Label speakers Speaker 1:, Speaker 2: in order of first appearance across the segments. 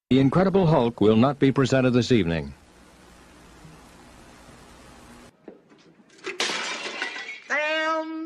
Speaker 1: The Incredible Hulk will not be presented this evening.
Speaker 2: Damn!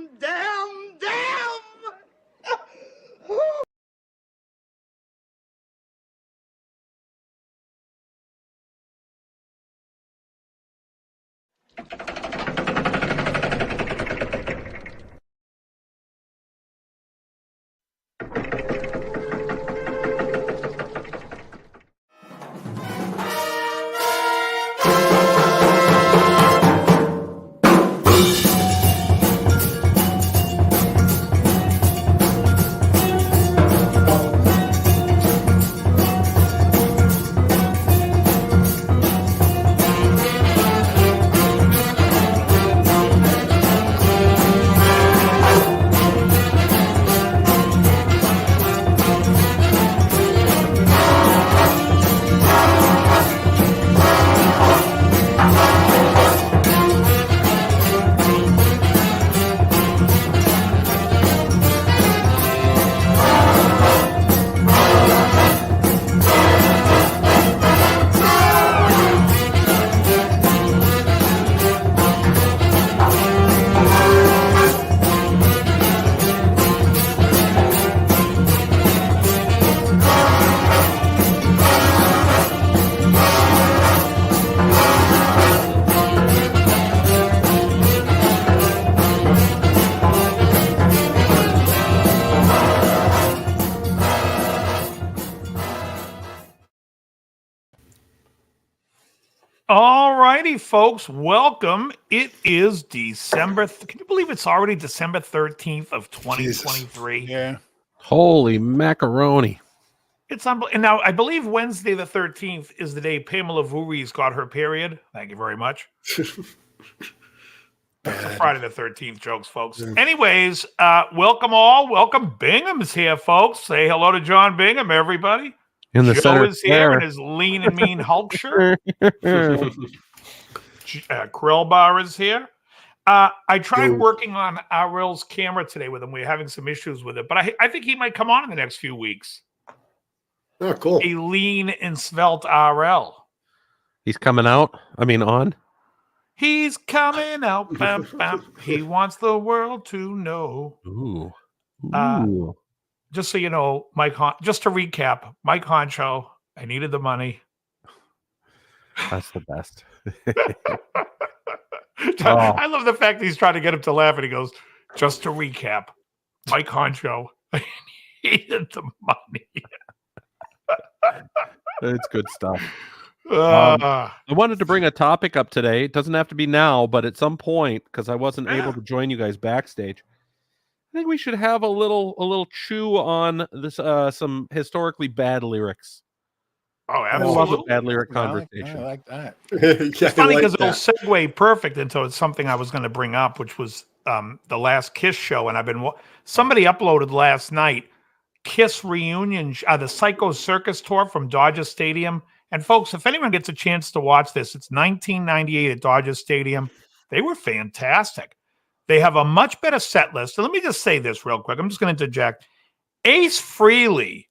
Speaker 3: All righty, folks, welcome. It is December. Can you believe it's already December 13th of 2023?
Speaker 4: Jesus. Yeah.
Speaker 5: Holy macaroni.
Speaker 3: It's unbelievable. And now I believe Wednesday the 13th is the day Pamela Voorhees got her period. Thank you very much. It's a Friday the 13th jokes, folks. Anyways, welcome all. Welcome. Bingham's here, folks. Say hello to John Bingham, everybody.
Speaker 5: In the
Speaker 3: Joe
Speaker 5: center
Speaker 3: is here in his lean and mean Hulk shirt. Krill Bar is here. I tried working on RL's camera today with him. We're having some issues with it, but I think he might come on in the next few weeks.
Speaker 4: Oh, cool.
Speaker 3: A lean and svelte RL.
Speaker 5: He's coming out. I mean, on.
Speaker 3: He's coming out. Bam, bam. He wants the world to know.
Speaker 5: Ooh.
Speaker 3: Just so you know, just to recap, Mike Honcho, I needed the money.
Speaker 5: That's the best.
Speaker 3: I love the fact that he's trying to get him to laugh, and he goes, just to recap, Mike Honcho, I needed the money.
Speaker 5: It's good stuff. I wanted to bring a topic up today. It doesn't have to be now, but at some point, because I wasn't able to join you guys backstage. I think we should have a little chew on this some historically bad lyrics.
Speaker 3: Oh,
Speaker 5: I love
Speaker 3: absolutely.
Speaker 5: a bad lyric conversation.
Speaker 4: I like that.
Speaker 3: It's funny because it'll segue perfect into something I was going to bring up, which was the last Kiss show. And somebody uploaded last night Kiss reunion, the Psycho Circus tour from Dodger Stadium. And folks, if anyone gets a chance to watch this, it's 1998 at Dodger Stadium. They were fantastic. They have a much better set list. And let me just say this real quick. I'm just going to interject. Ace Frehley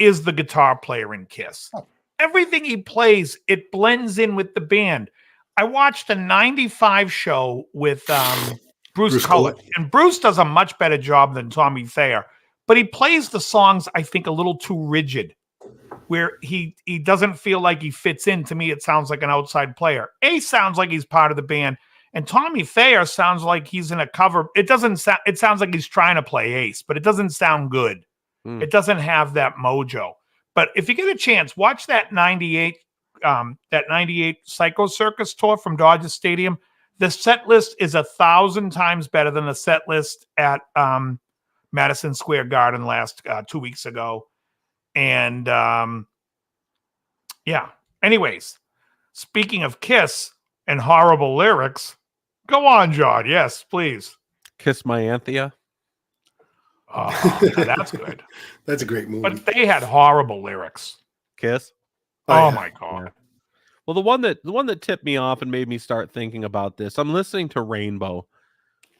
Speaker 3: is the guitar player in Kiss. Everything he plays, it blends in with the band. I watched a 95 show with Bruce Kulick, and Bruce does a much better job than Tommy Thayer, but he plays the songs, I think, a little too rigid, where he doesn't feel like he fits in. To me, it sounds like an outside player. Ace sounds like he's part of the band, and Tommy Thayer sounds like he's in a cover. It sounds like he's trying to play Ace, but it doesn't sound good. It doesn't have that mojo. But if you get a chance, watch that 98 Psycho Circus tour from Dodger Stadium. The set list is 1,000 times better than the set list at Madison Square Garden last 2 weeks ago. And yeah. Anyways, speaking of Kiss and horrible lyrics, go on, John. Yes, please.
Speaker 5: Kiss My Anthea.
Speaker 3: Oh, that's good.
Speaker 4: That's a great movie.
Speaker 3: But they had horrible lyrics.
Speaker 5: Kiss.
Speaker 3: Oh my God.
Speaker 5: Yeah. Well, the one that tipped me off and made me start thinking about this. I'm listening to Rainbow,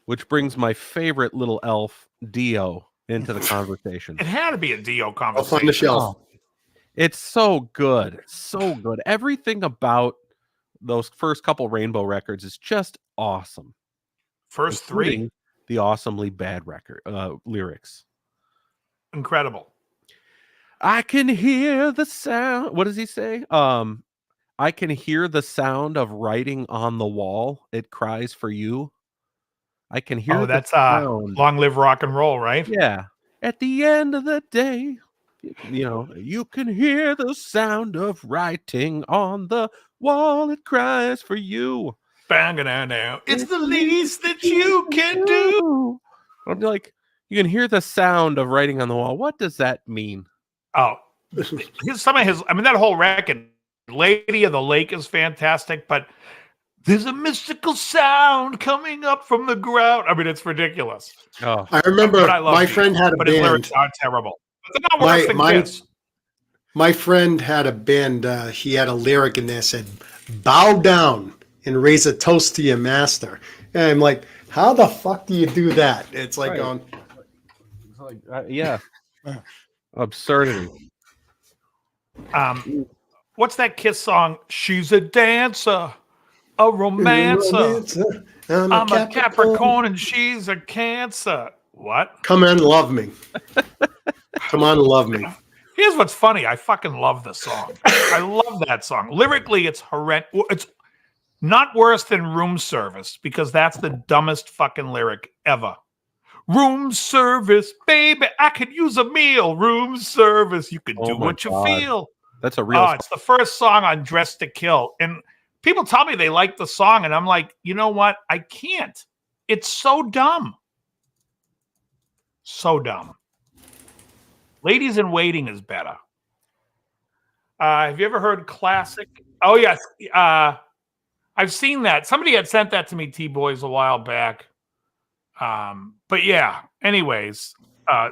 Speaker 5: which brings my favorite little elf, Dio, into the conversation.
Speaker 3: It had to be a Dio
Speaker 4: I'll
Speaker 3: conversation.
Speaker 4: find the shelf.
Speaker 5: It's so good. So good. Everything about those first couple Rainbow records is just awesome.
Speaker 3: First
Speaker 5: including
Speaker 3: three.
Speaker 5: The awesomely bad record lyrics.
Speaker 3: Incredible.
Speaker 5: I can hear the sound. What does he say? I can hear the sound of writing on the wall. It cries for you. I can hear
Speaker 3: that's
Speaker 5: sound.
Speaker 3: Long Live Rock and Roll, right?
Speaker 5: Yeah. At the end of the day, you can hear the sound of writing on the wall. It cries for you.
Speaker 3: Bang it now. It's the least that you can do.
Speaker 5: I'm like, you can hear the sound of writing on the wall. What does that mean?
Speaker 3: Oh, that whole record, Lady of the Lake is fantastic, but there's a mystical sound coming up from the ground. I mean, it's ridiculous.
Speaker 5: Oh,
Speaker 4: I remember my friend had a
Speaker 3: but his lyrics
Speaker 4: band.
Speaker 3: are terrible. But they're not worse than Kiss.
Speaker 4: My friend had a band. He had a lyric in there that said, "Bow down and raise a toast to your master." And I'm like, how the fuck do you do that? It's like
Speaker 5: right. Yeah. Absurdity.
Speaker 3: What's that Kiss song? She's a dancer, a romancer. I'm a Capricorn and she's a Cancer. What?
Speaker 4: Come on, love me. Come on, love me.
Speaker 3: Here's what's funny. I fucking love the song. I love that song. Lyrically, it's horrendous. It's not worse than Room Service, because that's the dumbest fucking lyric ever. Room service, baby, I could use a meal. Room service, you can do what you feel.
Speaker 5: That's a real.
Speaker 3: It's the first song on Dress to Kill. And people tell me they like the song, and I'm like, you know what? I can't. It's so dumb. So dumb. Ladies in Waiting is better. Have you ever heard Classic? Oh, yes. I've seen that. Somebody had sent that to me, T-Boys, a while back. But yeah, anyways, I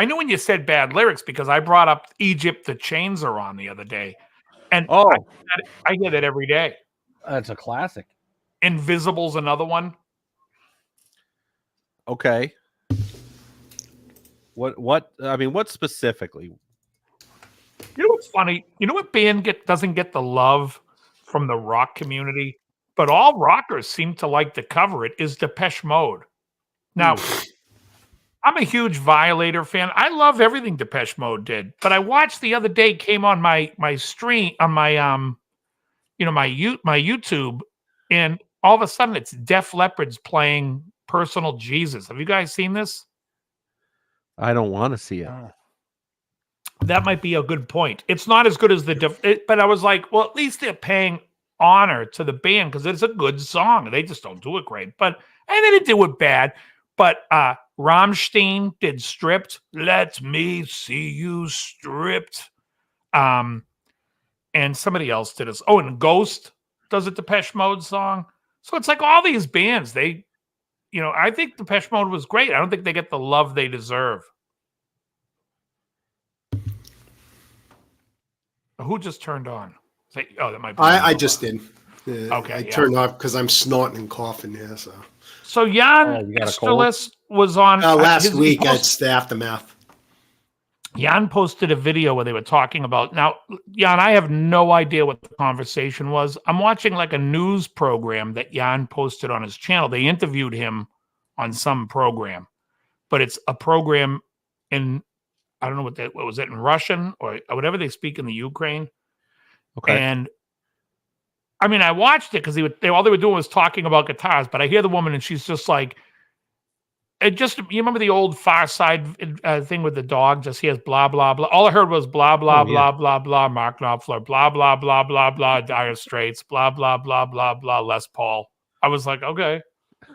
Speaker 3: knew when you said bad lyrics because I brought up Egypt, the Chains Are On the other day. And I get it every day.
Speaker 6: That's a classic.
Speaker 3: Invisible's another one.
Speaker 5: Okay. What specifically?
Speaker 3: You know what's funny? You know what band doesn't get the love from the rock community, but all rockers seem to like to cover it, is Depeche Mode. Now, I'm a huge Violator fan. I love everything Depeche Mode did, but I watched the other day, came on my stream on my my YouTube, and all of a sudden it's Def Leppard's playing Personal Jesus. Have you guys seen this?
Speaker 5: I don't want to see it.
Speaker 3: That might be a good point. It's not as good as but I was like, well, at least they're paying honor to the band because it's a good song. They just don't do it great. But and they didn't do it bad. But Rammstein did Stripped. Let me see you stripped. And somebody else did it. Oh, and Ghost does a Depeche Mode song. So it's like all these bands, I think Depeche Mode was great. I don't think they get the love they deserve. Who just turned on? That might be.
Speaker 4: I just did.
Speaker 3: Okay.
Speaker 4: I turned off because I'm snorting and coughing here.
Speaker 3: So Jan Esterlis was on
Speaker 4: last week. It's the aftermath.
Speaker 3: Jan posted a video where they were talking about. Now, Jan, I have no idea what the conversation was. I'm watching like a news program that Jan posted on his channel. They interviewed him on some program, but it's a program in, I don't know what was it, in Russian or whatever they speak in the Ukraine.
Speaker 5: Okay.
Speaker 3: And I mean, I watched it because all they were doing was talking about guitars, but I hear the woman and she's just like, you remember the old Far Side thing with the dog? Just he has blah, blah, blah. All I heard was blah, blah, blah, blah, blah, Mark Knopfler, blah, blah, blah, blah, blah, Dire Straits, blah, blah, blah, blah, blah, Les Paul. I was like, okay.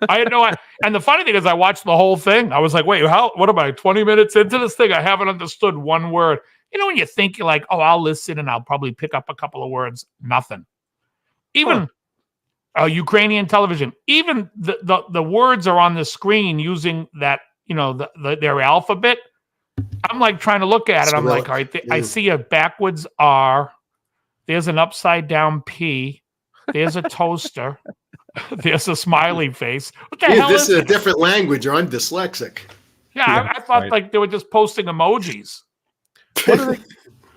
Speaker 3: I had no idea. And the funny thing is I watched the whole thing. I was like, wait, what am I, 20 minutes into this thing? I haven't understood one word. You know, when you think you're like, oh, I'll listen and I'll probably pick up a couple of words. Nothing. Even Ukrainian television, even the words are on the screen using that, their alphabet. I'm like trying to look at it. I'm like, all right, I see a backwards R. There's an upside down P. There's a toaster. There's a smiley face. What the hell
Speaker 4: this is a different language, or I'm dyslexic.
Speaker 3: Yeah, I thought like they were just posting emojis.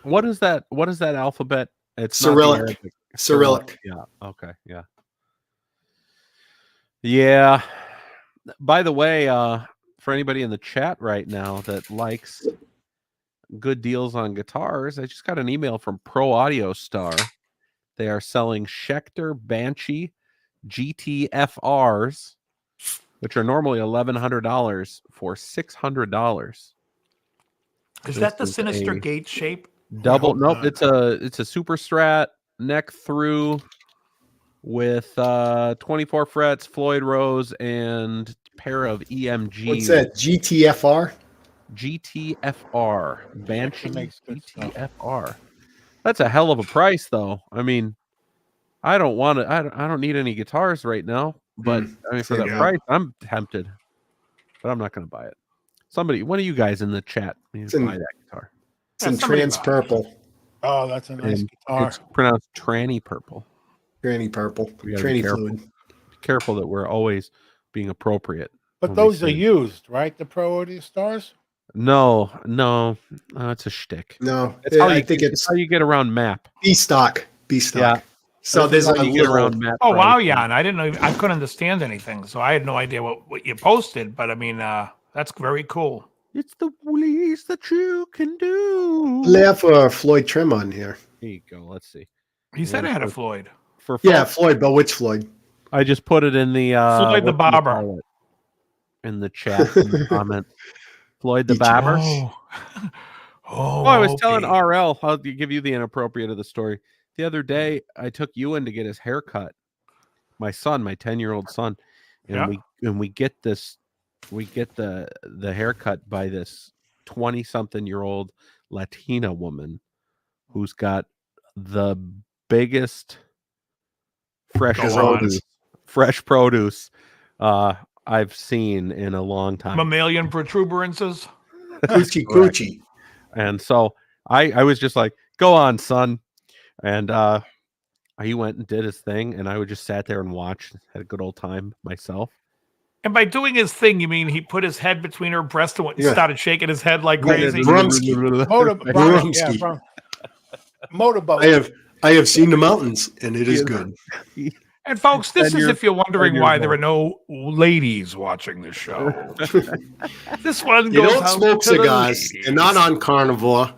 Speaker 5: What is that? What is that alphabet? It's
Speaker 4: Cyrillic.
Speaker 5: not the Arabic.
Speaker 4: Cyrillic.
Speaker 5: Yeah. Okay. Yeah. Yeah. By the way, for anybody in the chat right now that likes good deals on guitars, I just got an email from Pro Audio Star. They are selling Schecter Banshee GTFRs, which are normally $1,100 for $600.
Speaker 3: Is that the sinister gate shape?
Speaker 5: Double? Nope. It's a Super Strat neck through with 24 frets, Floyd Rose, and pair of EMGs.
Speaker 4: What's that? GTFR?
Speaker 5: GTFR. Banshee GTFR. That's a hell of a price, though. I mean, I don't want to. I don't need any guitars right now, but I mean, for that price, I'm tempted, but I'm not going to buy it. Somebody, one of you guys in the chat, needs to buy that guitar.
Speaker 4: It's in trans purple.
Speaker 6: Oh, that's a nice guitar.
Speaker 5: It's pronounced tranny purple.
Speaker 4: Tranny purple.
Speaker 5: Tranny fluid. Be careful that we're always being appropriate.
Speaker 6: But those are used, right? The Pro Audio Stars?
Speaker 5: No, it's a shtick.
Speaker 4: No,
Speaker 5: I think it's how you get around map.
Speaker 4: B stock.
Speaker 5: Yeah.
Speaker 4: So there's a
Speaker 5: little around map.
Speaker 3: Oh wow, Jan! I didn't know. I couldn't understand anything, so I had no idea what you posted. But I mean, that's very cool.
Speaker 5: It's the least that you can do.
Speaker 4: They have a Floyd trim on here.
Speaker 5: Here you go. Let's see.
Speaker 3: He said I had a Floyd.
Speaker 4: Floyd, but which Floyd?
Speaker 5: I just put it in the
Speaker 3: Floyd the Barber
Speaker 5: in the chat in the comment. Floyd the Barber. Oh, I was telling RL. I'll give you the inappropriate of the story. The other day, I took Ewan to get his hair cut. My son, my 10-year-old son, and we get this. We get the haircut by this 20-something-year-old Latina woman who's got the biggest fresh produce I've seen in a long time.
Speaker 3: Mammalian protuberances.
Speaker 4: Coochie.
Speaker 5: And so I was just like, go on, son. And he went and did his thing, and I just sat there and watched, had a good old time myself.
Speaker 3: And by doing his thing, you mean he put his head between her breast and started shaking his head like crazy?
Speaker 4: Motorboat. I have seen the mountains, and it is good.
Speaker 3: And folks, this is if you're wondering why there are no ladies watching this show. This one
Speaker 4: You
Speaker 3: goes
Speaker 4: don't
Speaker 3: out
Speaker 4: smoke
Speaker 3: to the
Speaker 4: cigars.
Speaker 3: ladies.
Speaker 4: They're not on carnivore,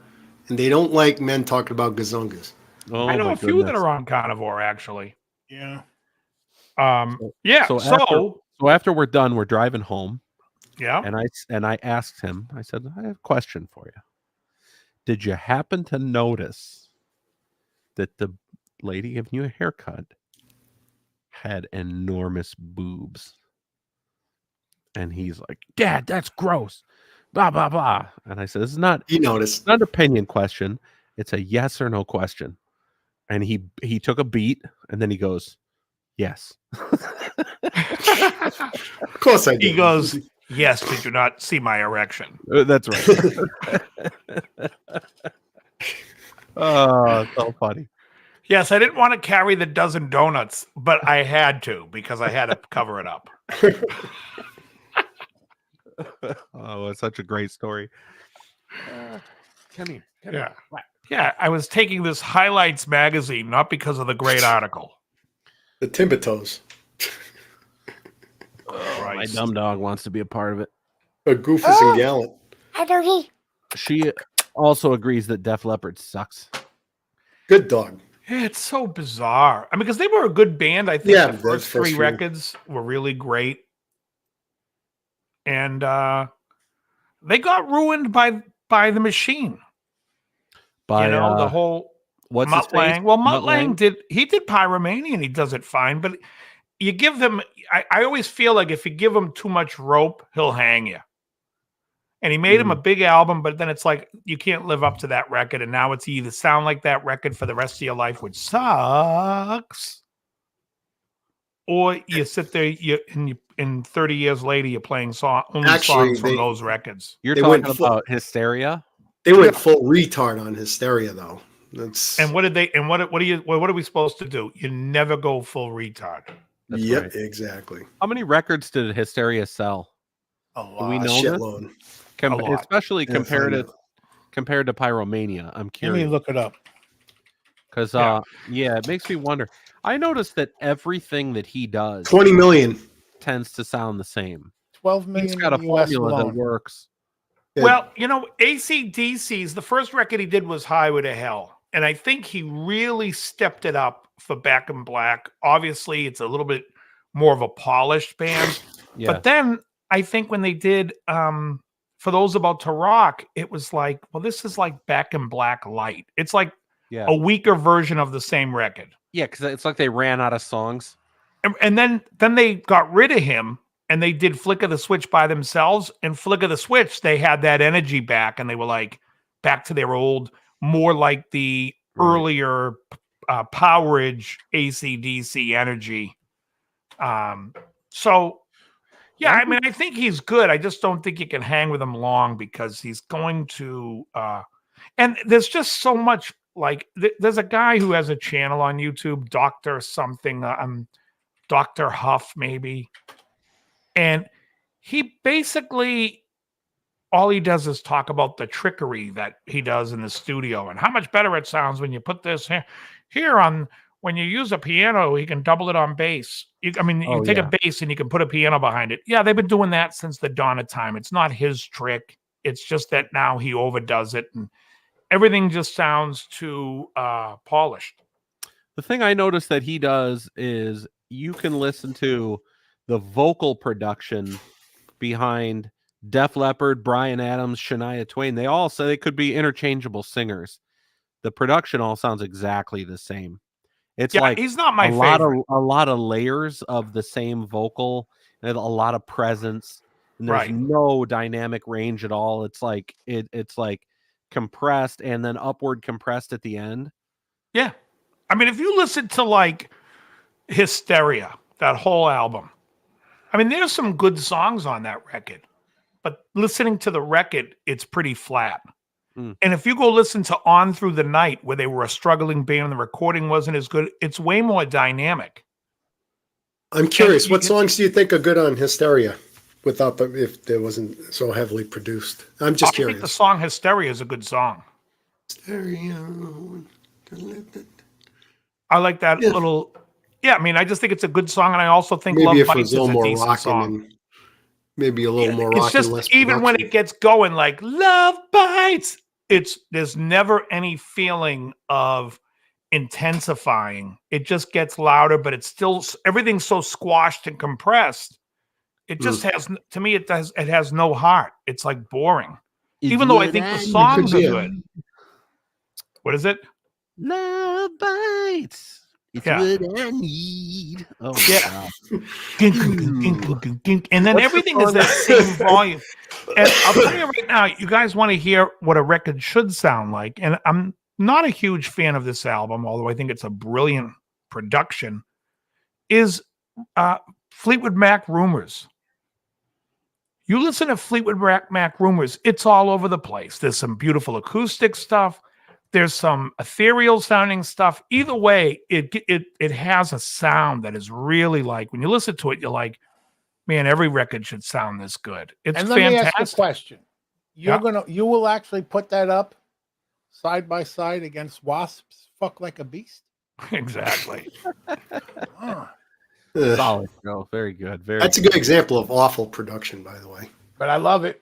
Speaker 4: and they don't like men talking about gazongas.
Speaker 5: Oh,
Speaker 3: I know a few that are on carnivore, actually.
Speaker 6: Yeah.
Speaker 5: So after we're done, we're driving home.
Speaker 3: Yeah.
Speaker 5: And I asked him, I said, I have a question for you. Did you happen to notice that the lady giving you a haircut had enormous boobs? And he's like, Dad, that's gross. Blah, blah, blah. And I said, this is not,
Speaker 4: He noticed.
Speaker 5: it's not an opinion question. It's a yes or no question. And he took a beat, and then he goes, yes.
Speaker 4: Of course I did.
Speaker 3: He goes, yes, did you not see my erection?
Speaker 5: That's right. Oh, so funny.
Speaker 3: Yes, I didn't want to carry the dozen donuts, but I had to because I had to cover it up.
Speaker 5: Oh, it's such a great story. Come here.
Speaker 3: Yeah. Yeah, I was taking this Highlights magazine, not because of the great article.
Speaker 4: The Timber Toes.
Speaker 5: My dumb dog wants to be a part of it.
Speaker 4: A Goofus and Gallant.
Speaker 5: She also agrees that Def Leppard sucks.
Speaker 4: Good dog.
Speaker 3: Yeah, it's so bizarre. I mean, because they were a good band. I think the first three
Speaker 4: few
Speaker 3: records were really great. And they got ruined by the machine.
Speaker 5: By
Speaker 3: the whole
Speaker 5: what's
Speaker 3: Mutt
Speaker 5: his face?
Speaker 3: Lange. Well, Mutt
Speaker 5: Lang
Speaker 3: Lange did Pyromania, and he does it fine. But you give them, I always feel like if you give him too much rope, he'll hang you. And he made him a big album, but then it's like you can't live up to that record. And now it's either sound like that record for the rest of your life, which sucks, or you sit there, and 30 years later, you're playing songs from those records.
Speaker 5: You're talking about Hysteria?
Speaker 4: They went full retard on Hysteria, though.
Speaker 3: And what did they? And what are we supposed to do? You never go full retard.
Speaker 5: That's
Speaker 4: yep,
Speaker 5: right.
Speaker 4: Exactly.
Speaker 5: How many records did Hysteria sell?
Speaker 6: A lot.
Speaker 5: Do we know
Speaker 4: shitload.
Speaker 5: Especially compared to compared to Pyromania? I'm
Speaker 6: Let me
Speaker 5: curious.
Speaker 6: look it up.
Speaker 5: Because, yeah, it makes me wonder. I noticed that everything that he does
Speaker 4: 20 million.
Speaker 5: tends to sound the same.
Speaker 6: 12
Speaker 5: He's
Speaker 6: million
Speaker 5: got a
Speaker 6: in the US
Speaker 5: formula that
Speaker 6: alone.
Speaker 5: works.
Speaker 4: Yeah.
Speaker 3: Well, you know, AC/DC's, the first record he did was Highway to Hell. And I think he really stepped it up for Back in Black. Obviously, it's a little bit more of a polished band.
Speaker 5: Yeah.
Speaker 3: But then I think when they did For Those About to Rock, it was like, well, this is like Back in Black light. It's like
Speaker 5: Yeah.
Speaker 3: a weaker version of the same record.
Speaker 5: Yeah, because it's like they ran out of songs.
Speaker 3: And then they got rid of him and they did Flick of the Switch by themselves. And Flick of the Switch, they had that energy back and they were like back to their old, more like the earlier Powerage AC/DC energy. So, yeah, I mean, I think he's good. I just don't think you can hang with him long because he's going to. And there's just so much. Like, there's a guy who has a channel on YouTube, Dr. something, Dr. Huff, maybe. And he basically, all he does is talk about the trickery that he does in the studio and how much better it sounds when you put this here on, when you use a piano, you can double it on bass. You take a bass and you can put a piano behind it. Yeah, they've been doing that since the dawn of time. It's not his trick. It's just that now he overdoes it and everything just sounds too polished.
Speaker 5: The thing I noticed that he does is you can listen to the vocal production behind Def Leppard, Bryan Adams, Shania Twain. They all say they could be interchangeable singers. The production all sounds exactly the same. It's like
Speaker 3: he's not my favorite.
Speaker 5: A lot of layers of the same vocal and a lot of presence. And there's no dynamic range at all. It's like it's like compressed and then upward compressed at the end.
Speaker 3: Yeah. I mean, if you listen to like Hysteria, that whole album, I mean, there's some good songs on that record, but listening to the record, it's pretty flat. And if you go listen to On Through the Night, where they were a struggling band and the recording wasn't as good, it's way more dynamic.
Speaker 4: I'm curious, what songs do you think are good on Hysteria? Without if it wasn't so heavily produced, I'm just curious.
Speaker 3: I think the song Hysteria is a good song.
Speaker 4: Hysteria.
Speaker 3: I like that little. Yeah, I mean, I just think it's a good song, and I also think
Speaker 4: maybe
Speaker 3: Love
Speaker 4: if it
Speaker 3: Bites
Speaker 4: was a
Speaker 3: is
Speaker 4: little
Speaker 3: a
Speaker 4: more
Speaker 3: decent
Speaker 4: rocking
Speaker 3: song.
Speaker 4: and maybe a little more rocking.
Speaker 3: It's just
Speaker 4: less
Speaker 3: even when
Speaker 4: production.
Speaker 3: it gets going, like Love Bites, there's never any feeling of intensifying. It just gets louder, but it's still everything's so squashed and compressed. It just has, to me, it has no heart. It's like boring. Even though I think the songs are good. What is it?
Speaker 5: Love Bites. It's what I need. Oh,
Speaker 3: yeah.
Speaker 5: Wow.
Speaker 3: And then everything is that same volume. And I'll tell you right now, you guys want to hear what a record should sound like. And I'm not a huge fan of this album, although I think it's a brilliant production, is Fleetwood Mac Rumors. You listen to Fleetwood Mac Rumors, it's all over the place. There's some beautiful acoustic stuff. There's some ethereal sounding stuff. Either way, it has a sound that is really like, when you listen to it, you're like, man, every record should sound this good. It's
Speaker 6: and let
Speaker 3: fantastic.
Speaker 6: me ask you a question. You will actually put that up side by side against Wasp's Fuck Like a Beast?
Speaker 3: Exactly.
Speaker 5: Solid. No, very good.
Speaker 4: That's a good example of awful production, by the way.
Speaker 6: But I love it.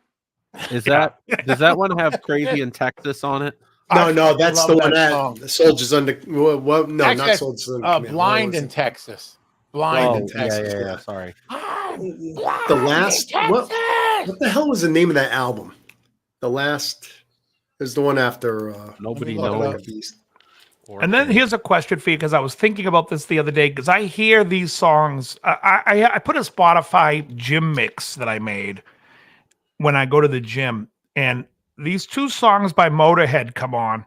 Speaker 5: Does that one have Crazy in Texas on it?
Speaker 4: No, that's the one that Soldiers Under. Well, no,
Speaker 6: actually,
Speaker 4: not Soldiers Under.
Speaker 6: Blind in Texas. Blind in Texas.
Speaker 5: Yeah. Sorry.
Speaker 4: The last. What the hell was the name of that album? The last is the one after.
Speaker 5: Nobody knows.
Speaker 3: And then here's a question for you, because I was thinking about this the other day, because I hear these songs. I put a Spotify gym mix that I made when I go to the gym, and these two songs by Motorhead come on,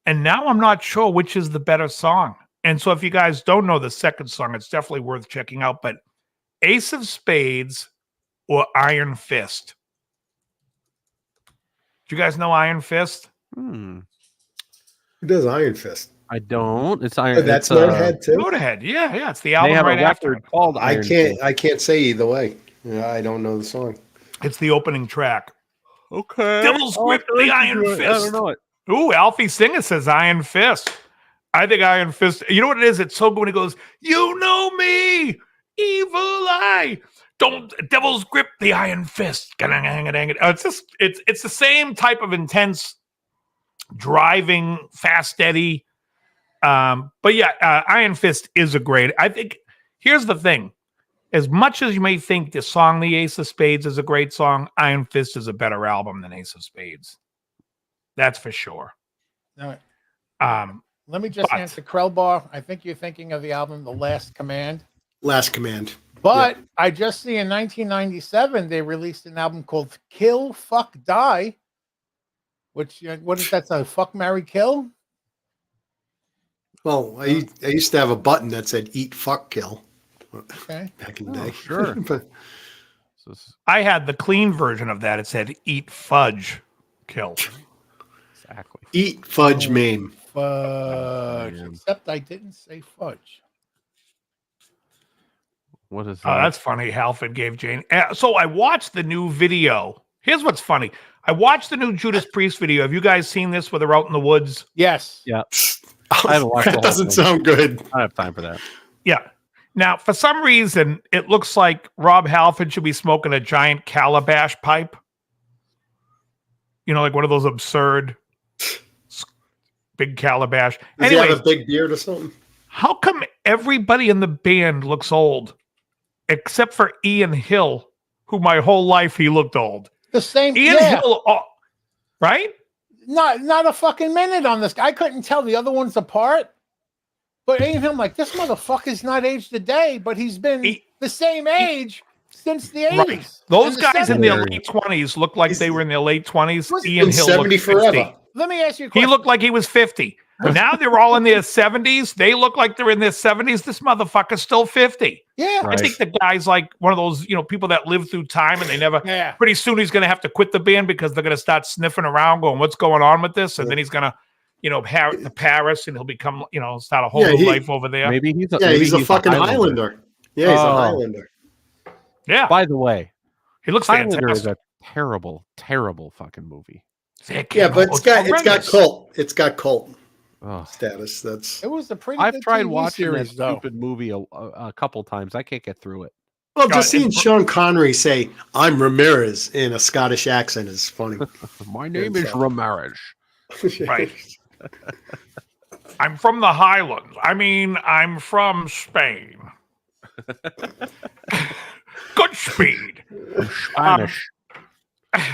Speaker 3: and now I'm not sure which is the better song. And so if you guys don't know the second song, it's definitely worth checking out. But Ace of Spades or Iron Fist? Do you guys know Iron Fist?
Speaker 4: Who does Iron Fist?
Speaker 5: I don't. It's Iron.
Speaker 4: That's Motorhead too.
Speaker 3: Motorhead, yeah. It's the album
Speaker 5: they have
Speaker 3: right
Speaker 5: a
Speaker 3: after.
Speaker 5: record called Iron Fist.
Speaker 4: I can't say either way. I don't know the song.
Speaker 3: It's the opening track.
Speaker 5: Okay.
Speaker 3: Devil's Grip, the Iron Fist.
Speaker 5: I don't know it.
Speaker 3: Ooh, Alfie Singer says Iron Fist. I think Iron Fist. You know what it is? It's so good when he goes, "You know me, evil eye. Don't Devil's Grip, the Iron Fist." It's just it's the same type of intense driving, fast, steady. But yeah, Iron Fist is a great. I think here's the thing. As much as you may think the song The Ace of Spades is a great song, Iron Fist is a better album than Ace of Spades. That's for sure.
Speaker 6: All right. Let me just answer Krellbar. I think you're thinking of the album The Last Command.
Speaker 4: Last Command.
Speaker 6: But I just see in 1997 they released an album called Kill, Fuck, Die, which what is that? A fuck, marry, kill?
Speaker 4: Well, I used to have a button that said "Eat, Fuck, Kill."
Speaker 6: Okay.
Speaker 4: Back in the day,
Speaker 5: sure.
Speaker 4: But
Speaker 3: I had the clean version of that. It said "Eat, Fudge, Kill."
Speaker 5: Exactly.
Speaker 4: Eat, fudge, maim.
Speaker 6: Fudge. Except I didn't say fudge.
Speaker 5: What is that?
Speaker 3: Oh, that's funny. Halford gave Jane. So I watched the new video. Here's what's funny. I watched the new Judas Priest video. Have you guys seen this where they're out in the woods?
Speaker 6: Yes.
Speaker 5: Yeah. I haven't watched the
Speaker 4: That
Speaker 5: whole
Speaker 4: doesn't
Speaker 5: thing.
Speaker 4: sound good.
Speaker 5: I don't have time for that.
Speaker 3: Yeah. Now, for some reason, it looks like Rob Halford should be smoking a giant calabash pipe. You know, like one of those absurd big calabash.
Speaker 4: Does he
Speaker 3: Anyway,
Speaker 4: have a big beard or something?
Speaker 3: how come everybody in the band looks old? Except for Ian Hill, who my whole life he looked old.
Speaker 6: The same.
Speaker 3: Ian Hill, right?
Speaker 6: Not a fucking minute on this. I couldn't tell the other ones apart. But Ian Hill, I'm like, this motherfucker's not aged a day, but he's been the same age since the 80s.
Speaker 3: Right. Those guys in their
Speaker 6: 70s.
Speaker 3: late 20s looked like they were in their late 20s. Ian
Speaker 4: Been
Speaker 3: Hill
Speaker 4: 70
Speaker 3: looked 50.
Speaker 4: forever.
Speaker 6: Let me ask you a
Speaker 3: He
Speaker 6: question.
Speaker 3: looked like he was 50. Now they're all in their 70s. They look like they're in their 70s. This motherfucker's still 50.
Speaker 6: Yeah.
Speaker 5: Right.
Speaker 3: I think the guy's like one of those, people that live through time and they never.
Speaker 6: Yeah.
Speaker 3: Pretty soon he's going to have to quit the band because they're going to start sniffing around, going, "What's going on with this?" And then he's going to, to Paris, and he'll become, start a whole new life over there.
Speaker 5: Maybe he's a,
Speaker 4: Yeah,
Speaker 5: maybe
Speaker 4: he's a fucking Highlander. Yeah, he's a Highlander.
Speaker 3: Yeah,
Speaker 5: By the way,
Speaker 3: he looks
Speaker 5: Highlander
Speaker 3: fantastic.
Speaker 5: is a terrible, terrible fucking movie.
Speaker 4: Yeah, but it's got cult. It's got cult
Speaker 5: Oh.
Speaker 4: status. That's
Speaker 6: It was a pretty
Speaker 5: I've
Speaker 6: good
Speaker 5: tried
Speaker 6: TV
Speaker 5: watching
Speaker 6: series,
Speaker 5: that
Speaker 6: though.
Speaker 5: stupid movie a couple times. I can't get through it.
Speaker 4: well. Just seeing
Speaker 3: it's-
Speaker 4: Sean Connery say "I'm Ramirez" in a Scottish accent is funny.
Speaker 5: My name is Ramirez.
Speaker 3: Right. I'm from the Highlands. I mean, I'm from Spain. Good speed.
Speaker 5: Spanish.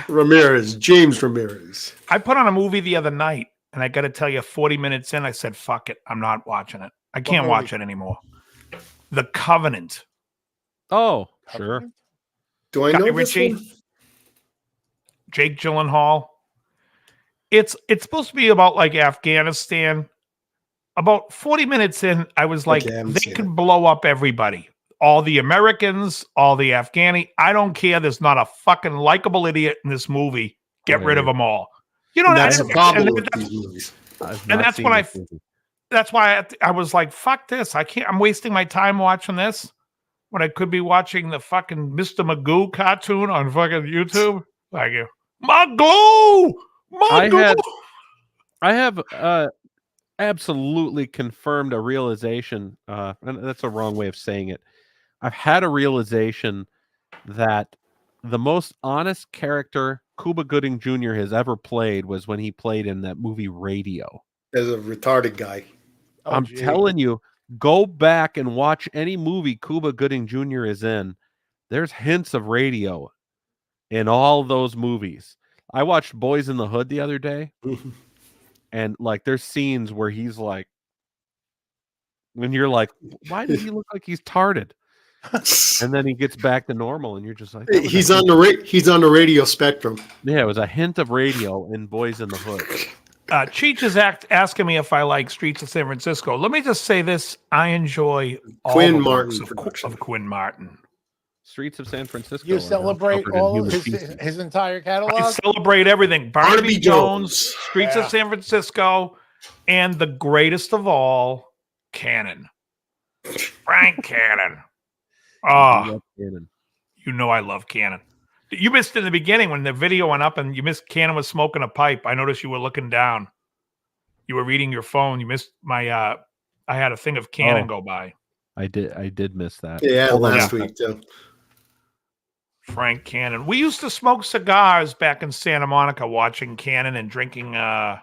Speaker 4: Ramirez, James Ramirez.
Speaker 3: I put on a movie the other night, and I got to tell you, 40 minutes in, I said, "Fuck it, I'm not watching it. I can't watch it anymore." The Covenant.
Speaker 5: Oh, sure.
Speaker 4: Do I
Speaker 3: Guy
Speaker 4: know this
Speaker 3: Ritchie?
Speaker 4: one?
Speaker 3: Jake Gyllenhaal. It's supposed to be about like Afghanistan. About 40 minutes in, I was like,
Speaker 4: Okay, I haven't
Speaker 3: they
Speaker 4: seen
Speaker 3: could
Speaker 4: it.
Speaker 3: blow up everybody. All the Americans, all the Afghani. I don't care. There's not a fucking likable idiot in this movie. Get rid of them all. You know
Speaker 4: And
Speaker 3: what
Speaker 4: that's
Speaker 3: I
Speaker 4: the
Speaker 3: mean?
Speaker 4: problem
Speaker 3: And
Speaker 4: with
Speaker 3: that's-
Speaker 4: these movies.
Speaker 5: I've
Speaker 3: And
Speaker 5: not
Speaker 3: that's
Speaker 5: seen
Speaker 3: when
Speaker 5: this movie.
Speaker 3: That's why I was like, fuck this. I can't. I'm wasting my time watching this when I could be watching the fucking Mr. Magoo cartoon on fucking YouTube. Thank you. Magoo! Magoo!
Speaker 5: I have absolutely confirmed a realization, and that's a wrong way of saying it. I've had a realization that the most honest character Cuba Gooding Jr. has ever played was when he played in that movie Radio.
Speaker 4: As a retarded guy.
Speaker 5: I'm telling you, go back and watch any movie Cuba Gooding Jr. is in. There's hints of Radio in all those movies. I watched Boys in the Hood the other day, and like there's scenes where he's like, when you're like, why does he look like he's tarded? And then he gets back to normal, and you're just like,
Speaker 4: He's on the radio spectrum.
Speaker 5: yeah, it was a hint of Radio in Boys in the Hood.
Speaker 3: Cheech is asking me if I like Streets of San Francisco. Let me just say this. I enjoy all
Speaker 4: Quinn
Speaker 3: the
Speaker 4: Martin
Speaker 3: works
Speaker 4: production.
Speaker 3: of Quinn Martin.
Speaker 5: Streets of San Francisco.
Speaker 6: You
Speaker 5: are now
Speaker 6: celebrate
Speaker 5: covered in
Speaker 6: all
Speaker 5: human
Speaker 6: of
Speaker 5: feces.
Speaker 6: his entire
Speaker 3: I
Speaker 6: catalog?
Speaker 3: celebrate everything. Barnaby
Speaker 4: Barnaby
Speaker 3: Jones,
Speaker 4: Jones.
Speaker 3: Streets of San Francisco, and the greatest of all, Cannon. Frank Cannon.
Speaker 5: I
Speaker 3: Oh,
Speaker 5: love Cannon.
Speaker 3: you know I love Cannon. You missed in the beginning when the video went up and you missed Cannon was smoking a pipe. I noticed you were looking down. You were reading your phone. You missed my I had a thing of Cannon go by.
Speaker 5: I did miss that.
Speaker 4: Yeah, last week too.
Speaker 3: Frank Cannon. We used to smoke cigars back in Santa Monica watching Cannon and drinking it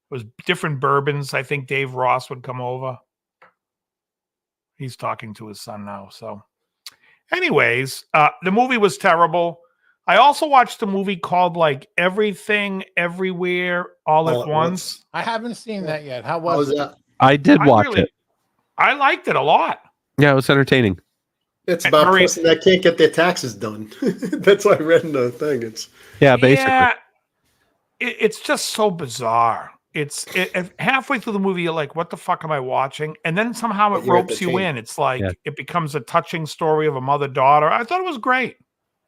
Speaker 3: was different bourbons. I think Dave Ross would come over. He's talking to his son now. So anyways, the movie was terrible. I also watched a movie called like Everything Everywhere All at Once.
Speaker 6: I haven't seen that yet. How was it?
Speaker 4: that?
Speaker 5: I did watch it.
Speaker 3: I liked it a lot.
Speaker 5: Yeah, it was entertaining.
Speaker 4: It's about a person that can't get their taxes done. That's what I read in the thing.
Speaker 5: Basically.
Speaker 3: Yeah, it's just so bizarre. Halfway through the movie, you're like, what the fuck am I watching? And then somehow it ropes you in. It's like it becomes a touching story of a mother-daughter. I thought it was great.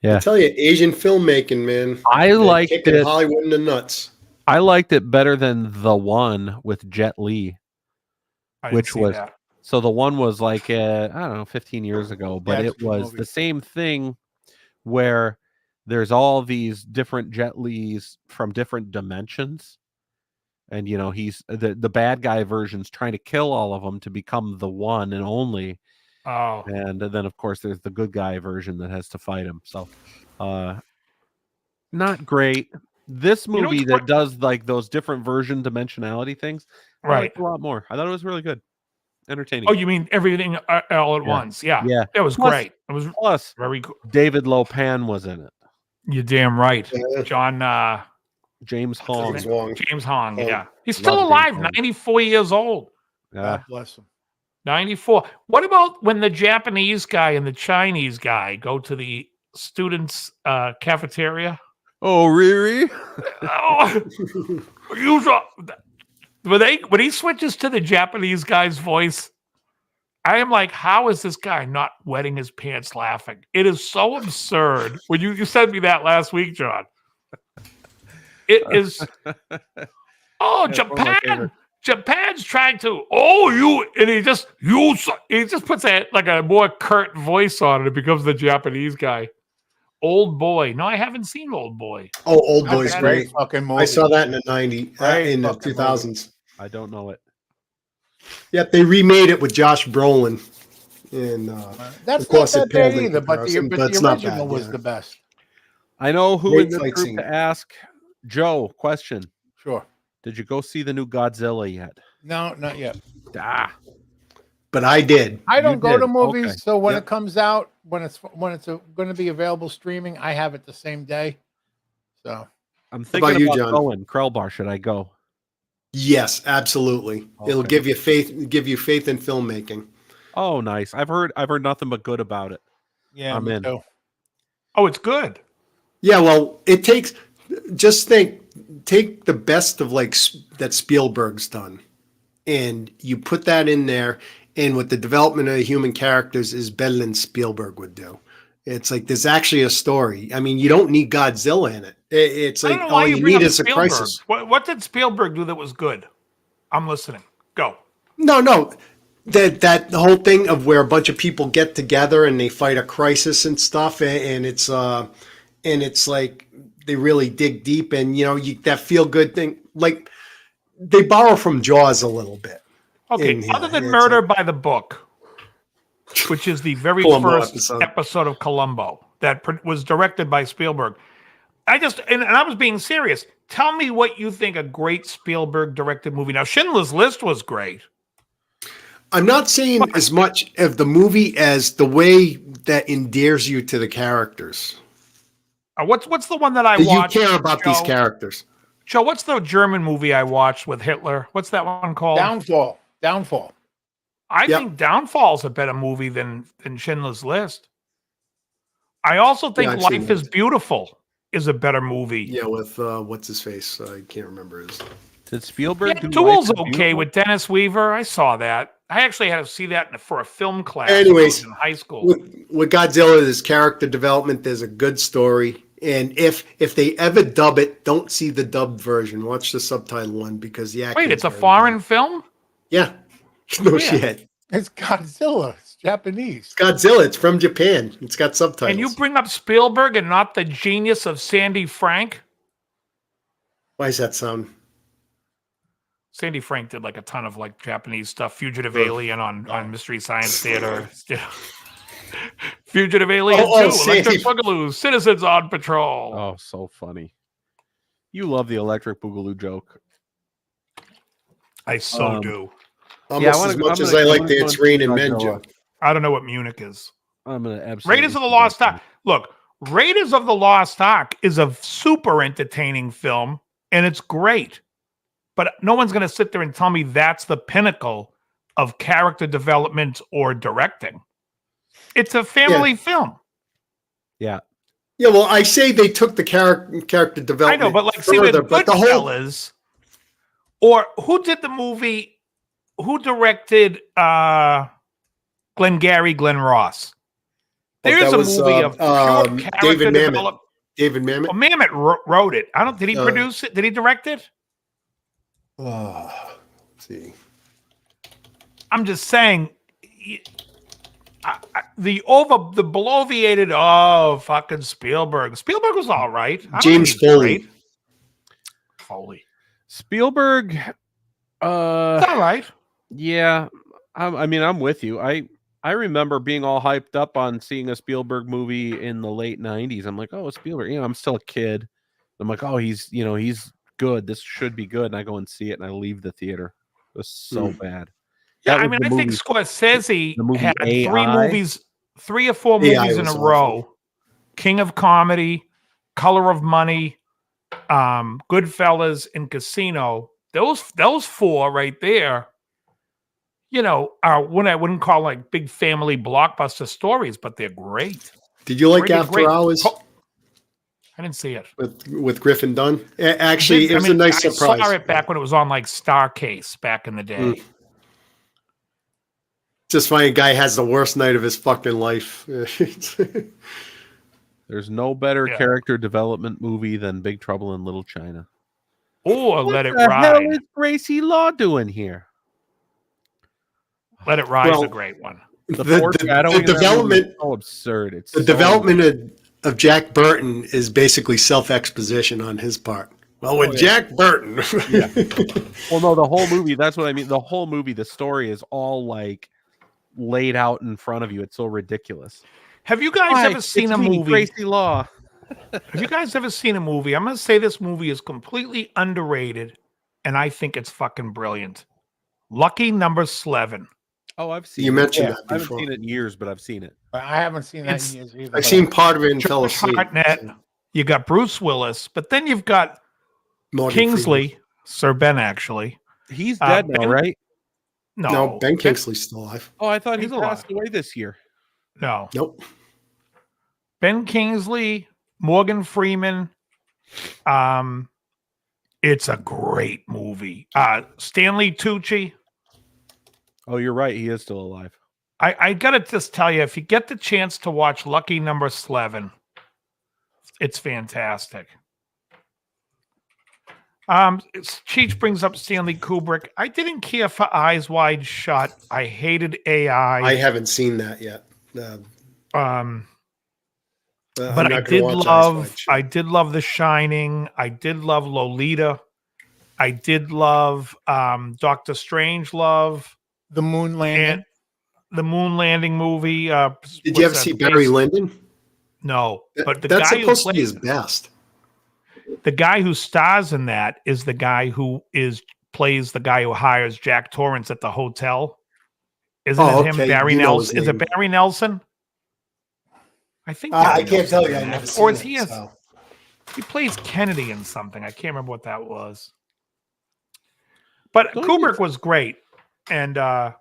Speaker 5: Yeah.
Speaker 4: I tell you, Asian filmmaking, man.
Speaker 5: I liked it.
Speaker 4: Hollywood in the nuts.
Speaker 5: I liked it better than the one with Jet Li, which was so the one was like I don't know, 15 years ago, but it was the same thing where there's all these different Jet Lis from different dimensions, and he's the bad guy version's trying to kill all of them to become the one and only.
Speaker 3: Oh,
Speaker 5: and then of course there's the good guy version that has to fight him. So, not great. This movie that does like those different version dimensionality things, I liked a lot more. I thought it was really good, entertaining.
Speaker 3: Oh, you mean Everything All at Once? Yeah, it was great. It was
Speaker 5: plus
Speaker 3: very cool.
Speaker 5: David Lopan was in it.
Speaker 3: You're damn right, John.
Speaker 5: James Hong.
Speaker 3: James Hong. Yeah, he's still alive. 94 years old.
Speaker 6: God bless him.
Speaker 3: 94. What about when the Japanese guy and the Chinese guy go to the students' cafeteria?
Speaker 5: Oh, really?
Speaker 3: When he switches to the Japanese guy's voice, I am like, how is this guy not wetting his pants laughing? It is so absurd. When you sent me that last week, John. It is. Oh, Japan. Japan's trying to, and he just puts a more curt voice on it. It becomes the Japanese guy. Old Boy. No, I haven't seen Old Boy.
Speaker 4: Oh, Old Boy's great.
Speaker 6: Fucking movie.
Speaker 4: I saw that in the 90s, in the 2000s.
Speaker 5: I don't know it.
Speaker 4: Yep, they remade it with Josh Brolin. And
Speaker 6: that's not that bad either, but the original was the best.
Speaker 5: I know who in the group to ask. Joe, question.
Speaker 6: Sure.
Speaker 5: Did you go see the new Godzilla yet?
Speaker 6: No, not yet.
Speaker 4: But I did.
Speaker 6: I don't go to movies, so when it comes out, when it's going to be available streaming, I have it the same day. So
Speaker 5: I'm thinking about going. Krellbar, should I go?
Speaker 4: Yes, absolutely. Okay. It'll give you faith in filmmaking.
Speaker 5: Oh, nice. I've heard nothing but good about it.
Speaker 6: Yeah,
Speaker 5: I'm in.
Speaker 6: Too.
Speaker 3: Oh, it's good.
Speaker 4: Yeah, well, it takes. Just take the best of that Spielberg's done, and you put that in there, and with the development of the human characters is better than Spielberg would do. It's like there's actually a story. I mean, you don't need Godzilla in it. It's like all you need is a crisis.
Speaker 3: What did Spielberg do that was good? I'm listening. Go.
Speaker 4: No. That the whole thing of where a bunch of people get together and they fight a crisis and stuff, and it's like. They really dig deep, and that feel good thing. Like they borrow from Jaws a little bit.
Speaker 3: Okay, other than Murder by the Book, which is the very first episode of Columbo that was directed by Spielberg. I was being serious. Tell me what you think a great Spielberg directed movie. Now, Schindler's List was great.
Speaker 4: I'm not saying as much of the movie as the way that endears you to the characters.
Speaker 3: What's the one that I watched?
Speaker 4: You care about these characters.
Speaker 3: Joe, what's the German movie I watched with Hitler? What's that one called?
Speaker 6: Downfall.
Speaker 3: I think Downfall's a better movie than Schindler's List. I also think Life is Beautiful is a better movie.
Speaker 4: Yeah, with what's his face? I can't remember his.
Speaker 5: Did Spielberg do
Speaker 3: Duel's okay with Dennis Weaver? I saw that. I actually had to see that for a film class.
Speaker 4: Anyways,
Speaker 3: in high school.
Speaker 4: With Godzilla, there's character development. There's a good story. And if they ever dub it, don't see the dubbed version. Watch the subtitle one because the acting.
Speaker 3: Wait, it's a foreign film?
Speaker 4: Yeah. No shit.
Speaker 6: It's Godzilla. Japanese.
Speaker 4: Godzilla. It's from Japan. It's got subtitles.
Speaker 3: And you bring up Spielberg and not the genius of Sandy Frank?
Speaker 4: Why does that sound?
Speaker 3: Sandy Frank did like a ton of like Japanese stuff. Fugitive Alien on Mystery Science Theater. Fugitive Alien 2, Electric Boogaloo, Citizens on Patrol.
Speaker 5: Oh, so funny. You love the Electric Boogaloo joke.
Speaker 3: I do.
Speaker 4: Almost as much as I like the It's Raining Men joke.
Speaker 3: I don't know what Munich is.
Speaker 5: I'm going to absolutely.
Speaker 3: Raiders of the Lost Ark. Look, Raiders of the Lost Ark is a super entertaining film, and it's great. But no one's going to sit there and tell me that's the pinnacle of character development or directing. It's a family film.
Speaker 5: Yeah.
Speaker 4: Yeah, well, I say they took the character development.
Speaker 3: I know, but like,
Speaker 4: further,
Speaker 3: see, with Goodfellas, or who did the movie? Who directed Glengarry Glen Ross? There's a movie of pure character development.
Speaker 4: David Mamet.
Speaker 3: Well, Mamet wrote it. Did he produce it? Did he direct it?
Speaker 4: Let's see.
Speaker 3: I'm just saying. The bloviated, fucking Spielberg. Spielberg was all right.
Speaker 4: James
Speaker 3: Foley.
Speaker 5: Spielberg.
Speaker 3: It's all right.
Speaker 5: Yeah. I mean, I'm with you. I remember being all hyped up on seeing a Spielberg movie in the late 90s. I'm like, oh, Spielberg. I'm still a kid. I'm like, oh, he's good. This should be good. And I go and see it and I leave the theater. It was so bad.
Speaker 3: Yeah, I mean, I think Scorsese had three or four movies in a row. King of Comedy, Color of Money, Goodfellas, and Casino. Those four right there, are what I wouldn't call like big family blockbuster stories, but they're great.
Speaker 4: Did you like After Hours?
Speaker 3: I didn't see it.
Speaker 4: With Griffin Dunn? Actually, it was a nice surprise.
Speaker 3: I saw it back when it was on like Starcase back in the day.
Speaker 4: Just funny, a guy has the worst night of his fucking life.
Speaker 5: There's no better character development movie than Big Trouble in Little China.
Speaker 3: Or Let It Ride.
Speaker 5: What the hell is Gracie Law doing here?
Speaker 3: Let It Ride is a great one.
Speaker 4: The development
Speaker 5: is so absurd. It's
Speaker 4: the development of Jack Burton is basically self-exposition on his part. Well, with Jack Burton.
Speaker 5: Well, no, the whole movie, that's what I mean. The whole movie, the story is all like laid out in front of you. It's so ridiculous.
Speaker 3: Have you guys ever seen a movie?
Speaker 5: Gracie Law.
Speaker 3: Have you guys ever seen a movie? I'm going to say this movie is completely underrated, and I think it's fucking brilliant. Lucky Number 11.
Speaker 5: Oh, I've seen
Speaker 4: it. You mentioned that before.
Speaker 5: I haven't seen it in years, but I've seen it.
Speaker 6: I haven't seen that in years either.
Speaker 4: I've seen part of it and fell asleep.
Speaker 3: Hartnett, you got Bruce Willis, but then you've got Kingsley, Sir Ben, actually.
Speaker 5: He's dead now, right?
Speaker 4: No, Ben Kingsley's still alive.
Speaker 5: Oh, I thought he passed away this year.
Speaker 3: No.
Speaker 4: Nope.
Speaker 3: Ben Kingsley, Morgan Freeman. It's a great movie. Stanley Tucci.
Speaker 5: Oh, you're right. He is still alive.
Speaker 3: I gotta just tell you, if you get the chance to watch Lucky Number 11, it's fantastic. Cheech brings up Stanley Kubrick. I didn't care for Eyes Wide Shut. I hated AI.
Speaker 4: I haven't seen that yet.
Speaker 3: But I did love The Shining. I did love Lolita. I did love Dr. Strangelove.
Speaker 6: The Moon Landing.
Speaker 3: The Moon Landing movie.
Speaker 4: Did you ever see Barry Lyndon?
Speaker 3: No, but
Speaker 4: that's supposed to be his best.
Speaker 3: The guy who stars in that is the guy who plays the guy who hires Jack Torrance at the hotel. Isn't it him? Barry Nelson? Is it Barry Nelson? I think.
Speaker 4: I can't tell you. I never seen
Speaker 3: or is he? He plays Kennedy in something. I can't remember what that was. But Kubrick was great, and there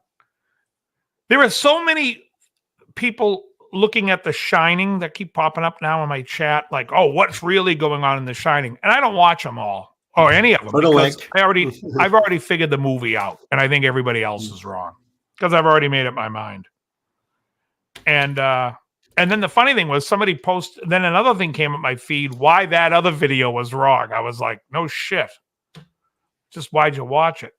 Speaker 3: are so many people looking at The Shining that keep popping up now in my chat, like, "Oh, what's really going on in The Shining?" And I don't watch them all or any of them because I've already figured the movie out, and I think everybody else is wrong because I've already made up my mind. And then the funny thing was somebody posted. Then another thing came up my feed. Why that other video was wrong? I was like, no shit. Just why'd you watch it?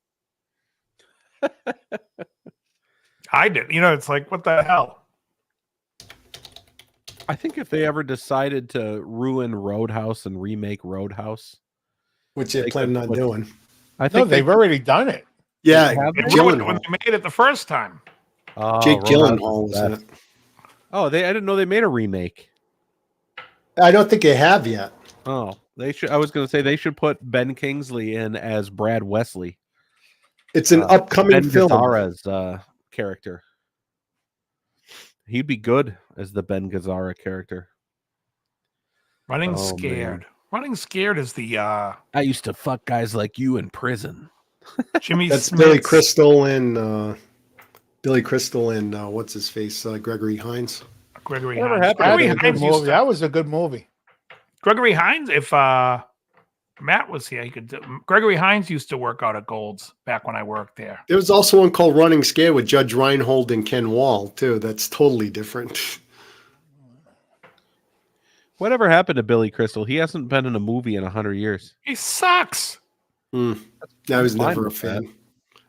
Speaker 3: I did. You know, it's like, what the hell?
Speaker 5: I think if they ever decided to ruin Roadhouse and remake Roadhouse,
Speaker 4: which they're planning on doing.
Speaker 5: I think
Speaker 6: they've already done it.
Speaker 4: Yeah,
Speaker 3: They ruined it when they made it the first time.
Speaker 4: Jake Gyllenhaal was in it.
Speaker 5: Oh, I didn't know they made a remake.
Speaker 4: I don't think they have yet.
Speaker 5: Oh, they should. I was going to say they should put Ben Kingsley in as Brad Wesley.
Speaker 4: It's an upcoming
Speaker 5: Ben
Speaker 4: film.
Speaker 5: Gazzara's character. He'd be good as the Ben Gazzara character.
Speaker 3: Running Scared. Man. Running Scared is the.
Speaker 5: I used to fuck guys like you in prison.
Speaker 3: Jimmy.
Speaker 4: That's
Speaker 3: Smith's.
Speaker 4: Billy Crystal and what's his face? Gregory Hines.
Speaker 3: Gregory Hines.
Speaker 6: That was a good movie.
Speaker 3: Gregory Hines. If Matt was here, he could. Gregory Hines used to work out at Gold's back when I worked there.
Speaker 4: There was also one called Running Scared with Judge Reinhold and Ken Wall too. That's totally different.
Speaker 5: Whatever happened to Billy Crystal? He hasn't been in a movie in 100 years.
Speaker 3: He sucks.
Speaker 4: I was never a fan.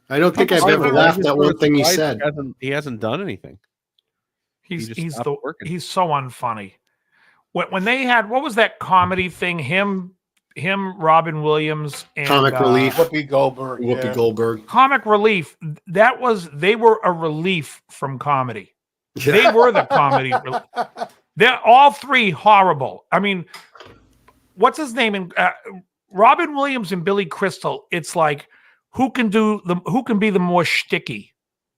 Speaker 4: I don't think I've ever laughed at one thing he said.
Speaker 5: He hasn't done anything.
Speaker 3: He's so unfunny. When they had, what was that comedy thing? Him, Robin Williams, and
Speaker 4: Comic Relief.
Speaker 6: Whoopi Goldberg.
Speaker 3: Comic Relief. They were a relief from comedy. They were the comedy. They're all three horrible. I mean, what's his name? In Robin Williams and Billy Crystal. It's like who can be the more shticky?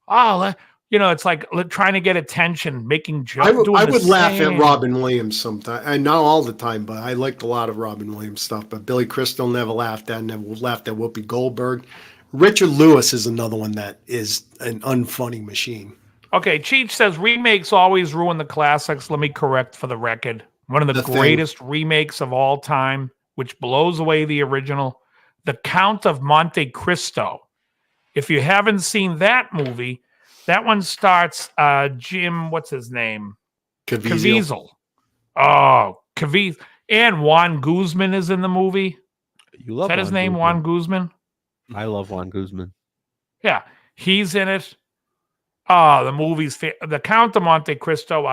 Speaker 3: It's like trying to get attention, making jokes.
Speaker 4: I would laugh at Robin Williams sometimes, and not all the time, but I liked a lot of Robin Williams stuff. But Billy Crystal never laughed at. Never laughed at Whoopi Goldberg. Richard Lewis is another one that is an unfunny machine.
Speaker 3: Okay, Cheech says remakes always ruin the classics. Let me correct for the record. One of the greatest remakes of all time, which blows away the original, The Count of Monte Cristo. If you haven't seen that movie, that one starts Jim, what's his name? Caviezel. Oh, Caviezel. And Juan Guzman is in the movie.
Speaker 5: You love
Speaker 3: is that his name, Juan Guzman?
Speaker 5: I love Juan Guzman.
Speaker 3: Yeah, he's in it. Oh, the movie's The Count of Monte Cristo.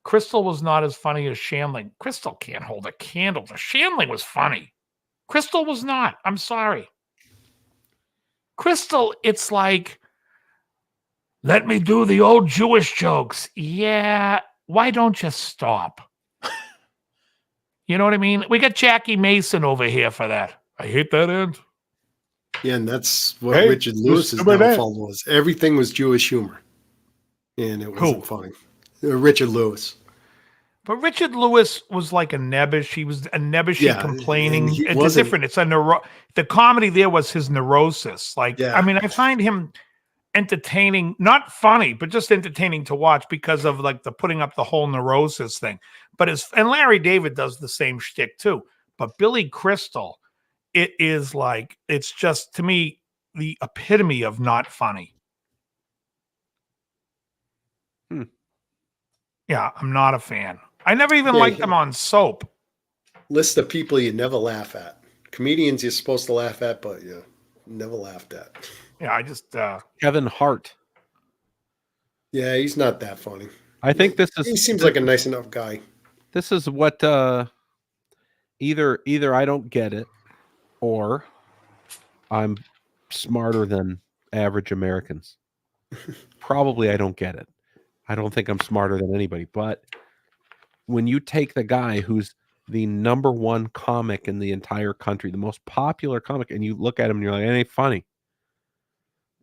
Speaker 3: Crystal was not as funny as Shandling. Crystal can't hold a candle to Shandling was funny. Crystal was not. I'm sorry. Crystal, it's like, let me do the old Jewish jokes. Yeah, why don't you stop? You know what I mean? We got Jackie Mason over here for that. I hate that end.
Speaker 4: Yeah, and that's what Richard Lewis's downfall was. Everything was Jewish humor, and it wasn't funny. Richard Lewis.
Speaker 3: But Richard Lewis was like a nebbish. He was a nebbishy complaining. It's different. It's the comedy there was his neurosis. I mean, I find him entertaining, not funny, but just entertaining to watch because of like the putting up the whole neurosis thing. But and Larry David does the same shtick too. But Billy Crystal, it is like, it's just, to me, the epitome of not funny. Yeah, I'm not a fan. I never even liked them on Soap.
Speaker 4: List of people you never laugh at. Comedians you're supposed to laugh at, but you never laughed at.
Speaker 3: Yeah, I just...
Speaker 5: Kevin Hart.
Speaker 4: Yeah, he's not that funny.
Speaker 5: I think
Speaker 4: he seems like a nice enough guy.
Speaker 5: This is what either I don't get it, or I'm smarter than average Americans. Probably I don't get it. I don't think I'm smarter than anybody. But when you take the guy who's the number one comic in the entire country, the most popular comic, and you look at him and you're like, it ain't funny.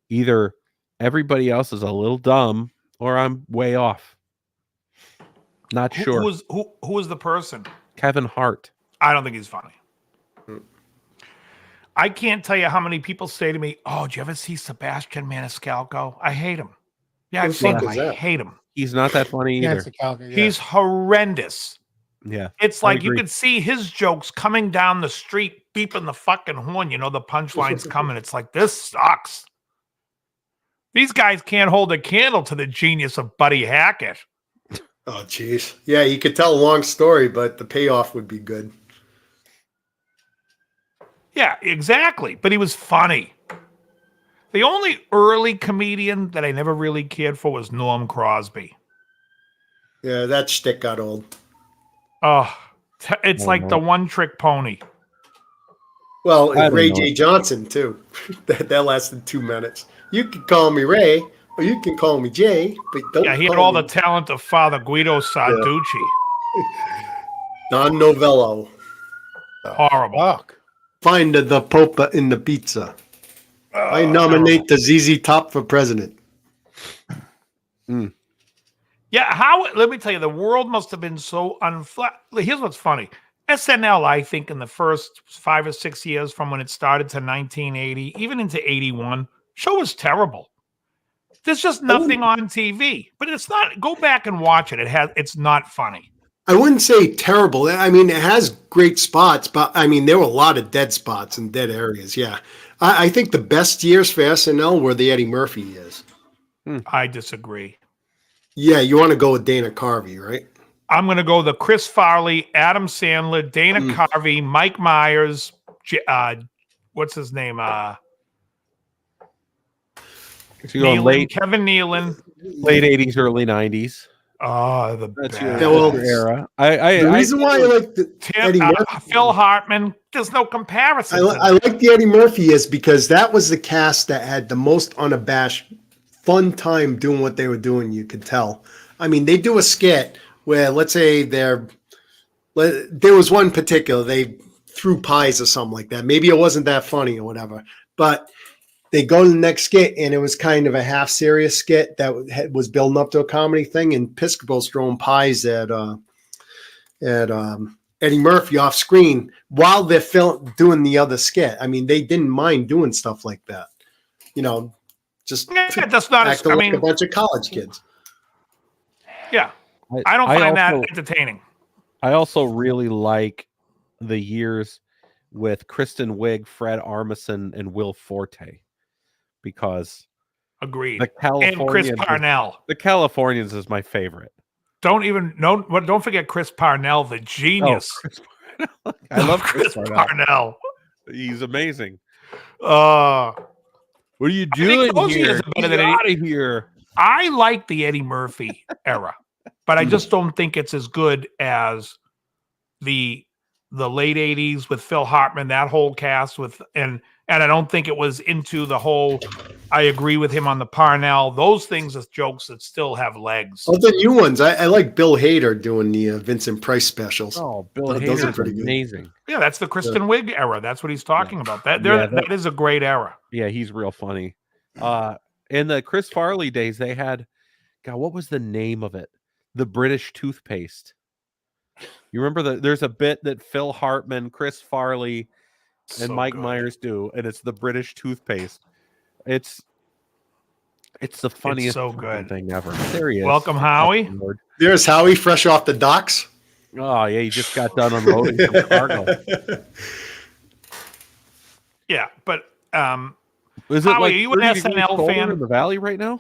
Speaker 5: Either everybody else is a little dumb or I'm way off. Not sure.
Speaker 3: Who was the person?
Speaker 5: Kevin Hart.
Speaker 3: I don't think he's funny. I can't tell you how many people say to me, "Oh, did you ever see Sebastian Maniscalco? I hate him." Yeah, I've seen him. I hate him.
Speaker 5: He's not that funny either.
Speaker 3: He's horrendous.
Speaker 5: Yeah.
Speaker 3: It's like you could see his jokes coming down the street, beeping the fucking horn. You know, the punchline's coming. It's like, this sucks. These guys can't hold a candle to the genius of Buddy Hackett.
Speaker 4: Oh, jeez. Yeah, you could tell a long story, but the payoff would be good.
Speaker 3: Yeah, exactly. But he was funny. The only early comedian that I never really cared for was Norm Crosby.
Speaker 4: Yeah, that shtick got old.
Speaker 3: Oh, it's like the one-trick pony.
Speaker 4: Well,
Speaker 5: I don't
Speaker 4: Ray
Speaker 5: know.
Speaker 4: J. Johnson too. that lasted 2 minutes. You can call me Ray, or you can call me Jay, but don't.
Speaker 3: Yeah, he had
Speaker 4: call
Speaker 3: all
Speaker 4: me
Speaker 3: the talent of Father Guido Sarducci.
Speaker 4: Don Novello.
Speaker 3: Horrible.
Speaker 6: Fuck.
Speaker 4: Find the Pope in the pizza. I nominate the ZZ Top for president.
Speaker 3: Yeah, how? Let me tell you, the world must have been so unflat. Here's what's funny. SNL, I think, in the first 5 or 6 years from when it started to 1980, even into 81, show was terrible. There's just nothing on TV. But it's not. Go back and watch it. It's not funny.
Speaker 4: I wouldn't say terrible. I mean, it has great spots, but I mean, there were a lot of dead spots and dead areas. Yeah. I think the best years for SNL were the Eddie Murphy years.
Speaker 3: I disagree.
Speaker 4: Yeah, you want to go with Dana Carvey, right?
Speaker 3: I'm going to go the Chris Farley, Adam Sandler, Dana Carvey, Mike Myers, what's his name? Kevin Nealon.
Speaker 5: Late 80s, early 90s.
Speaker 3: Oh,
Speaker 5: That's
Speaker 3: best.
Speaker 5: your era.
Speaker 4: The reason why I like the Eddie Murphy,
Speaker 3: Phil Hartman, there's no comparison.
Speaker 4: I like the Eddie Murphy is because that was the cast that had the most unabashed fun time doing what they were doing. You could tell. I mean, they do a skit where, let's say, there was one particular, they threw pies or something like that. Maybe it wasn't that funny or whatever, but they go to the next skit, and it was kind of a half serious skit that was building up to a comedy thing. And Piscopal's throwing pies at Eddie Murphy off screen while they're doing the other skit. I mean, they didn't mind doing stuff like that. You know, just
Speaker 3: that's not
Speaker 4: acting like a bunch of college kids.
Speaker 3: Yeah, I don't find that entertaining.
Speaker 5: I also really like the years with Kristen Wiig, Fred Armisen, and Will Forte. Because
Speaker 3: agreed.
Speaker 5: And
Speaker 3: Chris Parnell.
Speaker 5: The Californians is my favorite.
Speaker 3: Don't forget Chris Parnell, the genius.
Speaker 5: I love Chris
Speaker 3: Parnell.
Speaker 5: He's amazing.
Speaker 3: What
Speaker 5: are you doing here? Get out of here.
Speaker 3: I like the Eddie Murphy era, but I just don't think it's as good as the late 80s with Phil Hartman, that whole cast and I don't think it was into the whole, I agree with him on the Parnell. Those things are jokes that still have legs.
Speaker 4: Oh, the new ones. I like Bill Hader doing the Vincent Price specials.
Speaker 5: Oh, Bill Hader is pretty amazing.
Speaker 3: Yeah, that's the Kristen Wiig era. That's what he's talking about. That is a great era.
Speaker 5: Yeah, he's real funny. In the Chris Farley days, they had, God, what was the name of it? The British toothpaste. You remember there's a bit that Phil Hartman, Chris Farley, and Mike Myers do, and it's the British toothpaste. It's the funniest thing ever. There he is.
Speaker 3: Welcome, Howie.
Speaker 4: There's Howie, fresh off the docks.
Speaker 5: Oh yeah, he just got done unloading some cargo.
Speaker 3: Yeah, but
Speaker 5: is it
Speaker 3: Howie,
Speaker 5: like
Speaker 3: are you an SNL fan
Speaker 5: in the Valley right now?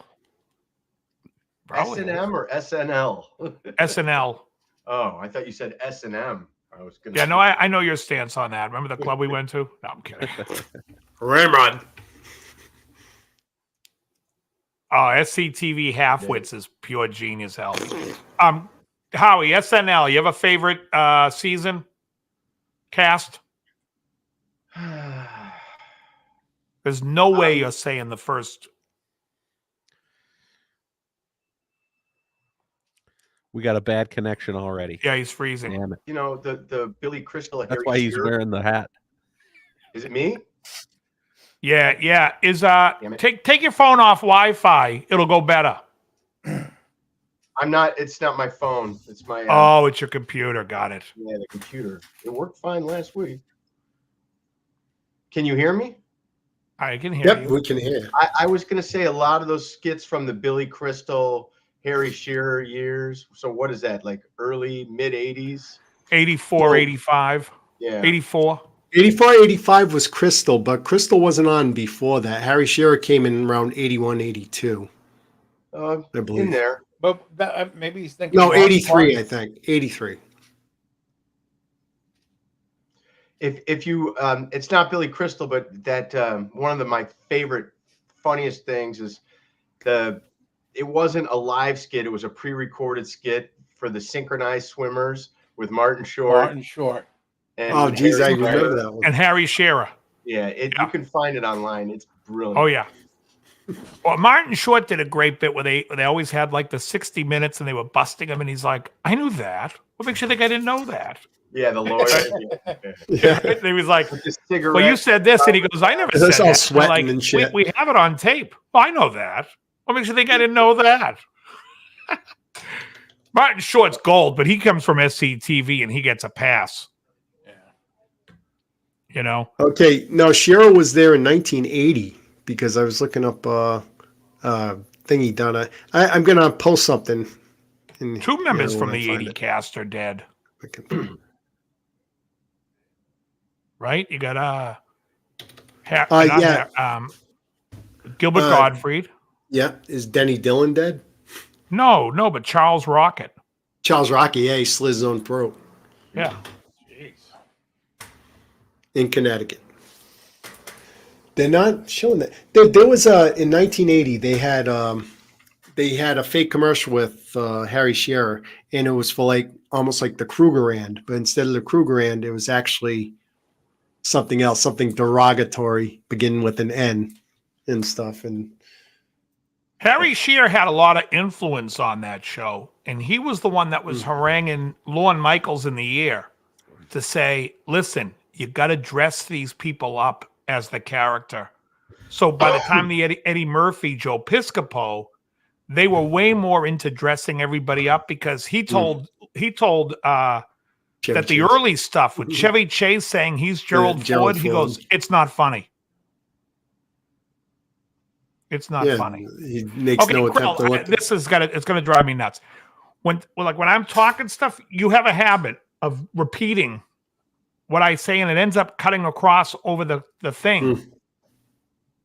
Speaker 2: S&M or SNL?
Speaker 3: SNL.
Speaker 2: Oh, I thought you said S&M. I was gonna.
Speaker 3: Yeah, no, I know your stance on that. Remember the club we went to? No, I'm kidding.
Speaker 4: Raymond.
Speaker 3: Oh, SCTV Halfwits is pure genius hell. Howie, SNL, you have a favorite season cast? There's no way you're saying the first.
Speaker 5: We got a bad connection already.
Speaker 3: Yeah, he's freezing.
Speaker 5: Damn it.
Speaker 2: You know, the Billy Crystal.
Speaker 5: That's why he's wearing the hat.
Speaker 2: Is it me?
Speaker 3: Yeah. Is take your phone off Wi-Fi. It'll go better.
Speaker 2: I'm not. It's not my phone. It's my.
Speaker 3: It's your computer. Got it.
Speaker 2: Yeah, the computer. It worked fine last week. Can you hear me?
Speaker 3: I can hear you.
Speaker 4: Yep, we can hear.
Speaker 2: I was going to say a lot of those skits from the Billy Crystal, Harry Shearer years. So what is that? Like early, mid 80s?
Speaker 3: 84, 85.
Speaker 2: Yeah.
Speaker 3: 84.
Speaker 4: 84, 85 was Crystal, but Crystal wasn't on before that. Harry Shearer came in around 81, 82. I believe.
Speaker 2: In there.
Speaker 6: But maybe he's thinking.
Speaker 4: No, 83, I think. 83.
Speaker 2: If you, it's not Billy Crystal, but that one of my favorite funniest things is it wasn't a live skit. It was a pre-recorded skit for the synchronized swimmers with Martin Short.
Speaker 6: Martin Short.
Speaker 2: And
Speaker 4: geez, I
Speaker 2: Harry
Speaker 4: remember
Speaker 2: Shearer.
Speaker 4: that one.
Speaker 3: And Harry Shearer.
Speaker 2: Yeah, you can find it online. It's brilliant.
Speaker 3: Oh yeah. Well, Martin Short did a great bit where they always had like the 60 minutes and they were busting him, and he's like, I knew that. What makes you think I didn't know that?
Speaker 2: Yeah, the lawyer.
Speaker 4: Yeah.
Speaker 3: And he was like,
Speaker 2: With the cigarette.
Speaker 3: well, you said this, and he goes, I never said
Speaker 4: It's all
Speaker 3: that. And
Speaker 4: sweating
Speaker 3: like,
Speaker 4: and shit.
Speaker 3: We have it on tape. Well, I know that. What makes you think I didn't know that? Martin Short's gold, but he comes from SCTV and he gets a pass.
Speaker 6: Yeah.
Speaker 3: You know?
Speaker 4: Okay, now Shearer was there in 1980 because I was looking up thingy done. I'm gonna post something.
Speaker 3: Two members from
Speaker 4: when I
Speaker 3: the
Speaker 4: find
Speaker 3: 80
Speaker 4: it.
Speaker 3: cast are dead.
Speaker 4: Okay.
Speaker 3: Right? You got Gilbert Gottfried.
Speaker 4: Yeah, is Denny Dillon dead?
Speaker 3: No, but Charles Rocket.
Speaker 4: Charles Rocky, yeah, he slit his own throat
Speaker 3: Yeah.
Speaker 4: in Connecticut. They're not showing that. There was in 1980 they had a fake commercial with Harry Shearer, and it was for like almost like the Krugerrand, but instead of the Krugerrand, it was actually something else, something derogatory, beginning with an N and stuff. And
Speaker 3: Harry Shearer had a lot of influence on that show, and he was the one that was haranguing Lorne Michaels in the ear to say, listen, you got to dress these people up as the character. So by the time the Eddie Murphy, Joe Piscopo, they were way more into dressing everybody up because he told that the early stuff with Chevy Chase saying he's Gerald Ford, he goes, it's not funny. It's not funny.
Speaker 4: He makes no attempt to look.
Speaker 3: It's gonna drive me nuts. When I'm talking stuff, you have a habit of repeating what I say, and it ends up cutting across over the thing.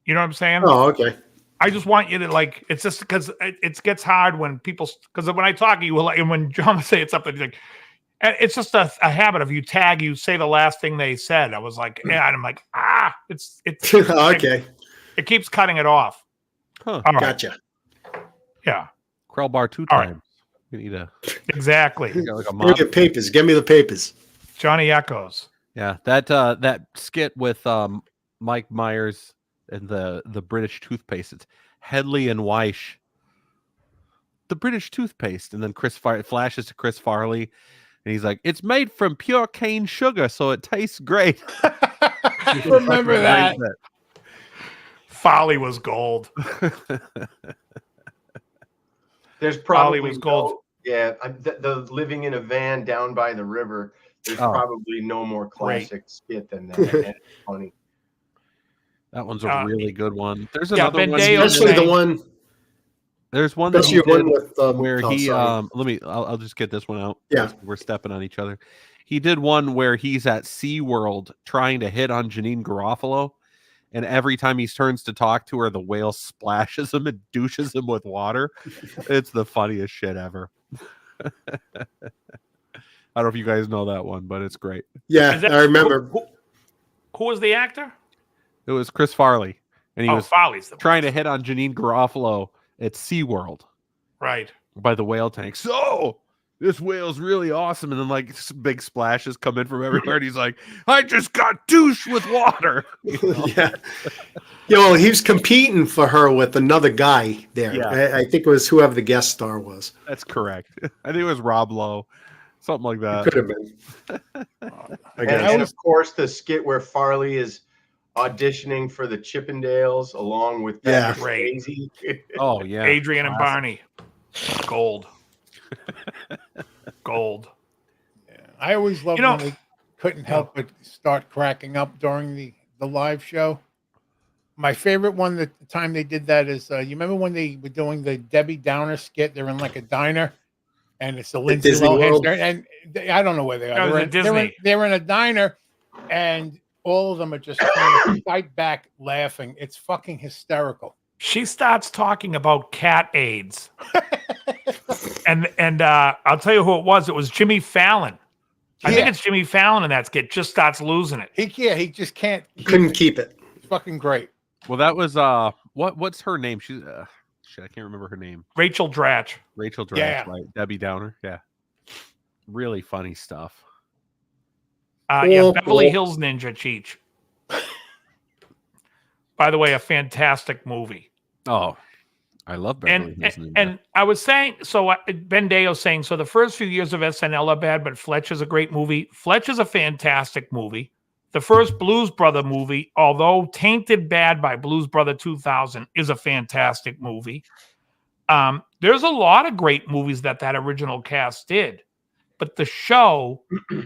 Speaker 3: You know what I'm saying?
Speaker 4: Oh, okay.
Speaker 3: I just want you to it's just because it gets hard when people, because when I talk, you will, and when John say it's something like, it's just a habit of you say the last thing they said. I was like, yeah, and I'm like, it's
Speaker 4: okay.
Speaker 3: It keeps cutting it off.
Speaker 5: Huh.
Speaker 3: All right.
Speaker 4: Gotcha.
Speaker 3: Yeah.
Speaker 5: Krell bar 2
Speaker 3: All right.
Speaker 5: times. You need a
Speaker 3: Exactly.
Speaker 5: like a
Speaker 4: Give
Speaker 5: mop.
Speaker 4: me the papers. Give me the papers.
Speaker 3: Johnny Echoes.
Speaker 5: Yeah, that skit with Mike Myers and the British toothpaste. It's Headley and Weish. The British toothpaste, and then it flashes to Chris Farley, and he's like, "It's made from pure cane sugar, so it tastes great."
Speaker 6: Remember that.
Speaker 3: Farley was gold.
Speaker 2: There's probably
Speaker 3: was gold.
Speaker 2: Yeah, the living in a van down by the river. There's probably no more classic skit than that. And it's funny.
Speaker 5: That one's a really good one. There's another one,
Speaker 4: especially the one.
Speaker 5: There's one that
Speaker 4: Especially one with
Speaker 5: where he I'll just get this one out.
Speaker 4: Yeah,
Speaker 5: we're stepping on each other. He did one where he's at SeaWorld trying to hit on Janine Garofalo, and every time he turns to talk to her, the whale splashes him and douches him with water. It's the funniest shit ever. I don't know if you guys know that one, but it's great.
Speaker 4: Yeah, I remember.
Speaker 3: Who was the actor?
Speaker 5: It was Chris Farley, and he was
Speaker 3: Farley's
Speaker 5: trying to hit on Janine Garofalo at SeaWorld.
Speaker 3: Right.
Speaker 5: By the whale tank. So, this whale's really awesome. And then, big splashes come in from everywhere. And he's like, I just got douche with water. You know?
Speaker 4: Yeah. Well, he was competing for her with another guy there.
Speaker 5: Yeah.
Speaker 4: I think it was whoever the guest star was.
Speaker 5: That's correct. I think it was Rob Lowe. Something like that.
Speaker 4: It could have been.
Speaker 2: And of course, the skit where Farley is auditioning for the Chippendales along with Crazy.
Speaker 5: Oh yeah,
Speaker 3: Adrian and Barney. Gold. Gold.
Speaker 6: Yeah. I always loved when they couldn't help but start cracking up during the live show. My favorite one, the time they did that is, you remember when they were doing the Debbie Downer skit? They're in like a diner, and it's the Lindsay Lohan, and I don't know where they are. They're in a diner, and all of them are just trying to fight back laughing. It's fucking hysterical.
Speaker 3: She starts talking about cat AIDS. and I'll tell you who it was. It was Jimmy Fallon. I think it's Jimmy Fallon in that skit. Just starts losing it.
Speaker 6: He just can't.
Speaker 4: Couldn't keep it.
Speaker 6: It's fucking great.
Speaker 5: Well, that was What's her name? She's shit, I can't remember her name.
Speaker 3: Rachel Dratch.
Speaker 5: Rachel Dratch,
Speaker 6: Yeah.
Speaker 5: right? Debbie Downer. Yeah. Really funny stuff.
Speaker 3: Yeah, Beverly Hills Ninja Cheech. By the way, a fantastic movie.
Speaker 5: Oh, I love Beverly Hills Ninja.
Speaker 3: And I was saying, so Ben Deo's saying, so the first few years of SNL are bad, but Fletch is a great movie. Fletch is a fantastic movie. The first Blues Brother movie, although tainted bad by Blues Brother 2000, is a fantastic movie. There's a lot of great movies that original cast did. But the show,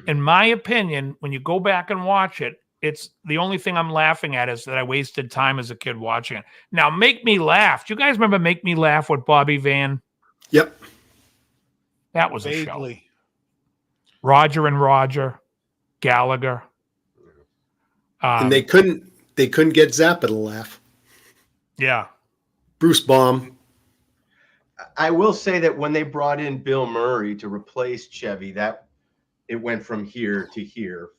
Speaker 3: in my opinion, when you go back and watch it, it's the only thing I'm laughing at is that I wasted time as a kid watching it. Now, Make Me Laugh. Do you guys remember Make Me Laugh with Bobby Van?
Speaker 4: Yep.
Speaker 3: That was a
Speaker 6: Vaguely.
Speaker 3: show. Roger and Roger, Gallagher.
Speaker 4: And they couldn't get Zappa to laugh.
Speaker 3: Yeah.
Speaker 4: Bruce Baum.
Speaker 2: I will say that when they brought in Bill Murray to replace Chevy, that it went from here to here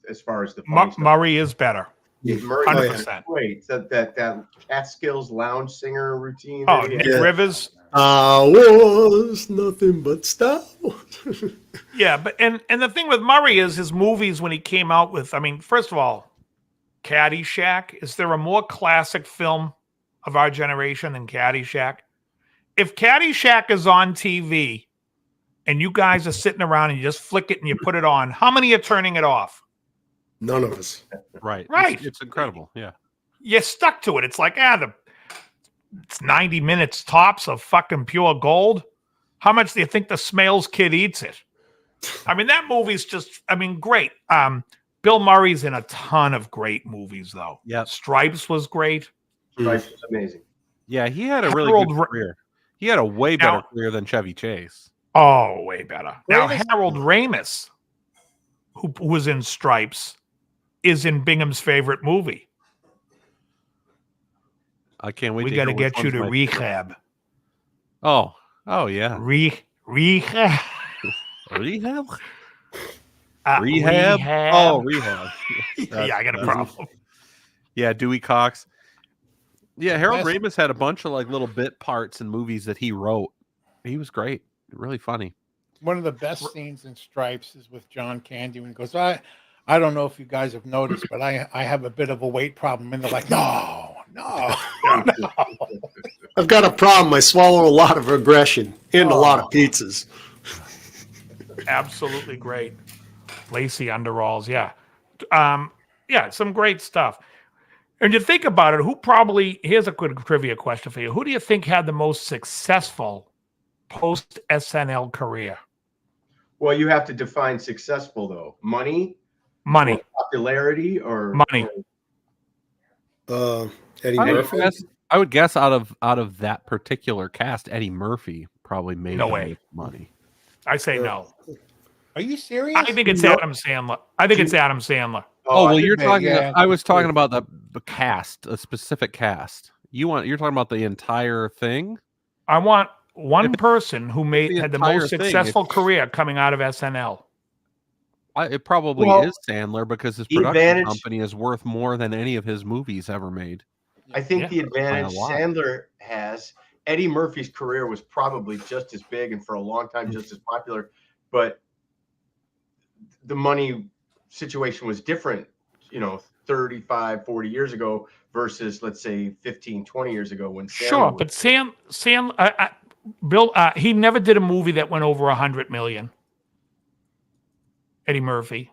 Speaker 2: as far as the funny stuff.
Speaker 3: Murray is better.
Speaker 2: Murray
Speaker 3: 100%.
Speaker 2: Great. That Catskills lounge singer routine.
Speaker 3: Oh, Nick Rivers.
Speaker 4: Was nothing but stuff.
Speaker 3: Yeah, but and the thing with Murray is his movies when he came out with, I mean, first of all, Caddyshack. Is there a more classic film of our generation than Caddyshack? If Caddyshack is on TV and you guys are sitting around and you just flick it and you put it on, how many are turning it off?
Speaker 4: None of us.
Speaker 5: Right.
Speaker 3: Right.
Speaker 5: It's incredible. Yeah.
Speaker 3: You're stuck to it. It's like, it's 90 minutes tops of fucking pure gold. How much do you think the Smales kid eats it? I mean, that movie's just, great. Bill Murray's in a ton of great movies, though.
Speaker 5: Yeah.
Speaker 3: Stripes was great.
Speaker 2: Stripes was amazing.
Speaker 5: Yeah, he had a really good career. He had a way better career than Chevy Chase.
Speaker 3: Oh, way better. Now, Harold Ramis, who was in Stripes, is in Bingham's favorite movie.
Speaker 5: I can't wait.
Speaker 3: We got to get you to rehab.
Speaker 5: Oh, yeah.
Speaker 3: Rehab.
Speaker 5: Rehab.
Speaker 3: Rehab.
Speaker 5: Oh, rehab.
Speaker 3: Yeah, I got a problem.
Speaker 5: Yeah, Dewey Cox. Yeah, Harold Ramis had a bunch of like little bit parts in movies that he wrote. He was great, really funny.
Speaker 6: One of the best scenes in Stripes is with John Candy when he goes, I don't know if you guys have noticed, but I have a bit of a weight problem. And they're like, no.
Speaker 4: I've got a problem. I swallow a lot of aggression and a lot of pizzas.
Speaker 3: Absolutely great. Lacy underalls, yeah. Some great stuff. And you think about it, here's a good trivia question for you. Who do you think had the most successful post-SNL career?
Speaker 2: Well, you have to define successful, though. Money?
Speaker 3: Money.
Speaker 2: Popularity or
Speaker 3: money?
Speaker 4: Eddie Murphy?
Speaker 5: I would guess out of that particular cast, Eddie Murphy probably made
Speaker 3: no way
Speaker 5: money.
Speaker 3: I say no.
Speaker 6: Are you serious?
Speaker 3: I think it's Adam Sandler. It's Adam Sandler.
Speaker 5: Oh, well, you're talking. Yeah. I was talking about the cast, a specific cast. You're talking about the entire thing.
Speaker 3: I want one person who had the most successful career coming out of SNL.
Speaker 5: It probably is Sandler because his production company is worth more than any of his movies ever made.
Speaker 2: I think the advantage Sandler has, Eddie Murphy's career was probably just as big and for a long time just as popular, but the money situation was different, 35, 40 years ago versus, let's say, 15, 20 years ago when
Speaker 3: Sure, but Bill, he never did a movie that went over 100 million. Eddie Murphy.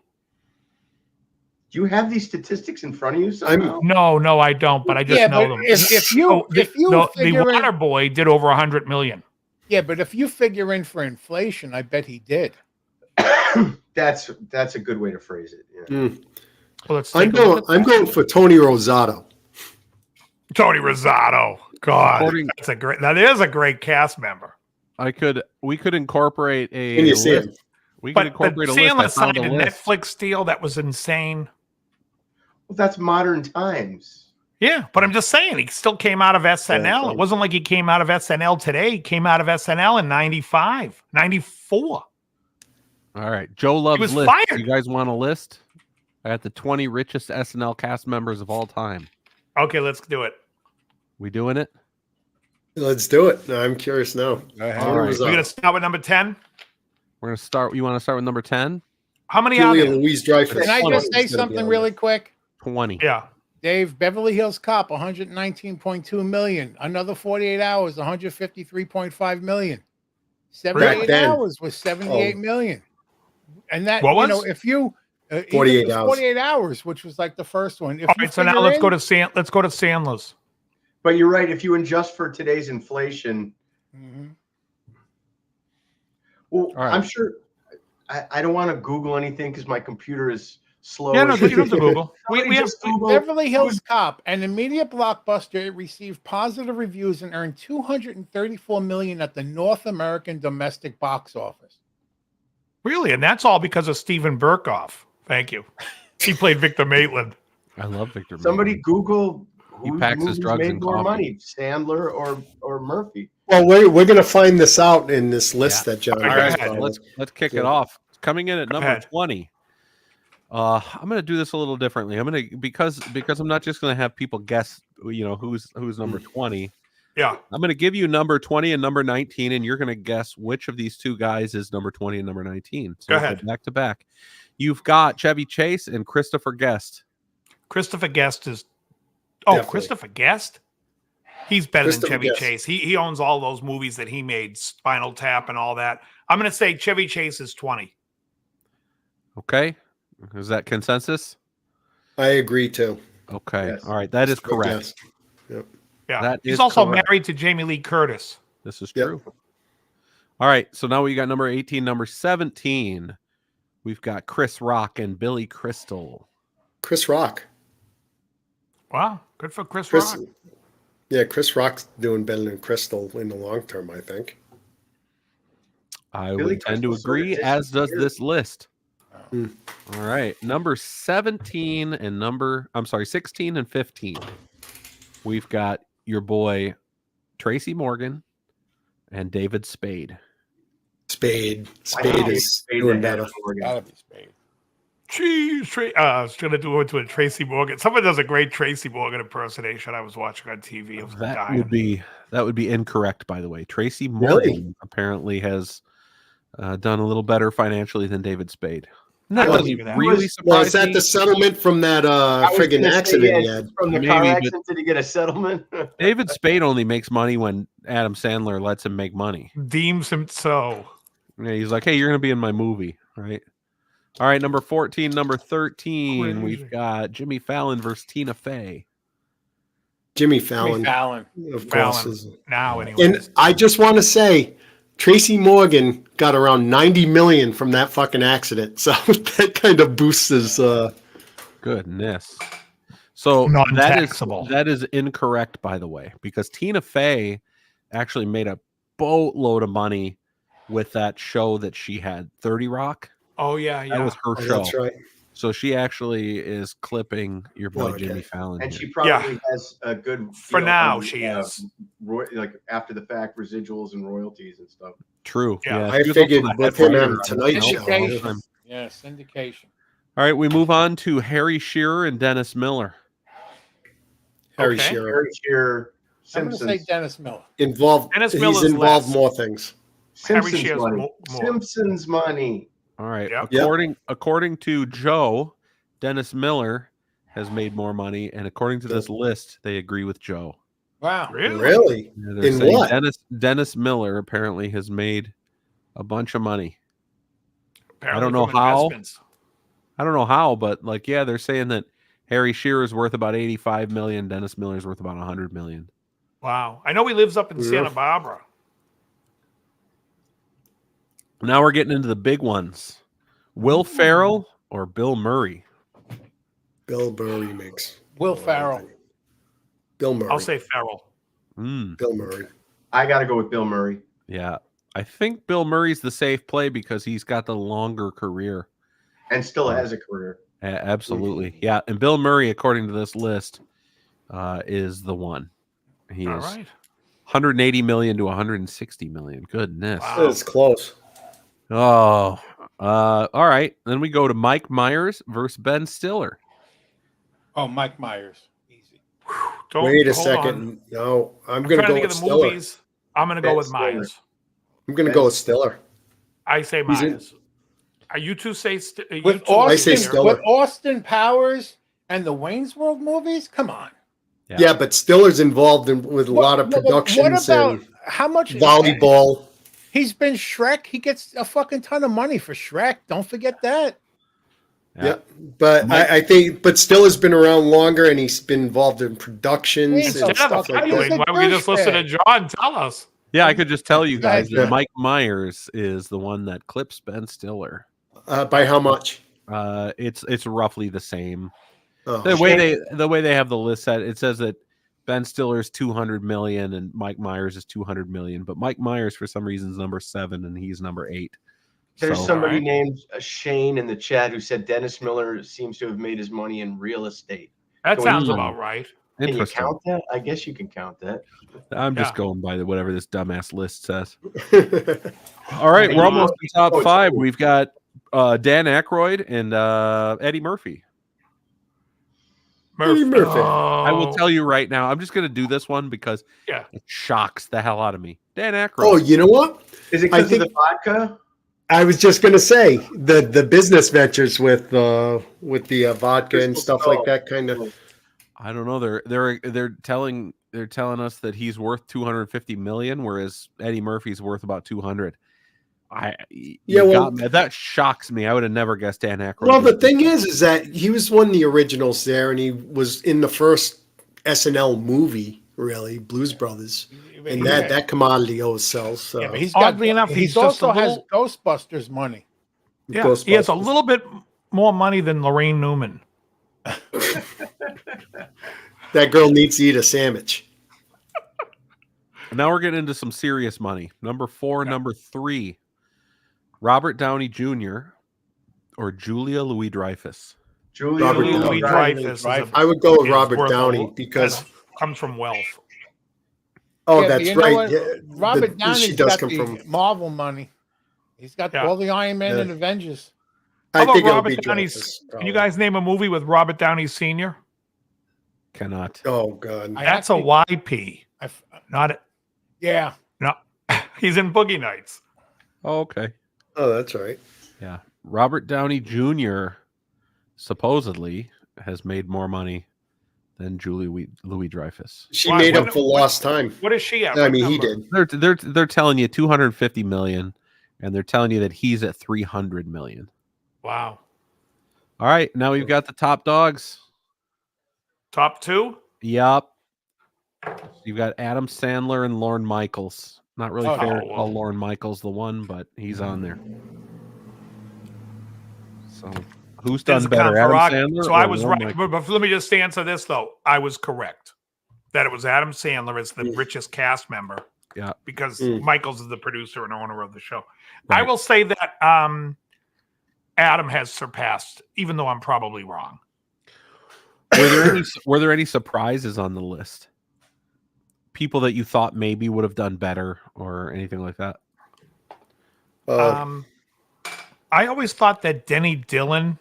Speaker 2: Do you have these statistics in front of you somehow?
Speaker 3: No, I don't, but I just know them. The Water Boy did over 100 million.
Speaker 6: Yeah, but if you figure in for inflation, I bet he did.
Speaker 2: That's a good way to phrase it. Yeah.
Speaker 3: Well,
Speaker 4: I'm going for Tony Rosato.
Speaker 3: Tony Rosato. God, that is a great cast member.
Speaker 5: We could incorporate a list. We could incorporate a list.
Speaker 3: Sandler signed a Netflix deal that was insane.
Speaker 2: Well, that's modern times.
Speaker 3: Yeah, but I'm just saying, he still came out of SNL. It wasn't like he came out of SNL today. He came out of SNL in 95, 94.
Speaker 5: All right. Joe loves lists.
Speaker 3: Fired.
Speaker 5: You guys want a list? I got the 20 richest SNL cast members of all time.
Speaker 3: Okay, let's do it.
Speaker 5: We doing it?
Speaker 4: Let's do it. I'm curious now.
Speaker 3: All right. We're going to start with number 10.
Speaker 5: We're going to start. You want to start with number 10?
Speaker 3: How many
Speaker 4: Julia
Speaker 3: are there?
Speaker 4: Louis-Dreyfus.
Speaker 6: Can I just say something really quick?
Speaker 5: 20.
Speaker 3: Yeah.
Speaker 6: Dave, Beverly Hills Cop, 119.2 million. Another 48 hours, 153.5 million. 78 hours was 78 million. And that,
Speaker 3: What was?
Speaker 6: you know, if you
Speaker 4: 48 hours.
Speaker 6: 48 hours, which was like the first one. If
Speaker 3: All right, so now let's go to Sandler's.
Speaker 2: But you're right. If you adjust for today's inflation, well,
Speaker 5: right.
Speaker 2: I'm sure I don't want to Google anything because my computer is slow.
Speaker 3: Yeah, no, you don't have to Google. we have
Speaker 2: Google.
Speaker 6: Beverly Hills Cop, an immediate blockbuster. It received positive reviews and earned $234 million at the North American domestic box office.
Speaker 3: Really, and that's all because of Steven Berkoff. Thank you. He played Victor Maitland.
Speaker 5: I love Victor.
Speaker 2: Somebody
Speaker 5: Maitland.
Speaker 2: Google
Speaker 5: He
Speaker 2: who
Speaker 5: packs his drugs
Speaker 2: made
Speaker 5: and
Speaker 2: more
Speaker 5: coffee.
Speaker 2: money, Sandler or Murphy.
Speaker 4: Well, we're going to find this out in this list that John.
Speaker 3: All
Speaker 4: has
Speaker 3: right,
Speaker 4: followed.
Speaker 5: Let's kick it off. Coming in at number 20. I'm going to do this a little differently. I'm going to because I'm not just going to have people guess, you know, who's number 20.
Speaker 3: Yeah.
Speaker 5: I'm going to give you number 20 and number 19, and you're going to guess which of these two guys is number 20 and number 19. So
Speaker 3: Go ahead.
Speaker 5: Back to back. You've got Chevy Chase and Christopher Guest.
Speaker 3: Christopher Guest is. Oh,
Speaker 4: Definitely.
Speaker 3: Christopher Guest. He's better than
Speaker 4: Christopher
Speaker 3: Chevy
Speaker 4: Guest.
Speaker 3: Chase. He owns all those movies that he made, Spinal Tap and all that. I'm going to say Chevy Chase is 20.
Speaker 5: Okay. Is that consensus?
Speaker 4: I agree too.
Speaker 5: Okay.
Speaker 2: Yes.
Speaker 5: All right. That is correct.
Speaker 4: Yes. Yep.
Speaker 3: Yeah.
Speaker 5: That
Speaker 3: He's
Speaker 5: is
Speaker 3: also
Speaker 5: correct.
Speaker 3: married to Jamie Lee Curtis.
Speaker 5: This is
Speaker 4: Yep.
Speaker 5: true. All right. So now we got number 18, number 17. We've got Chris Rock and Billy Crystal.
Speaker 4: Chris Rock.
Speaker 3: Wow. Good for Chris
Speaker 4: Chris.
Speaker 3: Rock.
Speaker 4: Yeah, Chris Rock's doing better than Crystal in the long term, I think.
Speaker 5: I
Speaker 2: Billy
Speaker 5: would tend to
Speaker 2: Crystal sort of
Speaker 5: agree, as does
Speaker 2: disappeared.
Speaker 5: this list.
Speaker 4: Hmm.
Speaker 5: All right. Number 17 and 16 and 15. We've got your boy Tracy Morgan and David Spade.
Speaker 4: Spade
Speaker 2: Wow.
Speaker 4: is
Speaker 2: Spade
Speaker 4: doing
Speaker 2: ahead
Speaker 4: better.
Speaker 2: of Morgan.
Speaker 6: Gotta be Spade.
Speaker 3: Jeez, I was going to do it to a Tracy Morgan. Someone does a great Tracy Morgan impersonation. I was watching on TV. I was dying.
Speaker 5: That would be incorrect, by the way. Tracy
Speaker 4: Really?
Speaker 5: Morgan apparently has done a little better financially than David Spade. And
Speaker 3: I
Speaker 5: that
Speaker 3: believe
Speaker 5: doesn't
Speaker 3: you that.
Speaker 5: really
Speaker 4: Well,
Speaker 5: surprise
Speaker 4: is that
Speaker 5: me.
Speaker 4: the settlement from that
Speaker 2: I was
Speaker 4: friggin'
Speaker 2: gonna say,
Speaker 4: accident he
Speaker 2: yeah,
Speaker 4: had?
Speaker 2: from the
Speaker 5: Maybe,
Speaker 2: car
Speaker 5: but-
Speaker 2: accident. Did he get a settlement?
Speaker 5: David Spade only makes money when Adam Sandler lets him make money.
Speaker 3: Deems him so.
Speaker 5: Yeah, he's like, hey, you're going to be in my movie, right? All right, number 14, number 13,
Speaker 3: Crazy.
Speaker 5: we've got Jimmy Fallon versus Tina Fey.
Speaker 4: Jimmy
Speaker 6: Fallon.
Speaker 4: Fallon, of course.
Speaker 3: Fallon.
Speaker 4: Is,
Speaker 3: Now, anyway.
Speaker 4: and I just want to say, Tracy Morgan got around 90 million from that fucking accident, so that kind of boosts his.
Speaker 5: Goodness. So
Speaker 3: Non-taxable.
Speaker 5: that is incorrect, by the way, because Tina Fey actually made a boatload of money with that show that she had, 30 Rock.
Speaker 3: Oh, yeah,
Speaker 5: That
Speaker 3: yeah.
Speaker 5: was her
Speaker 4: Oh,
Speaker 5: show.
Speaker 4: that's right.
Speaker 5: So she actually is clipping your boy
Speaker 4: Okay.
Speaker 5: Jimmy Fallon.
Speaker 2: And
Speaker 5: here.
Speaker 2: she probably has a good
Speaker 3: For now, she is.
Speaker 2: like after the fact residuals and royalties and stuff.
Speaker 5: True.
Speaker 3: Yeah.
Speaker 4: I
Speaker 5: she was
Speaker 4: figured
Speaker 5: also the
Speaker 4: with
Speaker 5: head
Speaker 4: him
Speaker 5: writer
Speaker 4: on
Speaker 5: on
Speaker 4: Tonight
Speaker 5: the
Speaker 4: Show.
Speaker 5: all the time.
Speaker 6: Yeah, syndication.
Speaker 5: All right, we move on to Harry Shearer and Dennis Miller.
Speaker 4: Harry
Speaker 3: Okay.
Speaker 4: Shearer
Speaker 2: Harry Shearer,
Speaker 6: I'm going to
Speaker 2: Simpsons.
Speaker 6: say Dennis Miller.
Speaker 4: involved.
Speaker 3: Dennis
Speaker 4: He's
Speaker 3: Miller's
Speaker 4: involved
Speaker 3: less.
Speaker 4: more things.
Speaker 3: Harry
Speaker 2: Simpsons
Speaker 3: Shearer's
Speaker 2: money.
Speaker 3: more.
Speaker 2: Simpsons money.
Speaker 5: All right.
Speaker 3: Yep.
Speaker 5: According to Joe, Dennis Miller has made more money, and according to this list, they agree with Joe.
Speaker 6: Wow.
Speaker 3: Really?
Speaker 4: Really?
Speaker 5: Yeah, they're
Speaker 4: In
Speaker 5: saying
Speaker 4: what?
Speaker 5: Dennis Miller apparently has made a bunch of money.
Speaker 3: Apparently
Speaker 5: I don't know
Speaker 3: from
Speaker 5: how.
Speaker 3: investments.
Speaker 5: I don't know how, but like, yeah, they're saying that Harry Shearer is worth about 85 million. Dennis Miller is worth about 100 million.
Speaker 3: Wow. I know he lives up in Santa Barbara.
Speaker 5: Now we're getting into the big ones. Will Ferrell or Bill Murray?
Speaker 4: Bill Murray makes.
Speaker 6: Will Ferrell.
Speaker 4: Bill Murray.
Speaker 3: I'll say Ferrell.
Speaker 4: Bill Murray.
Speaker 2: I got to go with Bill Murray.
Speaker 5: Yeah. I think Bill Murray's the safe play because he's got the longer career.
Speaker 2: And still has a career.
Speaker 5: Absolutely. Yeah. And Bill Murray, according to this list, is the one. He
Speaker 3: All
Speaker 5: is
Speaker 3: right.
Speaker 5: 180 million to 160 million. Goodness.
Speaker 3: Wow.
Speaker 4: It's close.
Speaker 5: Oh, all right. Then we go to Mike Myers versus Ben Stiller.
Speaker 6: Oh, Mike Myers. Easy.
Speaker 4: Wait a
Speaker 3: hold
Speaker 4: second.
Speaker 3: on.
Speaker 4: No, I'm
Speaker 3: I'm
Speaker 4: going to
Speaker 3: trying
Speaker 4: go
Speaker 3: think
Speaker 4: with
Speaker 3: of the
Speaker 4: Stiller.
Speaker 3: movies. I'm going to go
Speaker 2: Ben
Speaker 3: with
Speaker 2: Stiller.
Speaker 3: Myers.
Speaker 4: I'm going to go with Stiller.
Speaker 3: I say
Speaker 4: He's in-
Speaker 3: Myers. You two say
Speaker 6: With
Speaker 4: I say
Speaker 6: Austin,
Speaker 4: Stiller.
Speaker 6: with Austin Powers and the Wayne's World movies. Come on.
Speaker 4: Yeah, but Stiller's involved with a lot of productions.
Speaker 6: What about
Speaker 4: and
Speaker 6: how much
Speaker 4: volleyball?
Speaker 6: He's been Shrek. He gets a fucking ton of money for Shrek. Don't forget that.
Speaker 4: Yeah, but I think, but Stiller's been around longer, and he's been involved in productions
Speaker 6: Instead
Speaker 4: and
Speaker 3: Instead of
Speaker 4: stuff like
Speaker 3: arguing,
Speaker 4: that.
Speaker 3: why don't we just listen to John tell us?
Speaker 5: Yeah, I could just tell you guys
Speaker 4: Yeah.
Speaker 5: that Mike Myers is the one that clips Ben Stiller.
Speaker 4: By how much?
Speaker 5: It's roughly the same.
Speaker 4: Oh,
Speaker 5: The way they have the list set, it says that Ben Stiller's 200 million and Mike Myers is 200 million, but Mike Myers for some reason is number 7 and he's number 8.
Speaker 2: There's somebody named Shane in the chat who said Dennis Miller seems to have made his money in real estate.
Speaker 3: That sounds about right.
Speaker 2: Can you count that? I guess you can count that.
Speaker 5: I'm just going by whatever this dumbass list says. All right, we're almost in top 5. We've got Dan Aykroyd and Eddie Murphy.
Speaker 4: Eddie Murphy.
Speaker 5: I will tell you right now. I'm just going to do this one because it shocks the hell out of me. Dan Aykroyd.
Speaker 4: Oh, you know what?
Speaker 2: Is it because of the vodka?
Speaker 4: I was just going to say the business ventures with the vodka and stuff like that kind of.
Speaker 5: I don't know. They're telling us that he's worth 250 million, whereas Eddie Murphy's worth about 200. That shocks me. I would have never guessed Dan Aykroyd.
Speaker 4: Well, the thing is that he was one of the originals there, and he was in the first SNL movie, really, Blues Brothers, and that commodity always sells. So.
Speaker 6: Yeah, but
Speaker 3: Oddly enough,
Speaker 6: he also has Ghostbusters money.
Speaker 3: Yeah,
Speaker 4: Ghostbusters.
Speaker 3: he has a little bit more money than Lorraine Newman.
Speaker 4: That girl needs to eat a sandwich.
Speaker 5: Now we're getting into some serious money. Number 4, number 3. Robert Downey Jr. or Julia Louis-Dreyfus.
Speaker 2: Julia
Speaker 3: Louis-Dreyfus.
Speaker 4: I would go with Robert Downey because
Speaker 3: comes from wealth.
Speaker 4: Oh, that's right. Yeah,
Speaker 6: Robert Downey's got
Speaker 4: come
Speaker 6: the
Speaker 4: from
Speaker 6: Marvel money. He's got all the Iron Man and Avengers.
Speaker 4: I think it'll
Speaker 3: Robert
Speaker 4: be
Speaker 3: Downey's.
Speaker 4: Dreyfus,
Speaker 3: Can you guys name a movie with Robert Downey Sr.?
Speaker 5: Cannot.
Speaker 4: Oh God,
Speaker 3: that's a YP. Not it.
Speaker 6: Yeah.
Speaker 3: No, he's in Boogie Nights.
Speaker 5: Oh, okay.
Speaker 4: Oh, that's right.
Speaker 5: Yeah. Robert Downey Jr. supposedly has made more money than Julie Louis-Dreyfus.
Speaker 4: She made up for lost time.
Speaker 3: What is she at?
Speaker 4: I mean, he did.
Speaker 5: They're telling you 250 million, and they're telling you that he's at 300 million.
Speaker 3: Wow.
Speaker 5: All right, now we've got the top dogs.
Speaker 3: Top 2?
Speaker 5: Yup. You've got Adam Sandler and Lorne Michaels. Not really fair to call Lorne Michaels the one, but he's on there. So who's done better, Adam Sandler?
Speaker 3: So I was right, but let me just answer this though. I was correct that it was Adam Sandler as the richest cast member.
Speaker 5: Yeah,
Speaker 3: because Michaels is the producer and owner of the show.
Speaker 5: Right.
Speaker 3: I will say that Adam has surpassed, even though I'm probably wrong.
Speaker 5: Were there any surprises on the list? People that you thought maybe would have done better or anything like that?
Speaker 3: I always thought that Denny Dillon.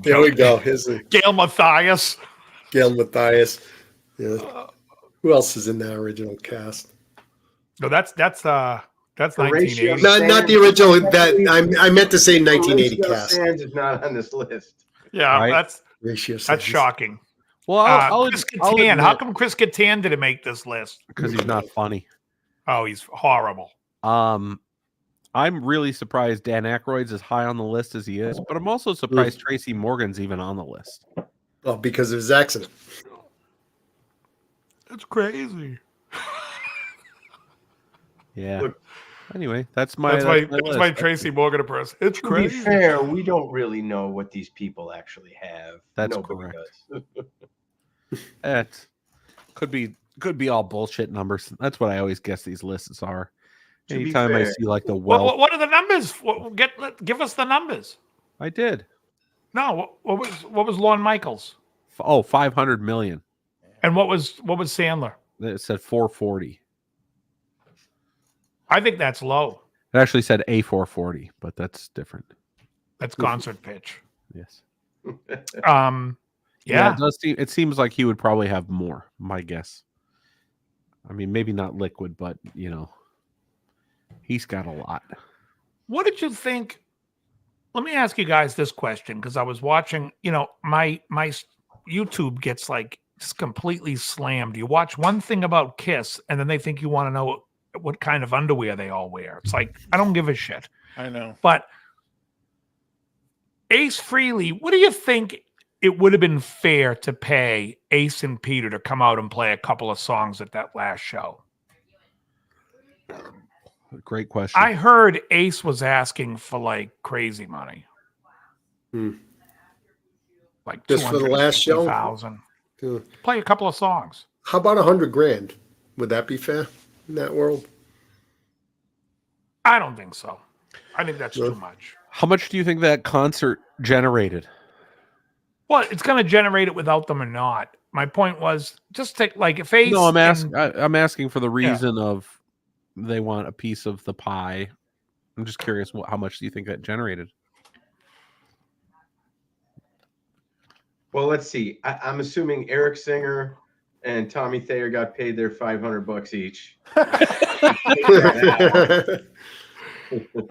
Speaker 4: There we go.
Speaker 3: Gail Mathias.
Speaker 4: Gail Mathias. Yeah. Who else is in that original cast?
Speaker 3: No, that's 1980.
Speaker 4: Not the original. That I meant to say 1980 cast.
Speaker 2: Sands is not on this list.
Speaker 3: Yeah,
Speaker 5: right?
Speaker 3: That's shocking.
Speaker 5: Well,
Speaker 3: Chris Kattan. How come Chris Kattan didn't make this list?
Speaker 5: Because he's not funny.
Speaker 3: Oh, he's horrible.
Speaker 5: I'm really surprised Dan Aykroyd's as high on the list as he is, but I'm also surprised Tracy Morgan's even on the list.
Speaker 4: Well, because of his accident.
Speaker 3: That's crazy.
Speaker 5: Yeah.
Speaker 2: Look,
Speaker 5: anyway, that's
Speaker 3: my
Speaker 5: list.
Speaker 3: Tracy Morgan impression. It's
Speaker 2: to
Speaker 3: crazy.
Speaker 2: be fair, we don't really know what these people actually have.
Speaker 5: That's
Speaker 2: Nobody
Speaker 5: correct.
Speaker 2: does.
Speaker 5: It could be all bullshit numbers. That's what I always guess these lists are. Anytime I see like the
Speaker 3: what are the numbers? Give us the numbers.
Speaker 5: I did.
Speaker 3: No, what was Lorne Michaels?
Speaker 5: 500 million.
Speaker 3: And what was Sandler?
Speaker 5: It said 440.
Speaker 3: I think that's low.
Speaker 5: It actually said A440, but that's different.
Speaker 3: That's concert pitch.
Speaker 5: Yes.
Speaker 3: Yeah.
Speaker 5: It does seem. It seems like he would probably have more. My guess. I mean, maybe not liquid, but he's got a lot.
Speaker 3: What did you think? Let me ask you guys this question, because I was watching. My YouTube gets like just completely slammed. You watch one thing about Kiss, and then they think you want to know what kind of underwear they all wear. It's like, I don't give a shit.
Speaker 6: I know.
Speaker 3: But Ace Frehley, what do you think it would have been fair to pay Ace and Peter to come out and play a couple of songs at that last show?
Speaker 5: Great question.
Speaker 3: I heard Ace was asking for like crazy money. Like
Speaker 4: just for the last show,
Speaker 3: 1,000. Play a couple of songs.
Speaker 4: How about $100,000? Would that be fair in that world?
Speaker 3: I don't think so. I think that's too much.
Speaker 5: How much do you think that concert generated?
Speaker 3: Well, it's going to generate it without them or not. My point was just take like if Ace.
Speaker 5: No, I'm asking for the reason of they want a piece of the pie. I'm just curious, how much do you think that generated?
Speaker 2: Well, let's see. I'm assuming Eric Singer and Tommy Thayer got paid their $500 each.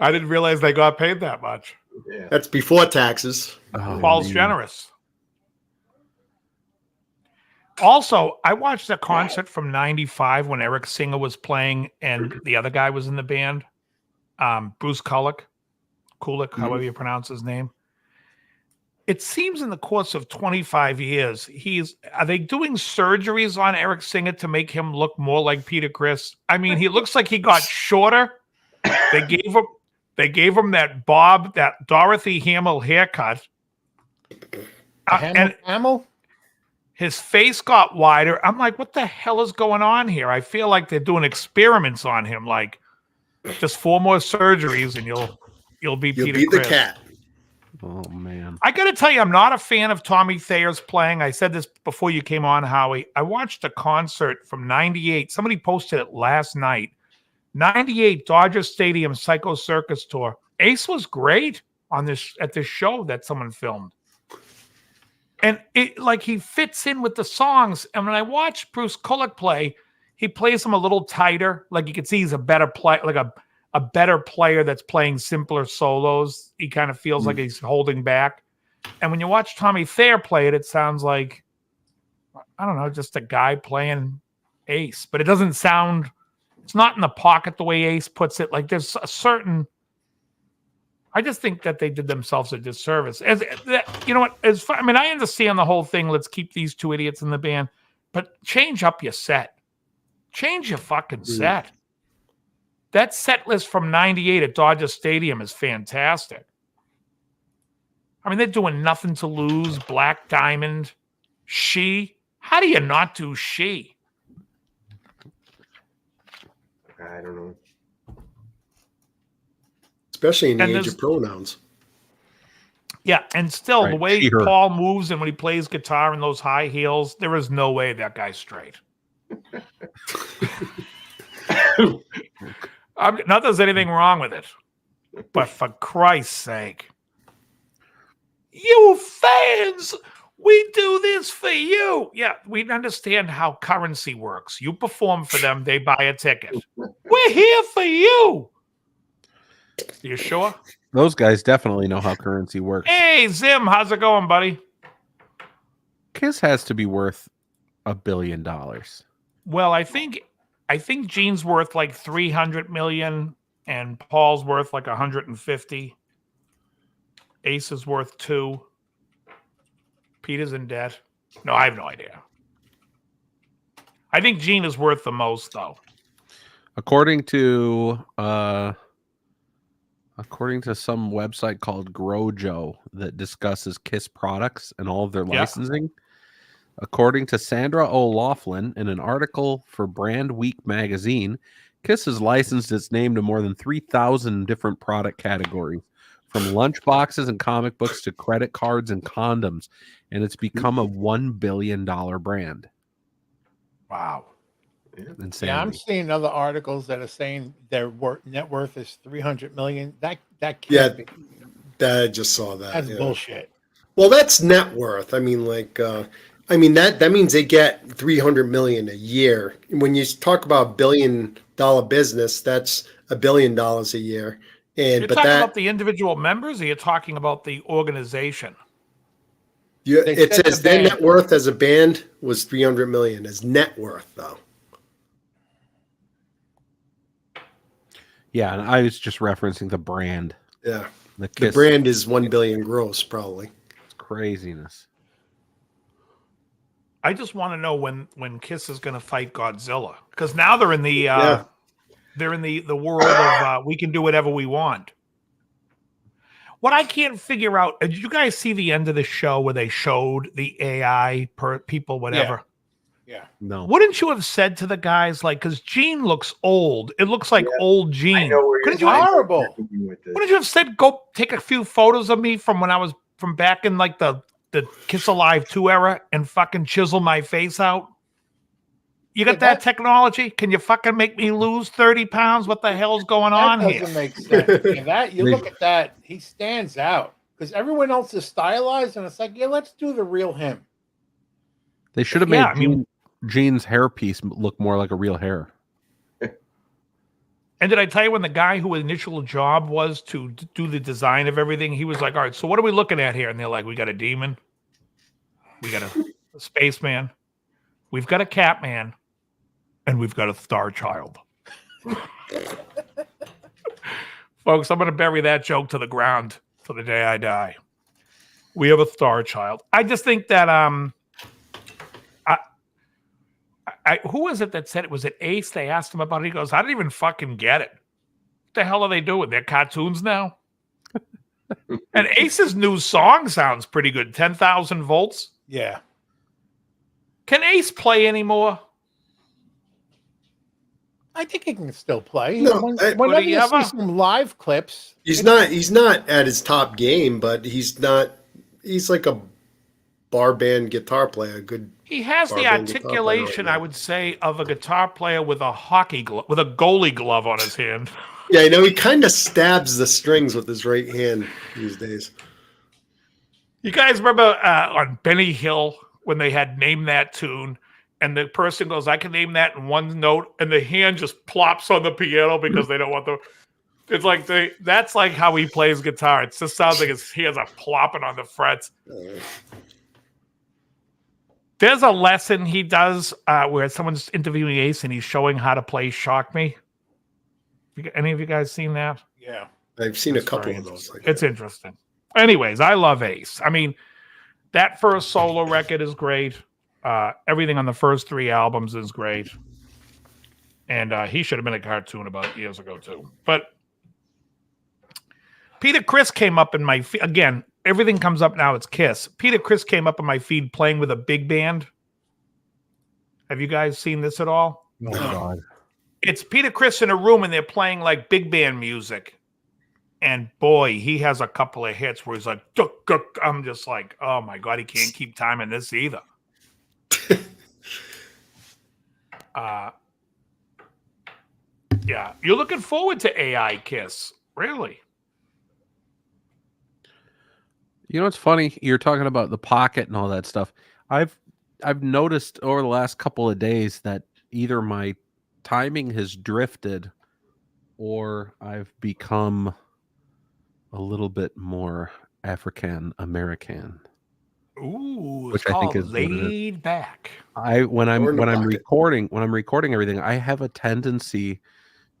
Speaker 3: I didn't realize they got paid that much.
Speaker 2: Yeah.
Speaker 4: That's before taxes.
Speaker 3: Paul's generous. Also, I watched a concert from '95 when Eric Singer was playing and the other guy was in the band, Bruce Kulick, however you pronounce his name. It seems in the course of 25 years, are they doing surgeries on Eric Singer to make him look more like Peter Criss? I mean, he looks like he got shorter. They gave him that Dorothy Hamill haircut.
Speaker 6: Hamill?
Speaker 3: His face got wider. I'm like, what the hell is going on here? I feel like they're doing experiments on him. Like, just 4 more surgeries and you'll be Peter
Speaker 4: be
Speaker 3: Criss.
Speaker 4: the cat.
Speaker 5: Oh man.
Speaker 3: I got to tell you, I'm not a fan of Tommy Thayer's playing. I said this before you came on, Howie. I watched a concert from '98. Somebody posted it last night. '98 Dodger Stadium Psycho Circus tour. Ace was great at this show that someone filmed. And he fits in with the songs. And when I watch Bruce Kulick play, he plays them a little tighter. Like you can see he's a better player, like a better player that's playing simpler solos. He kind of feels like he's holding back. And when you watch Tommy Thayer play it, it sounds like, I don't know, just a guy playing Ace. But it doesn't sound, it's not in the pocket the way Ace puts it. Like there's a certain, I just think that they did themselves a disservice. You know what? I understand the whole thing. Let's keep these two idiots in the band, but change up your set. Change your fucking set. That set list from '98 at Dodger Stadium is fantastic. I mean, they're doing Nothing to Lose, Black Diamond, She. How do you not do She?
Speaker 2: I don't know.
Speaker 4: Especially in the age of pronouns.
Speaker 3: Yeah, and still, the way
Speaker 5: Cheater.
Speaker 3: Paul moves and when he plays guitar in those high heels, there is no way that guy's straight. Not that there's anything wrong with it, but for Christ's sake. You fans, we do this for you. Yeah, we understand how currency works. You perform for them, they buy a ticket. We're here for you. You sure?
Speaker 5: Those guys definitely know how currency works.
Speaker 3: Hey, Zim, how's it going, buddy?
Speaker 5: Kiss has to be worth $1 billion.
Speaker 3: Well, I think Gene's worth like 300 million and Paul's worth like 150. Ace is worth 2. Peter's in debt. No, I have no idea. I think Gene is worth the most, though.
Speaker 5: According to some website called Grojo that discusses Kiss products and all of their licensing, according to Sandra O'Loughlin in an article for Brand Week magazine, Kiss has licensed its name to more than 3,000 different product categories, from lunch boxes and comic books to credit cards and condoms, and it's become a $1 billion brand.
Speaker 3: Wow.
Speaker 5: Insanity.
Speaker 6: Yeah, I'm seeing other articles that are saying their net worth is $300 million. That can't be.
Speaker 4: I just saw that.
Speaker 6: That's bullshit.
Speaker 4: Well, that's net worth. I mean, that means they get 300 million a year. When you talk about $1 billion business, that's $1 billion a year.
Speaker 3: You're talking about the individual members, or you're talking about the organization?
Speaker 4: It says their net worth as a band was 300 million as net worth, though.
Speaker 5: Yeah, and I was just referencing the brand.
Speaker 4: Yeah,
Speaker 5: the
Speaker 4: brand is 1 billion gross, probably.
Speaker 5: It's craziness.
Speaker 3: I just want to know when Kiss is going to fight Godzilla, because now they're in the they're in the world of we can do whatever we want. What I can't figure out, did you guys see the end of the show where they showed the AI people, whatever?
Speaker 6: Yeah.
Speaker 5: No.
Speaker 3: Wouldn't you have said to the guys, like, because Gene looks old. It looks like old Gene.
Speaker 6: Couldn't you horrible.
Speaker 3: Wouldn't you have said, go take a few photos of me from when I was from back in like the Kiss Alive 2 era and fucking chisel my face out? You got that technology? Can you fucking make me lose 30 pounds? What the hell's going on here?
Speaker 6: That doesn't make sense. You look at that, he stands out because everyone else is stylized, and it's like, yeah, let's do the real him.
Speaker 5: They should have made Gene's hairpiece look more like a real hair.
Speaker 3: And did I tell you when the guy whose initial job was to do the design of everything, he was like, all right, so what are we looking at here? And they're like, we got a demon. We got a spaceman. We've got a Catman. And we've got a Star Child. Folks, I'm going to bury that joke to the ground for the day I die. We have a Star Child. I just think that who was it that said it? Was it Ace? They asked him about it. He goes, I didn't even fucking get it. What the hell are they doing? They're cartoons now? And Ace's new song sounds pretty good. 10,000 volts.
Speaker 6: Yeah.
Speaker 3: Can Ace play anymore?
Speaker 6: I think he can still play.
Speaker 4: No,
Speaker 6: whenever you see some live clips,
Speaker 4: he's not at his top game, but he's like a bar band guitar player.
Speaker 3: He has the articulation, I would say, of a guitar player with a with a goalie glove on his hand.
Speaker 4: Yeah, he kind of stabs the strings with his right hand these days.
Speaker 3: You guys remember on Benny Hill when they had Name That Tune? And the person goes, I can name that in one note, and the hand just plops on the piano because they don't want the. It's like that's like how he plays guitar. It just sounds like his hands are plopping on the frets. There's a lesson he does where someone's interviewing Ace and he's showing how to play Shock Me. Any of you guys seen that?
Speaker 6: Yeah,
Speaker 4: I've seen a couple of those.
Speaker 3: It's interesting. Anyways, I love Ace. I mean, that first solo record is great. Everything on the first 3 albums is great. And he should have been a cartoon about years ago, too. But Peter Criss came up in my feed. Again, everything comes up now. It's Kiss. Peter Criss came up in my feed playing with a big band. Have you guys seen this at all?
Speaker 5: Oh, God.
Speaker 3: It's Peter Criss in a room, and they're playing like big band music. And boy, he has a couple of hits where he's like, duck, duck. I'm just like, oh, my God, he can't keep time in this either. Yeah, you're looking forward to AI Kiss, really?
Speaker 5: You know what's funny? You're talking about the pocket and all that stuff. I've noticed over the last couple of days that either my timing has drifted or I've become a little bit more African American.
Speaker 3: Ooh,
Speaker 5: which I think is
Speaker 3: laid back.
Speaker 5: When I'm recording everything, I have a tendency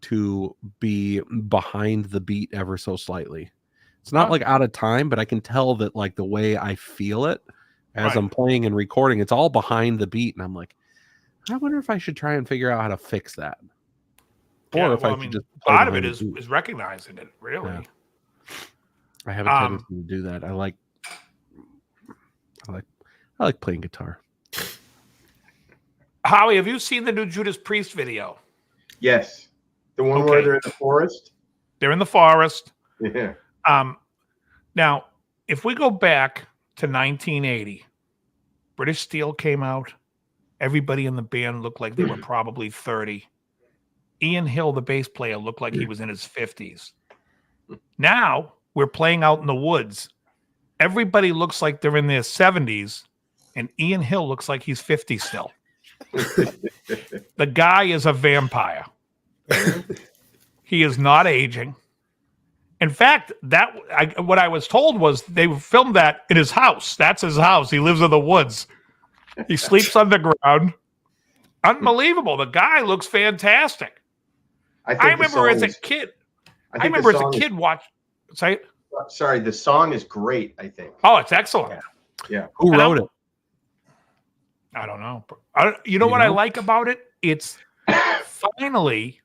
Speaker 5: to be behind the beat ever so slightly. It's not like out of time, but I can tell that like the way I feel it as I'm playing and recording, it's all behind the beat, and I'm like, I wonder if I should try and figure out how to fix that, or if I should just
Speaker 3: part of it is recognizing it. Really,
Speaker 5: yeah. I have a tendency to do that. I like playing guitar.
Speaker 3: Howie, have you seen the new Judas Priest video?
Speaker 2: Yes. The one where they're in the forest?
Speaker 3: They're in the forest.
Speaker 2: Yeah.
Speaker 3: Now, if we go back to 1980, British Steel came out. Everybody in the band looked like they were probably 30. Ian Hill, the bass player, looked like he was in his 50s. Now, we're playing out in the woods, everybody looks like they're in their 70s, and Ian Hill looks like he's 50 still. The guy is a vampire. He is not aging. In fact, what I was told was they filmed that in his house. That's his house. He lives in the woods. He sleeps underground. Unbelievable. The guy looks fantastic. I remember as a kid. I remember as a kid watching.
Speaker 2: Sorry, the song is great, I think.
Speaker 3: Oh, it's excellent.
Speaker 2: Yeah.
Speaker 5: Who wrote it?
Speaker 3: I don't know. You know what I like about it? It's finally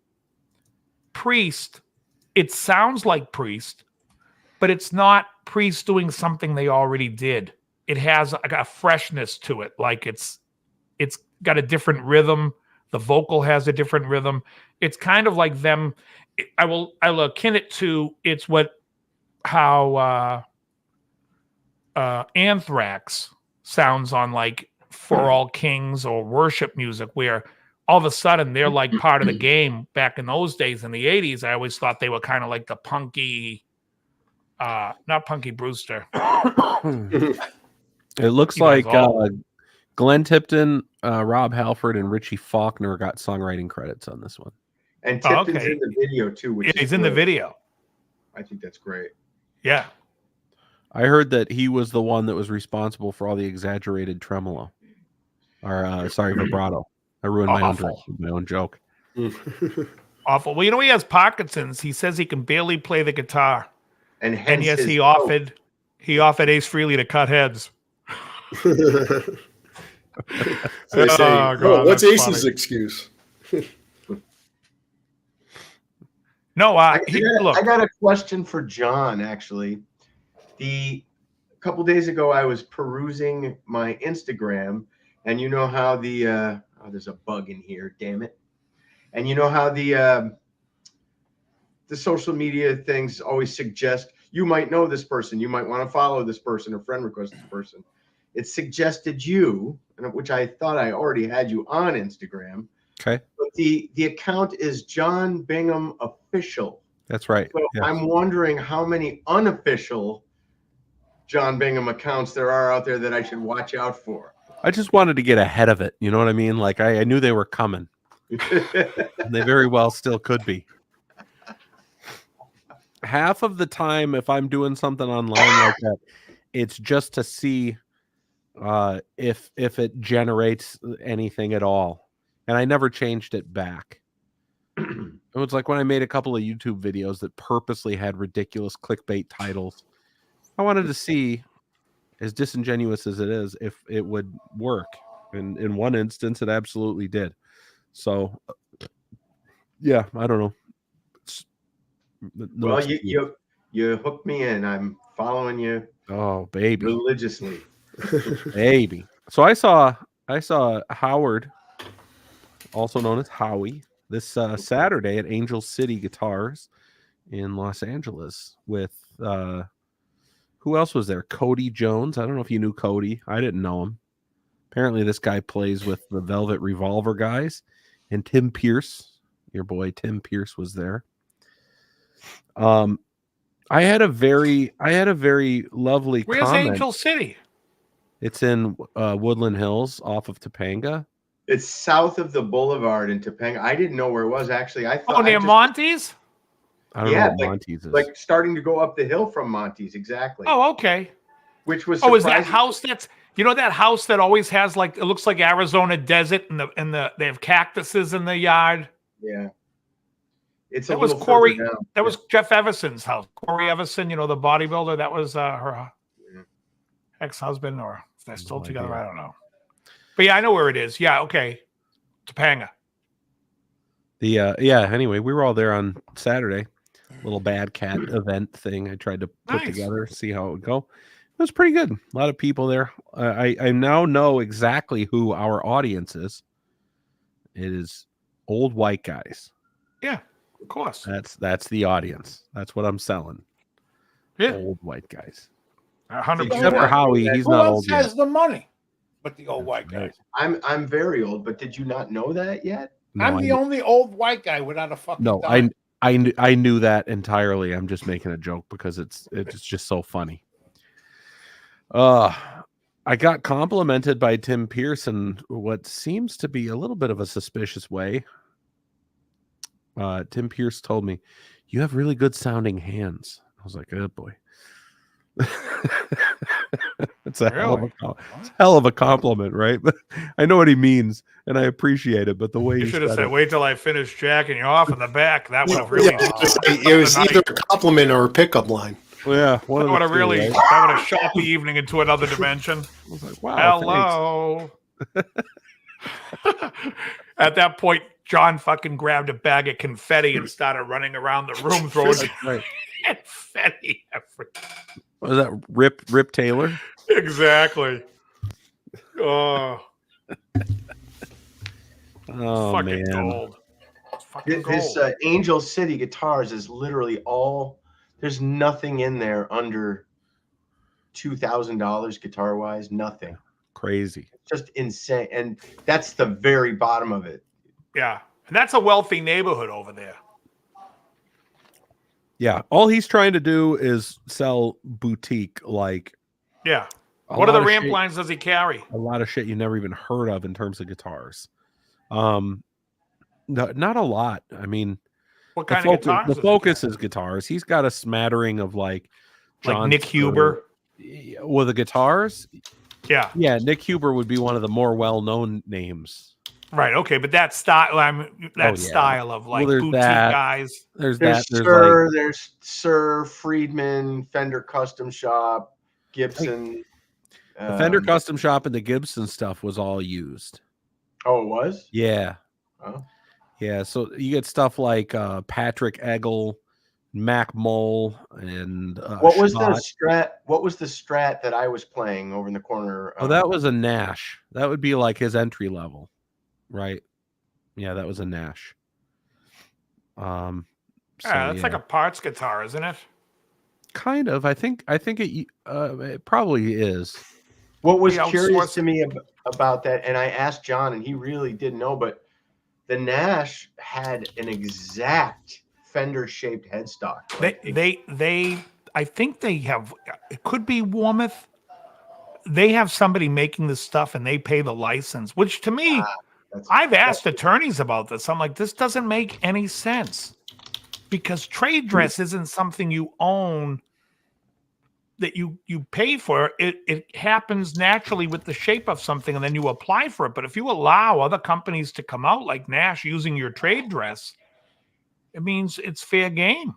Speaker 3: Priest. It sounds like Priest, but it's not Priest doing something they already did. It has a freshness to it. Like it's got a different rhythm. The vocal has a different rhythm. It's kind of like them. I'll akin it to how Anthrax sounds on like For All Kings or worship music, where all of a sudden they're like part of the game. Back in those days in the 80s, I always thought they were kind of like the punky, not Punky Brewster.
Speaker 5: It looks like Glenn Tipton, Rob Halford, and Richie Faulkner got songwriting credits on this one.
Speaker 2: And Tipton's in the video too.
Speaker 3: He's in the video.
Speaker 2: I think that's great.
Speaker 3: Yeah.
Speaker 5: I heard that he was the one that was responsible for all the exaggerated tremolo. Or, vibrato. I ruined my own joke.
Speaker 3: Awful. Well, he has Parkinson's. He says he can barely play the guitar.
Speaker 2: And
Speaker 3: yes, he offered Ace Frehley to cut heads.
Speaker 4: What's Ace's excuse?
Speaker 3: No,
Speaker 2: I got a question for John, actually. A couple days ago, I was perusing my Instagram, and you know how there's a bug in here, damn it. And you know how the social media things always suggest, you might know this person, you might want to follow this person or friend request this person. It suggested you, which I thought I already had you on Instagram.
Speaker 5: Okay.
Speaker 2: But the account is John Bingham Official.
Speaker 5: That's right.
Speaker 2: So yes. I'm wondering how many unofficial John Bingham accounts there are out there that I should watch out for.
Speaker 5: I just wanted to get ahead of it. You know what I mean? Like I knew they were coming. And they very well still could be. Half of the time, if I'm doing something online like that, it's just to see if it generates anything at all. And I never changed it back. It was like when I made a couple of YouTube videos that purposely had ridiculous clickbait titles. I wanted to see, as disingenuous as it is, if it would work. And in one instance, it absolutely did. So, yeah, I don't know.
Speaker 2: Well, you hooked me in. I'm following you.
Speaker 5: Oh, baby,
Speaker 2: religiously,
Speaker 5: baby. So I saw Howard, also known as Howie, this Saturday at Angel City Guitars in Los Angeles with who else was there? Cody Jones. I don't know if you knew Cody. I didn't know him. Apparently, this guy plays with the Velvet Revolver guys, and Tim Pierce, your boy Tim Pierce, was there. I had a very lovely
Speaker 3: Where's
Speaker 5: comment.
Speaker 3: Angel City?
Speaker 5: It's in Woodland Hills off of Topanga.
Speaker 2: It's south of the boulevard in Topanga. I didn't know where it was, actually. I thought
Speaker 3: near Monty's?
Speaker 5: I don't know what Monty's is.
Speaker 2: Like starting to go up the hill from Monty's, exactly.
Speaker 3: Oh, okay.
Speaker 2: Which was
Speaker 3: is that house that's that house that always has like, it looks like Arizona desert and they have cactuses in the yard?
Speaker 2: Yeah.
Speaker 3: That was Corey. That was Jeff Everson's house. Corey Everson, the bodybuilder. That was her ex-husband, or if they're still together. I don't know. But yeah, I know where it is. Yeah, okay. Topanga.
Speaker 5: Anyway, we were all there on Saturday. Little Bad Cat event thing I tried to put together, see how it would go. It was pretty good. A lot of people there. I now know exactly who our audience is. It is old white guys.
Speaker 3: Yeah. Of course.
Speaker 5: That's the audience. That's what I'm selling.
Speaker 3: Yeah.
Speaker 5: Old white guys.
Speaker 3: 100%.
Speaker 5: Except for Howie, he's not old yet.
Speaker 6: Who else has the money but the old white guys?
Speaker 2: I'm very old, but did you not know that yet?
Speaker 5: No,
Speaker 6: I'm the only old white guy without a fucking dime.
Speaker 5: I knew that entirely. I'm just making a joke because it's just so funny. I got complimented by Tim Pierce in what seems to be a little bit of a suspicious way. Tim Pierce told me, "You have really good sounding hands." I was like, "Oh boy." It's a hell of a compliment, right? But I know what he means, and I appreciate it. But the way
Speaker 3: you should have said, "Wait till I finish jacking you off in the back." That would have really.
Speaker 4: It was either a compliment or a pickup line.
Speaker 5: Well, yeah,
Speaker 3: that would have really. Right? That would have shot the evening into another dimension.
Speaker 5: I was like, "Wow,
Speaker 3: hello." At that point, John fucking grabbed a bag of confetti and started running around the room throwing confetti everywhere.
Speaker 5: Was that Rip Taylor?
Speaker 3: Exactly. Oh,
Speaker 5: fucking
Speaker 3: man. Gold. Fucking
Speaker 2: this
Speaker 3: gold.
Speaker 2: Angel City Guitars is literally all. There's nothing in there under $2,000 guitar wise. Nothing.
Speaker 5: Crazy.
Speaker 2: Just insane, and that's the very bottom of it.
Speaker 3: Yeah, and that's a wealthy neighborhood over there.
Speaker 5: Yeah, all he's trying to do is sell boutique, like.
Speaker 3: Yeah. What are the ramp lines does he carry?
Speaker 5: A lot of shit you never even heard of in terms of guitars. Not a lot. I mean,
Speaker 3: what kind of guitars?
Speaker 5: The Focus is guitars. He's got a smattering of like
Speaker 3: Nick Huber.
Speaker 5: With the guitars.
Speaker 3: Yeah.
Speaker 5: Yeah, Nick Huber would be one of the more well-known names.
Speaker 3: Right. Okay, but that style, style of like boutique guys.
Speaker 2: There's Sir Friedman, Fender Custom Shop, Gibson.
Speaker 5: The Fender Custom Shop and the Gibson stuff was all used.
Speaker 2: Oh, it was?
Speaker 5: Yeah.
Speaker 2: Oh.
Speaker 5: Yeah. So you get stuff like Patrick Eggle, Mac Mole, and
Speaker 2: what was the Strat? What was the Strat that I was playing over in the corner?
Speaker 5: Oh, that was a Nash. That would be like his entry level. Right. Yeah, that was a Nash.
Speaker 3: That's like a parts guitar, isn't it?
Speaker 5: Kind of. I think it probably is.
Speaker 2: What was curious to me about that, and I asked John, and he really didn't know, but the Nash had an exact Fender-shaped headstock.
Speaker 3: I think they have. It could be Warmouth. They have somebody making this stuff, and they pay the license. Which to me, I've asked attorneys about this. I'm like, this doesn't make any sense because trade dress isn't something you own. That you pay for. It happens naturally with the shape of something, and then you apply for it. But if you allow other companies to come out like Nash using your trade dress, it means it's fair game.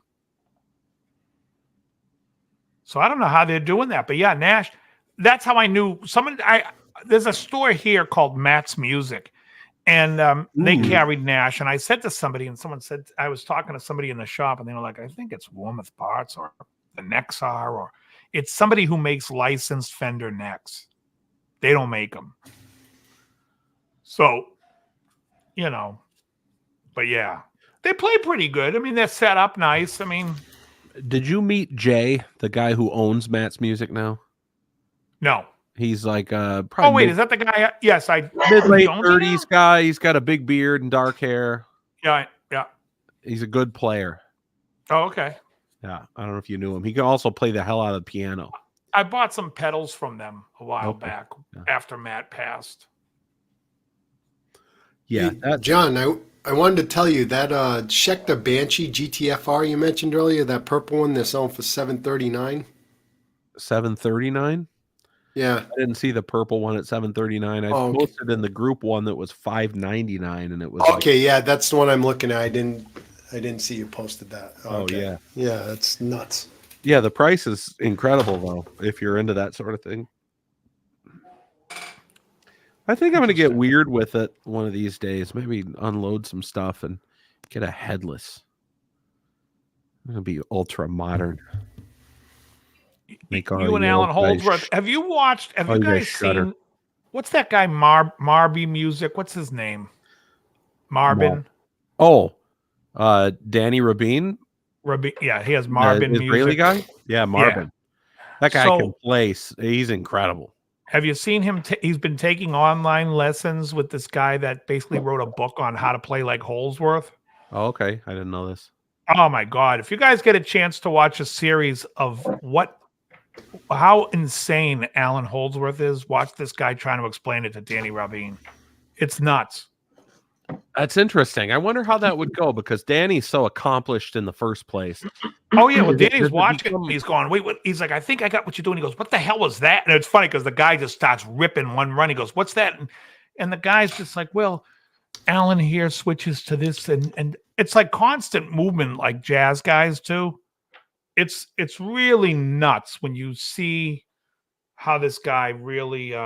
Speaker 3: So I don't know how they're doing that, but yeah, Nash. That's how I knew there's a store here called Matt's Music, and they carried Nash. And I said to somebody, and someone said I was talking to somebody in the shop, and they were like, "I think it's Warmouth Parts or the Nexar or." It's somebody who makes licensed Fender necks. They don't make them. So, but yeah, they play pretty good. I mean, they're set up nice. I mean,
Speaker 5: did you meet Jay, the guy who owns Matt's Music now?
Speaker 3: No.
Speaker 5: He's like probably.
Speaker 3: Oh wait, is that the guy? Yes,
Speaker 5: mid-late 30s guy. He's got a big beard and dark hair.
Speaker 3: Yeah.
Speaker 5: He's a good player.
Speaker 3: Oh, okay.
Speaker 5: Yeah, I don't know if you knew him. He can also play the hell out of the piano.
Speaker 3: I bought some pedals from them a while back after Matt passed.
Speaker 5: Yeah,
Speaker 4: John, I wanted to tell you that Schecter Banshee GTFR you mentioned earlier, that purple one they're selling for $739.
Speaker 5: $739?
Speaker 4: Yeah,
Speaker 5: I didn't see the purple one at $739. I posted in the group one that was $599, and it was
Speaker 4: okay. Yeah, that's the one I'm looking at. I didn't see you posted that. Okay. Yeah, that's nuts.
Speaker 5: Yeah, the price is incredible though. If you're into that sort of thing, I think I'm going to get weird with it one of these days. Maybe unload some stuff and get a headless. I'm going to be ultra modern.
Speaker 3: You and Alan Holdsworth. Have you guys seen? What's that guy Marby Music? What's his name? Marvin.
Speaker 5: Oh, Danny Rabin.
Speaker 3: Yeah, he has Marvin Music.
Speaker 5: Israeli guy. Yeah, Marvin. Yeah. That guy can play. He's incredible.
Speaker 3: Have you seen him? He's been taking online lessons with this guy that basically wrote a book on how to play like Holdsworth.
Speaker 5: Oh, okay. I didn't know this.
Speaker 3: Oh my God! If you guys get a chance to watch a series of how insane Alan Holdsworth is. Watch this guy trying to explain it to Danny Rabin. It's nuts.
Speaker 5: That's interesting. I wonder how that would go because Danny's so accomplished in the first place.
Speaker 3: Oh yeah, well Danny's watching it. He's going, wait, what? He's like, I think I got what you're doing. He goes, what the hell was that? And it's funny because the guy just starts ripping one run. He goes, what's that? And the guy's just like, well, Alan here switches to this, and it's like constant movement, like jazz guys do. It's really nuts when you see how this guy really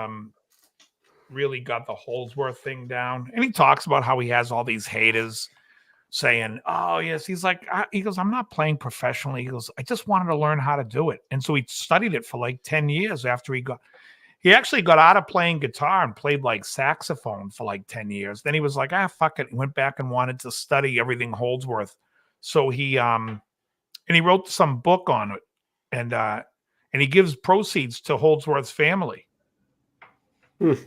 Speaker 3: really got the Holdsworth thing down. And he talks about how he has all these haters saying, oh yes, he's like, he goes, I'm not playing professionally. He goes, I just wanted to learn how to do it. And so he studied it for like 10 years after he actually got out of playing guitar and played like saxophone for like 10 years. Then he was like, fuck it. He went back and wanted to study everything Holdsworth. So he wrote some book on it, and he gives proceeds to Holdsworth's family.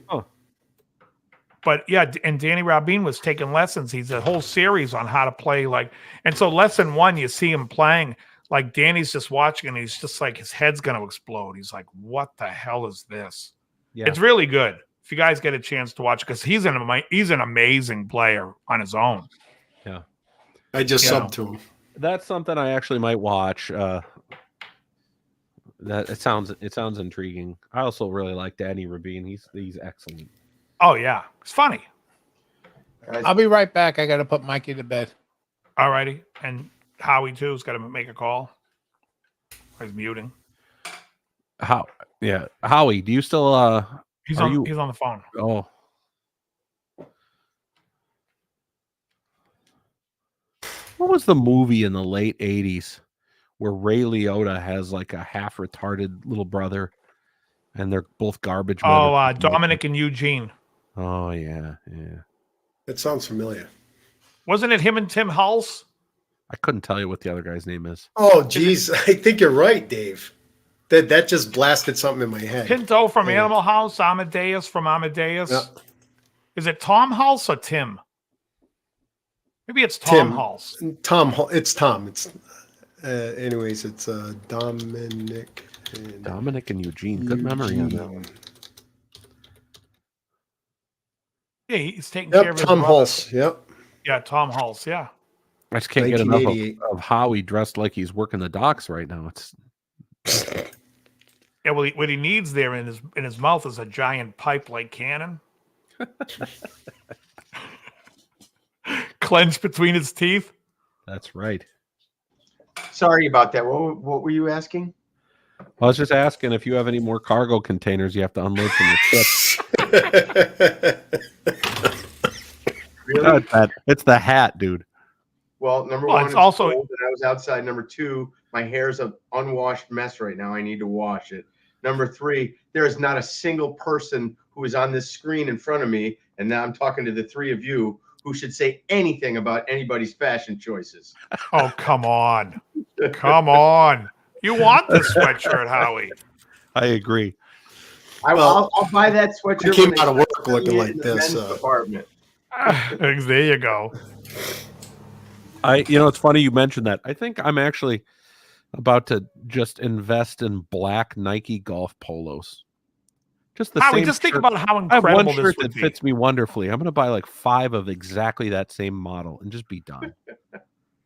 Speaker 5: Oh.
Speaker 3: But yeah, and Danny Rabin was taking lessons. He's a whole series on how to play and so lesson 1, you see him playing, like Danny's just watching and he's just like, his head's going to explode. He's like, what the hell is this? Yeah. It's really good. If you guys get a chance to watch it, because he's an amazing player on his own.
Speaker 5: Yeah.
Speaker 4: I just subbed to him.
Speaker 5: That's something I actually might watch. That it sounds intriguing. I also really like Danny Rabin. He's excellent.
Speaker 3: Oh yeah, it's funny.
Speaker 6: I'll be right back. I got to put Mikey to bed.
Speaker 3: All righty, and Howie too has got to make a call. He's muting.
Speaker 5: Howie, do you still?
Speaker 3: He's on the phone.
Speaker 5: Oh. What was the movie in the late 80s where Ray Liotta has like a half retarded little brother and they're both garbage?
Speaker 3: Oh, Dominic and Eugene.
Speaker 5: Oh, yeah.
Speaker 4: That sounds familiar.
Speaker 3: Wasn't it him and Tim Hulse?
Speaker 5: I couldn't tell you what the other guy's name is.
Speaker 4: Oh, geez. I think you're right, Dave. That just blasted something in my head.
Speaker 3: Pinto from Animal House, Amadeus from Amadeus.
Speaker 4: Yeah.
Speaker 3: Is it Tom Hulse or Tim? Maybe it's Tom Hulse.
Speaker 4: It's Tom. It's anyways, it's Dominic.
Speaker 5: Dominic and Eugene. Good memory on that one.
Speaker 3: Yeah, he's taking care of his
Speaker 4: Tom
Speaker 3: brother.
Speaker 4: Hulse. Yep.
Speaker 3: Yeah, Tom Hulse. Yeah.
Speaker 5: I just can't get enough of how he dressed like he's working the docks right now. It's
Speaker 3: yeah. Well, what he needs there in his mouth is a giant pipe like cannon, clenched between his teeth.
Speaker 5: That's right.
Speaker 2: Sorry about that. What were you asking?
Speaker 5: I was just asking if you have any more cargo containers you have to unload from your ship.
Speaker 2: Really?
Speaker 5: It's the hat, dude.
Speaker 2: Well, number one,
Speaker 3: it's also
Speaker 2: cold and I was outside. Number 2, my hair's an unwashed mess right now. I need to wash it. Number 3, there is not a single person who is on this screen in front of me, and now I'm talking to the 3 of you, who should say anything about anybody's fashion choices.
Speaker 3: Oh, come on. Come on. You want this sweatshirt, Howie.
Speaker 5: I agree.
Speaker 2: I'll buy that sweatshirt.
Speaker 4: I came out of work looking like this.
Speaker 2: Department.
Speaker 3: There you go.
Speaker 5: It's funny you mentioned that. I think I'm actually about to just invest in black Nike golf polos. Just the
Speaker 3: Howie,
Speaker 5: same.
Speaker 3: Just
Speaker 5: shirt.
Speaker 3: think about how
Speaker 5: I have
Speaker 3: incredible
Speaker 5: one shirt
Speaker 3: this would
Speaker 5: that
Speaker 3: be.
Speaker 5: fits me wonderfully. I'm going to buy like 5 of exactly that same model and just be done.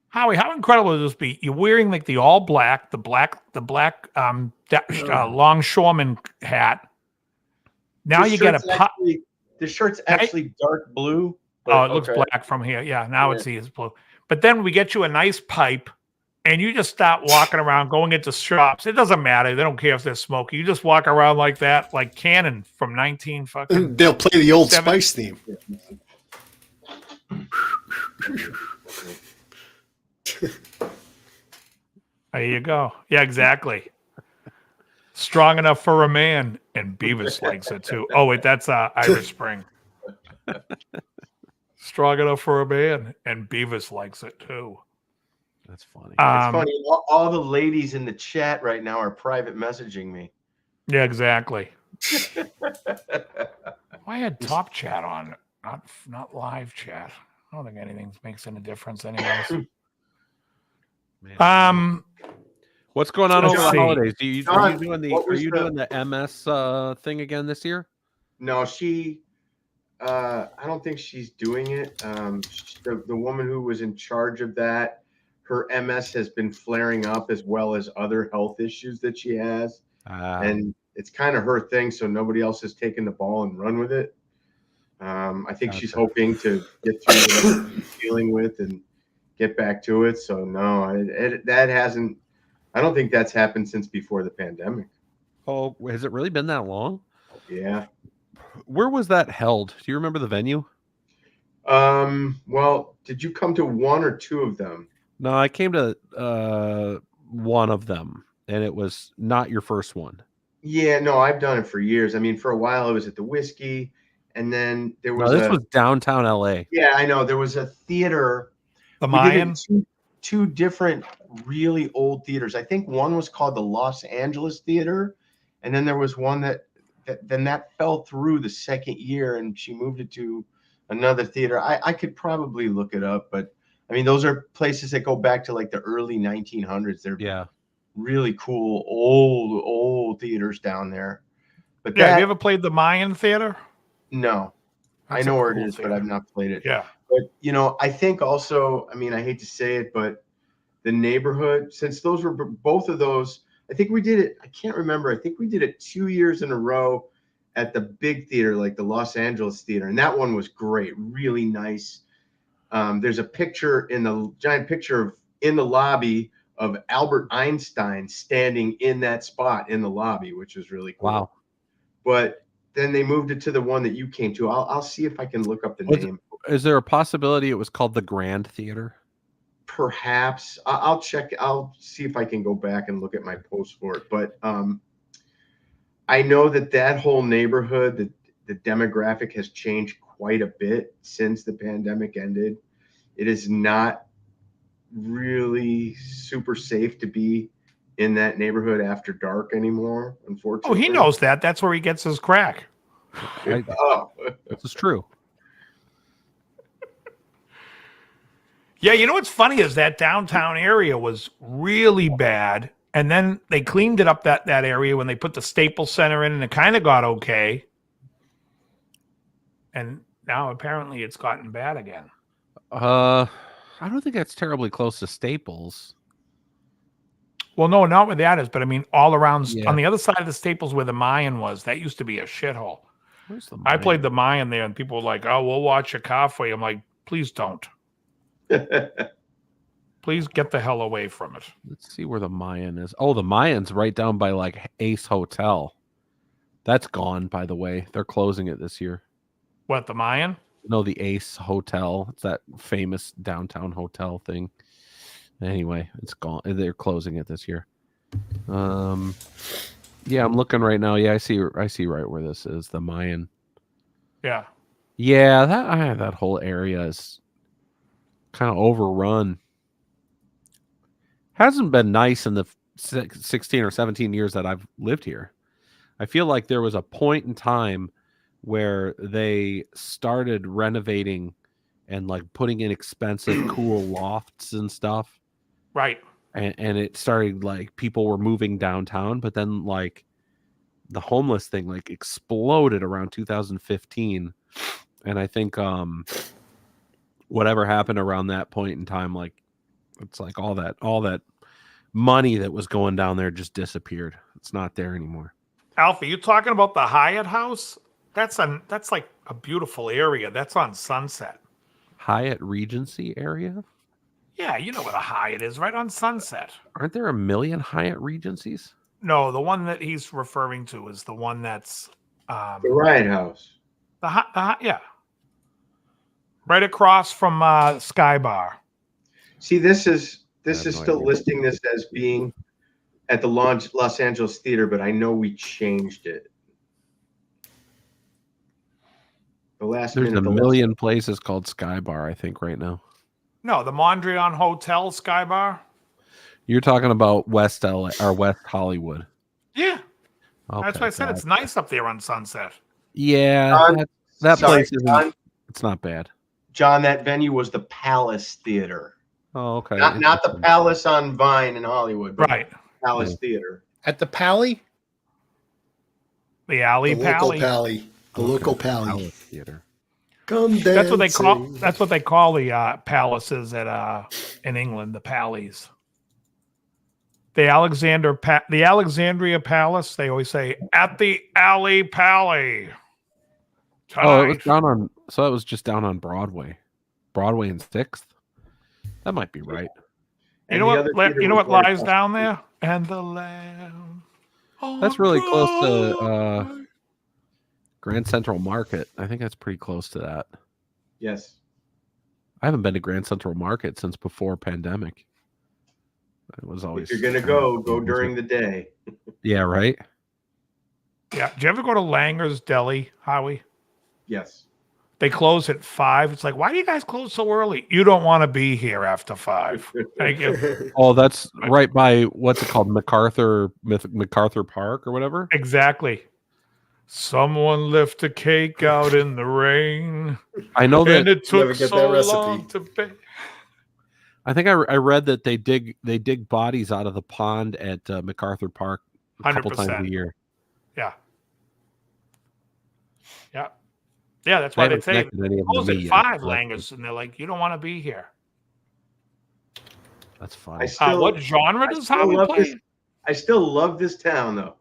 Speaker 3: Howie, how incredible would this be? You're wearing like the all black, the black longshoreman hat. Now you got
Speaker 2: the shirt's actually dark blue.
Speaker 3: Oh, it looks black from here. Yeah, now it's blue. But then we get you a nice pipe, and you just start walking around, going into shops. It doesn't matter. They don't care if they're smoking. You just walk around like that, like Cannon from 19 fucking.
Speaker 4: They'll play the Old Spice theme.
Speaker 3: There you go. Yeah, exactly. Strong enough for a man, and Beavis likes it too. Oh wait, that's Irish Spring. Strong enough for a man, and Beavis likes it too.
Speaker 5: That's funny.
Speaker 2: It's funny. All the ladies in the chat right now are private messaging me.
Speaker 3: Yeah, exactly. I had top chat on, not live chat. I don't think anything makes any difference, anyways.
Speaker 5: What's going on over the holidays? Are you doing the MS thing again this year?
Speaker 2: No, I don't think she's doing it. The woman who was in charge of that, her MS has been flaring up as well as other health issues that she has. And it's kind of her thing, so nobody else has taken the ball and run with it. I think she's hoping to get through what she's dealing with and get back to it. So no, that hasn't. I don't think that's happened since before the pandemic.
Speaker 5: Oh, has it really been that long?
Speaker 2: Yeah.
Speaker 5: Where was that held? Do you remember the venue?
Speaker 2: Well, did you come to one or two of them?
Speaker 5: No, I came to one of them, and it was not your first one.
Speaker 2: Yeah, no, I've done it for years. I mean, for a while it was at the Whiskey, and then there was
Speaker 5: this was downtown LA.
Speaker 2: Yeah, I know. There was a theater.
Speaker 3: The Mayan?
Speaker 2: Two different really old theaters. I think one was called the Los Angeles Theater, and then there was one that fell through the second year, and she moved it to another theater. I could probably look it up, but I mean, those are places that go back to like the early 1900s. They're really cool old theaters down there. But
Speaker 3: have you ever played the Mayan Theater?
Speaker 2: No. I know where it is, but I've not played it.
Speaker 3: Yeah.
Speaker 2: But, I think also, I mean, I hate to say it, but the neighborhood, since those were both of those, I think we did it. I can't remember. I think we did it 2 years in a row at the big theater, like the Los Angeles Theater. And that one was great. Really nice. There's a picture giant picture in the lobby of Albert Einstein standing in that spot in the lobby, which is really cool.
Speaker 5: Wow.
Speaker 2: But then they moved it to the one that you came to. I'll see if I can look up the name.
Speaker 5: Is there a possibility it was called the Grand Theater?
Speaker 2: Perhaps. I'll check. I'll see if I can go back and look at my post for it. But I know that whole neighborhood, the demographic has changed quite a bit since the pandemic ended. It is not really super safe to be in that neighborhood after dark anymore, unfortunately.
Speaker 3: Oh, he knows that. That's where he gets his crack.
Speaker 5: This is true.
Speaker 3: Yeah, you know what's funny is that downtown area was really bad, and then they cleaned it up that area when they put the Staples Center in, and it kind of got okay. And now apparently it's gotten bad again.
Speaker 5: I don't think that's terribly close to Staples.
Speaker 3: Well, no, not where that is, but I mean all around on the other side of the Staples where the Mayan was, that used to be a shithole.
Speaker 5: Where's the Mayan?
Speaker 3: I played the Mayan there, and people were like, "Oh, we'll watch your car for you." I'm like, "Please don't. Please get the hell away from it."
Speaker 5: Let's see where the Mayan is. Oh, the Mayan's right down by like Ace Hotel. That's gone, by the way. They're closing it this year.
Speaker 3: What, the Mayan?
Speaker 5: No, the Ace Hotel. It's that famous downtown hotel thing. Anyway, it's gone. They're closing it this year. Yeah, I'm looking right now. Yeah, I see right where this is. The Mayan.
Speaker 3: Yeah.
Speaker 5: Yeah, that whole area is kind of overrun. Hasn't been nice in the 16 or 17 years that I've lived here. I feel like there was a point in time where they started renovating and like putting in expensive, cool lofts and stuff.
Speaker 3: Right.
Speaker 5: And it started like people were moving downtown, but then like the homeless thing like exploded around 2015. And I think whatever happened around that point in time, like it's like all that money that was going down there just disappeared. It's not there anymore.
Speaker 3: Alfie, you talking about the Hyatt House? That's like a beautiful area. That's on Sunset.
Speaker 5: Hyatt Regency area?
Speaker 3: Yeah, you know where the Hyatt is, right on Sunset.
Speaker 5: Aren't there a million Hyatt Regencies?
Speaker 3: No, the one that he's referring to is the one that's
Speaker 2: the Riot House.
Speaker 3: Yeah, right across from Sky Bar.
Speaker 2: See, this is still listing this as being at the Los Angeles Theater, but I know we changed it. There's
Speaker 5: a million places called Sky Bar, I think, right now.
Speaker 3: No, the Mondrian Hotel Sky Bar.
Speaker 5: You're talking about West LA or West Hollywood.
Speaker 3: Yeah.
Speaker 5: Okay,
Speaker 3: that's why I said it's nice up there on Sunset.
Speaker 5: Yeah, that place isn't. It's not bad.
Speaker 2: John, that venue was the Palace Theater.
Speaker 5: Oh, okay.
Speaker 2: Not the Palace on Vine in Hollywood.
Speaker 3: Right.
Speaker 2: Palace Theater.
Speaker 6: At the Pally?
Speaker 3: The Alley
Speaker 4: The local
Speaker 3: Pally.
Speaker 4: Pally. The local Pally.
Speaker 5: Theater.
Speaker 4: Come dancing.
Speaker 3: That's what they call. That's what they call the palaces at in England. The Pallies. The Alexandria Palace. They always say at the Alley Pally.
Speaker 5: Oh, it was down on. So it was just down on Broadway, and 6th. That might be right.
Speaker 3: You know what? You know what lies down there? And the Lamb.
Speaker 5: That's really close to Grand Central Market. I think that's pretty close to that.
Speaker 2: Yes.
Speaker 5: I haven't been to Grand Central Market since before pandemic. It was always.
Speaker 2: If you're gonna go during the day.
Speaker 5: Yeah. Right.
Speaker 3: Yeah. Did you ever go to Langer's Deli, Howie?
Speaker 2: Yes.
Speaker 3: They close at 5. It's like, why do you guys close so early? You don't want to be here after 5. Thank you.
Speaker 5: Oh, that's right by what's it called, MacArthur Park or whatever.
Speaker 3: Exactly. Someone left a cake out in the rain.
Speaker 5: I know that.
Speaker 3: And it took so long to bake.
Speaker 5: I think I read that they dig bodies out of the pond at MacArthur Park a couple
Speaker 3: 100%.
Speaker 5: times a year.
Speaker 3: Yeah. Yeah. Yeah, that's why they say close at 5, Langers, and they're like, you don't want to be here.
Speaker 5: That's fine.
Speaker 3: What genre does Howie play?
Speaker 2: I still love this town, though.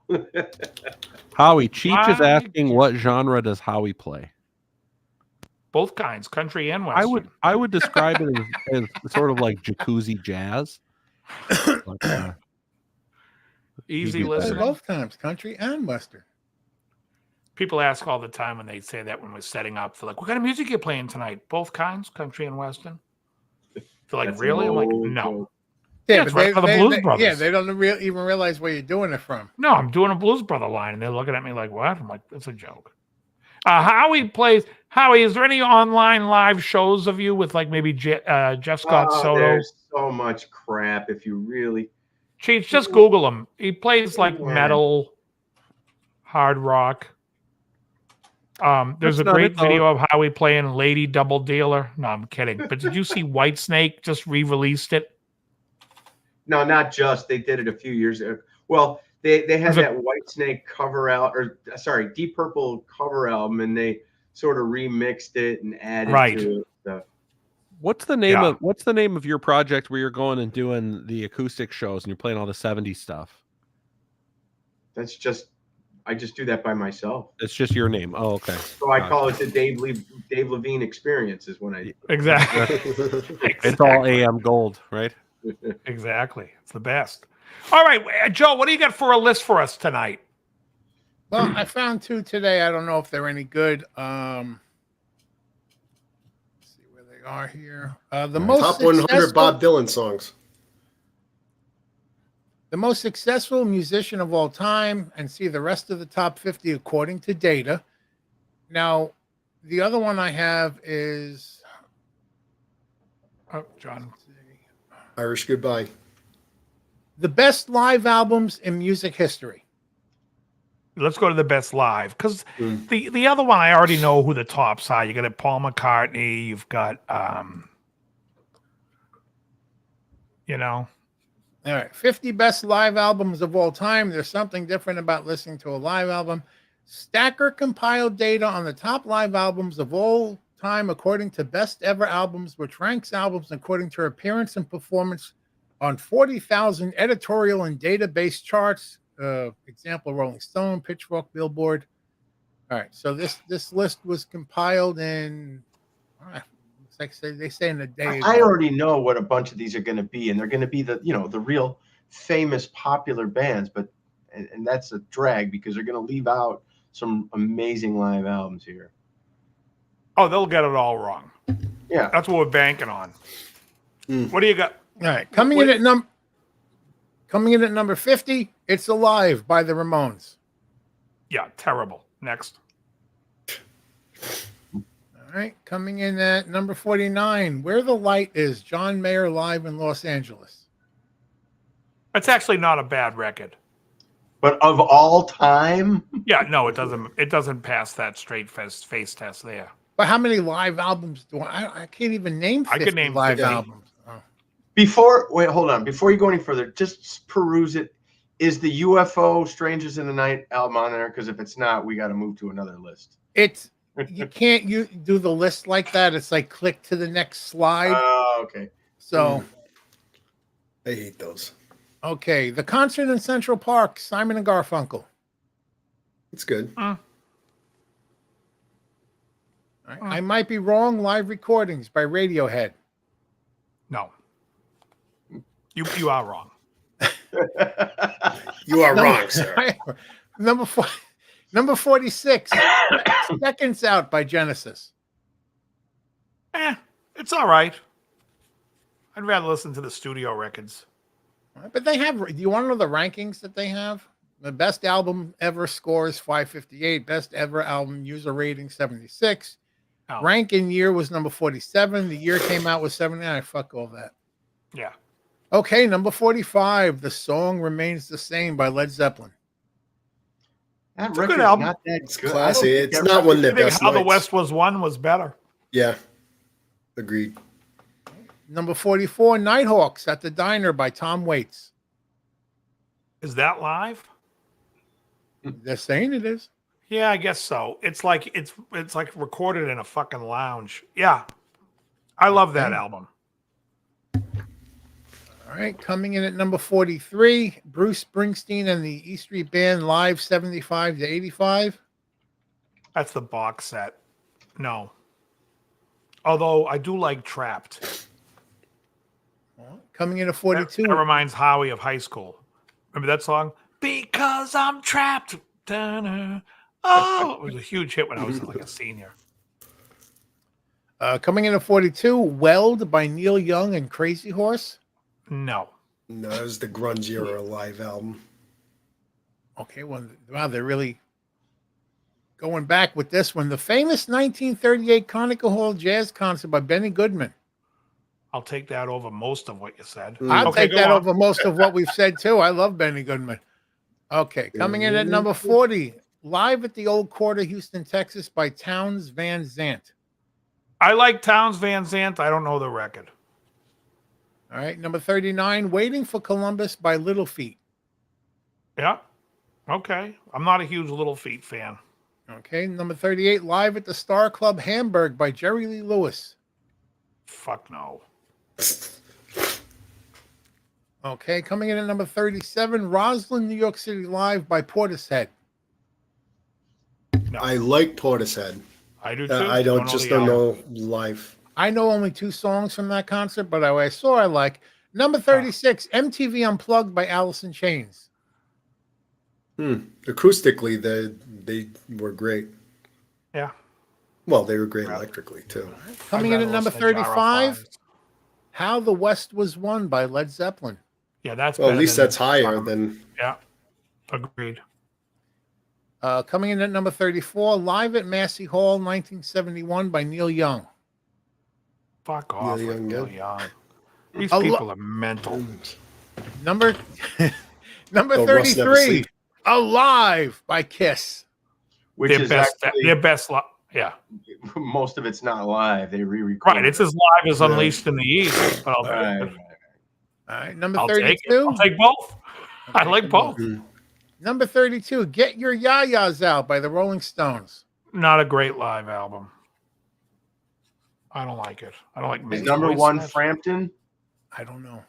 Speaker 5: Howie, Cheech is asking, what genre does Howie play?
Speaker 3: Both kinds, country and western.
Speaker 5: I would describe it as sort of like jacuzzi jazz.
Speaker 3: Easy listening.
Speaker 6: Both times, country and western.
Speaker 3: People ask all the time when they say that when we're setting up. They're like, what kind of music are you playing tonight? Both kinds, country and western. They're like,
Speaker 2: That's
Speaker 3: really? I'm like, no.
Speaker 6: Yeah,
Speaker 3: it's right for the Blues Brothers.
Speaker 6: Yeah, they don't even realize where you're doing it from.
Speaker 3: No, I'm doing a Blues Brother line, and they're looking at me like, what? I'm like, that's a joke. Howie, is there any online live shows of you with like maybe Jeff Scott Soto?
Speaker 2: There's so much crap if you really...
Speaker 3: Cheech, just Google him. He plays like metal, hard rock. There's a great video of Howie playing Lady Double Dealer. No, I'm kidding. But did you see Whitesnake just re-released it?
Speaker 2: No, not just. They did it a few years ago. Well, they had that Whitesnake cover out, Deep Purple cover album, and they sort of remixed it and added to it. So.
Speaker 5: What's the name of your project where you're going and doing the acoustic shows and you're playing all the 70s stuff?
Speaker 2: I just do that by myself.
Speaker 5: It's just your name. Oh, okay.
Speaker 2: So I call it the Dave Levine experience is when I
Speaker 3: exactly.
Speaker 5: It's all AM gold, right?
Speaker 3: Exactly. It's the best. All right, Joe, what do you got for a list for us tonight?
Speaker 6: Well, I found 2 today. I don't know if they're any good. Let's see where they are here. The most
Speaker 4: top 100 Bob Dylan songs.
Speaker 6: The most successful musician of all time, and see the rest of the top 50 according to data. Now, the other one I have is
Speaker 3: John.
Speaker 4: Irish Goodbye.
Speaker 6: The best live albums in music history.
Speaker 3: Let's go to the best live, because the other one I already know who the tops are. You got Paul McCartney. You've got
Speaker 6: All right, 50 best live albums of all time. There's something different about listening to a live album. Stacker compiled data on the top live albums of all time according to best ever albums, which ranks albums according to appearance and performance on 40,000 editorial and database charts. Example: Rolling Stone, Pitchfork, Billboard. All right, so this list was compiled in. Like they say in a day.
Speaker 2: I already know what a bunch of these are going to be, and they're going to be the real famous popular bands, but and that's a drag because they're going to leave out some amazing live albums here.
Speaker 3: Oh, they'll get it all wrong.
Speaker 2: Yeah,
Speaker 3: that's what we're banking on. What do you got?
Speaker 6: All right, coming in at number 50, "It's Alive" by the Ramones.
Speaker 3: Yeah, terrible. Next.
Speaker 6: All right, coming in at number 49, "Where the Light Is," John Mayer live in Los Angeles.
Speaker 3: It's actually not a bad record.
Speaker 2: But of all time?
Speaker 3: Yeah, no, it doesn't. It doesn't pass that straight face test there.
Speaker 6: But how many live albums do I can't even name 50
Speaker 3: I could name
Speaker 6: live
Speaker 3: 50.
Speaker 6: albums. Oh.
Speaker 2: Hold on. Before you go any further, just peruse it. Is the UFO Strangers in the Night album on there? Because if it's not, we got to move to another list.
Speaker 6: You can't do the list like that. It's like click to the next slide.
Speaker 2: Oh, okay.
Speaker 6: So
Speaker 4: I hate those.
Speaker 6: okay, the concert in Central Park, Simon and Garfunkel.
Speaker 4: It's good.
Speaker 6: All right. I Might Be Wrong, live recordings by Radiohead.
Speaker 3: No. You are wrong.
Speaker 4: You are wrong, sir.
Speaker 6: Number 46, Seconds Out by Genesis.
Speaker 3: It's all right. I'd rather listen to the studio records.
Speaker 6: But they have, do you want to know the rankings that they have? The best album ever scores 558. Best ever album user rating 76.
Speaker 3: Oh.
Speaker 6: Rank in year was number 47. The year came out was 79. Fuck all that.
Speaker 3: Yeah.
Speaker 6: Okay, number 45. The Song Remains the Same by Led Zeppelin.
Speaker 2: That
Speaker 3: It's a good
Speaker 2: record's
Speaker 3: album.
Speaker 2: not that
Speaker 4: It's
Speaker 2: good.
Speaker 4: classy.
Speaker 2: I don't think
Speaker 4: It's
Speaker 2: that
Speaker 4: not one of
Speaker 3: I
Speaker 4: their
Speaker 3: think
Speaker 4: best
Speaker 3: How the
Speaker 4: nights.
Speaker 3: West Was Won was better.
Speaker 4: Yeah. Agreed.
Speaker 6: Number 44, Nighthawks at the Diner by Tom Waits.
Speaker 3: Is that live?
Speaker 6: They're saying it is.
Speaker 3: Yeah, I guess so. It's like recorded in a fucking lounge. Yeah. I love that album.
Speaker 6: All right, coming in at number 43, Bruce Springsteen and the E Street Band live 75 to 85.
Speaker 3: That's the box set. No. Although I do like Trapped.
Speaker 6: Coming in at 42.
Speaker 3: That reminds Howie of high school. Remember that song? Because I'm trapped. Da-na. Oh, it was a huge hit when I was like a senior.
Speaker 6: Coming in at 42, Weld by Neil Young and Crazy Horse.
Speaker 3: No.
Speaker 4: No, it was the grunge era live album.
Speaker 6: Okay, well, wow, they're really going back with this one. The famous 1938 Conoco Hall Jazz Concert by Benny Goodman.
Speaker 3: I'll take that over most of what you said.
Speaker 6: I'll
Speaker 3: Okay,
Speaker 6: take
Speaker 3: go
Speaker 6: that
Speaker 3: on.
Speaker 6: over most of what we've said, too. I love Benny Goodman. Okay, coming in at number 40, Live at the Old Quarter, Houston, Texas by Townes Van Zandt.
Speaker 3: I like Townes Van Zandt. I don't know the record.
Speaker 6: All right, number 39, Waiting for Columbus by Little Feat.
Speaker 3: Yeah. Okay. I'm not a huge Little Feat fan.
Speaker 6: Okay, number 38, Live at the Star Club Hamburg by Jerry Lee Lewis.
Speaker 3: Fuck no.
Speaker 6: Okay, coming in at number 37, Roslyn, New York City Live by Portishead.
Speaker 3: No.
Speaker 4: I like Portishead.
Speaker 3: I do too.
Speaker 4: I don't know live.
Speaker 6: I know only 2 songs from that concert, but I saw I like. Number 36, MTV Unplugged by Alice in Chains.
Speaker 4: Acoustically, they were great.
Speaker 3: Yeah.
Speaker 4: Well, they were great electrically, too.
Speaker 6: Coming in at number 35, How the West Was Won by Led Zeppelin.
Speaker 3: Yeah, that's
Speaker 4: well, at least
Speaker 3: than
Speaker 4: that's higher than.
Speaker 3: Yeah. Agreed.
Speaker 6: Coming in at number 34, Live at Massey Hall, 1971 by Neil Young.
Speaker 3: Fuck off.
Speaker 4: Neil Young,
Speaker 3: Neil
Speaker 4: yeah.
Speaker 3: Young. These people are mental.
Speaker 6: Number
Speaker 4: Well, Russ never
Speaker 6: 33,
Speaker 4: sleeps.
Speaker 6: Alive by Kiss.
Speaker 2: Which
Speaker 3: Their
Speaker 2: is
Speaker 3: best.
Speaker 2: actually,
Speaker 3: Their best. Yeah.
Speaker 2: most of it's not live. They re-record.
Speaker 3: Right. It's as live as Unleashed in the East. But
Speaker 2: Right.
Speaker 6: All right, number
Speaker 3: I'll take
Speaker 6: 32.
Speaker 3: it. I'll take both. I like both.
Speaker 6: Number 32, Get Your Ya-Ya's Out by the Rolling Stones.
Speaker 3: Not a great live album. I don't like it. I don't like
Speaker 2: Is
Speaker 3: Mick's
Speaker 2: number
Speaker 3: voice
Speaker 2: 1
Speaker 3: in it.
Speaker 2: Frampton?
Speaker 6: I don't know.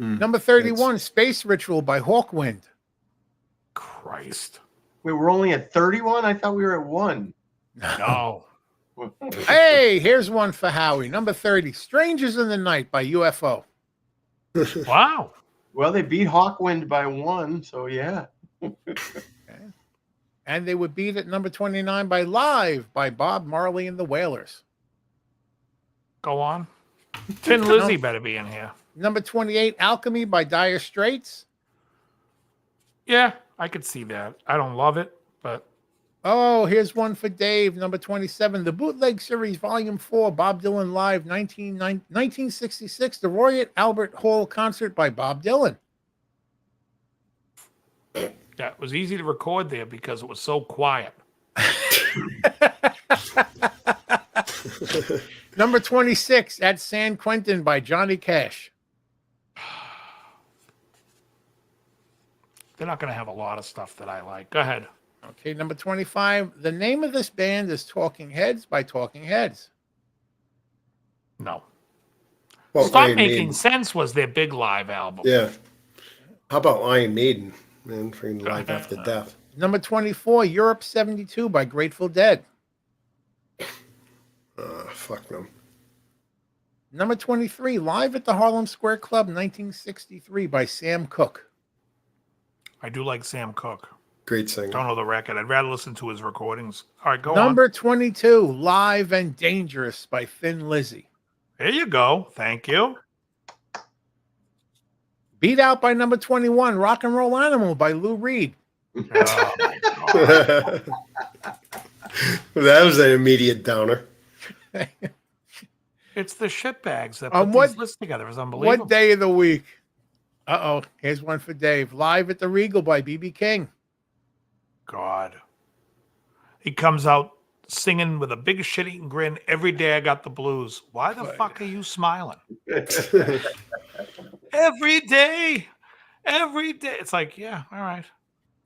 Speaker 6: Number 31, Space Ritual by Hawkwind.
Speaker 3: Christ.
Speaker 2: Wait, we're only at 31? I thought we were at 1.
Speaker 3: No.
Speaker 6: Hey, here's one for Howie. Number 30, Strangers in the Night by UFO.
Speaker 3: Wow.
Speaker 2: Well, they beat Hawkwind by 1, so yeah.
Speaker 6: And they would beat at number 29 by Live by Bob Marley and the Wailers.
Speaker 3: Go on. Tin Lizzy better be in here.
Speaker 6: Number 28, Alchemy by Dire Straits.
Speaker 3: Yeah, I could see that. I don't love it, but
Speaker 6: Oh, here's one for Dave. Number 27, the Bootleg Series Volume 4, Bob Dylan Live, 1966, the Roy Albert Hall Concert by Bob Dylan.
Speaker 3: yeah, it was easy to record there because it was so quiet.
Speaker 6: Number 26, At San Quentin by Johnny Cash.
Speaker 3: They're not going to have a lot of stuff that I like. Go ahead.
Speaker 6: Okay, number 25. The name of this band is Talking Heads by Talking Heads.
Speaker 3: No.
Speaker 4: Well,
Speaker 3: Stop
Speaker 4: Iron
Speaker 3: Making
Speaker 4: Maiden.
Speaker 3: Sense was their big live album.
Speaker 4: Yeah. How about Iron Maiden? Man, freaking Live After Death.
Speaker 6: Number 24, Europe 72 by Grateful Dead.
Speaker 4: Fuck them.
Speaker 6: Number 23, Live at the Harlem Square Club 1963 by Sam Cooke.
Speaker 3: I do like Sam Cooke.
Speaker 4: Great singer.
Speaker 3: Don't know the record. I'd rather listen to his recordings. All right, go on.
Speaker 6: Number 22, Live and Dangerous by Thin Lizzy.
Speaker 3: There you go. Thank you.
Speaker 6: Beat out by number 21, Rock and Roll Animal by Lou Reed.
Speaker 3: Oh, my God.
Speaker 4: That was an immediate downer.
Speaker 3: It's the shitbags that put these lists together. It's unbelievable.
Speaker 6: What day of the week? Uh-oh. Here's one for Dave. Live at the Regal by B.B. King.
Speaker 3: God. He comes out singing with a big shit-eating grin. Every day I got the blues. Why the fuck are you smiling? Every day. Every day. It's like, yeah, all right.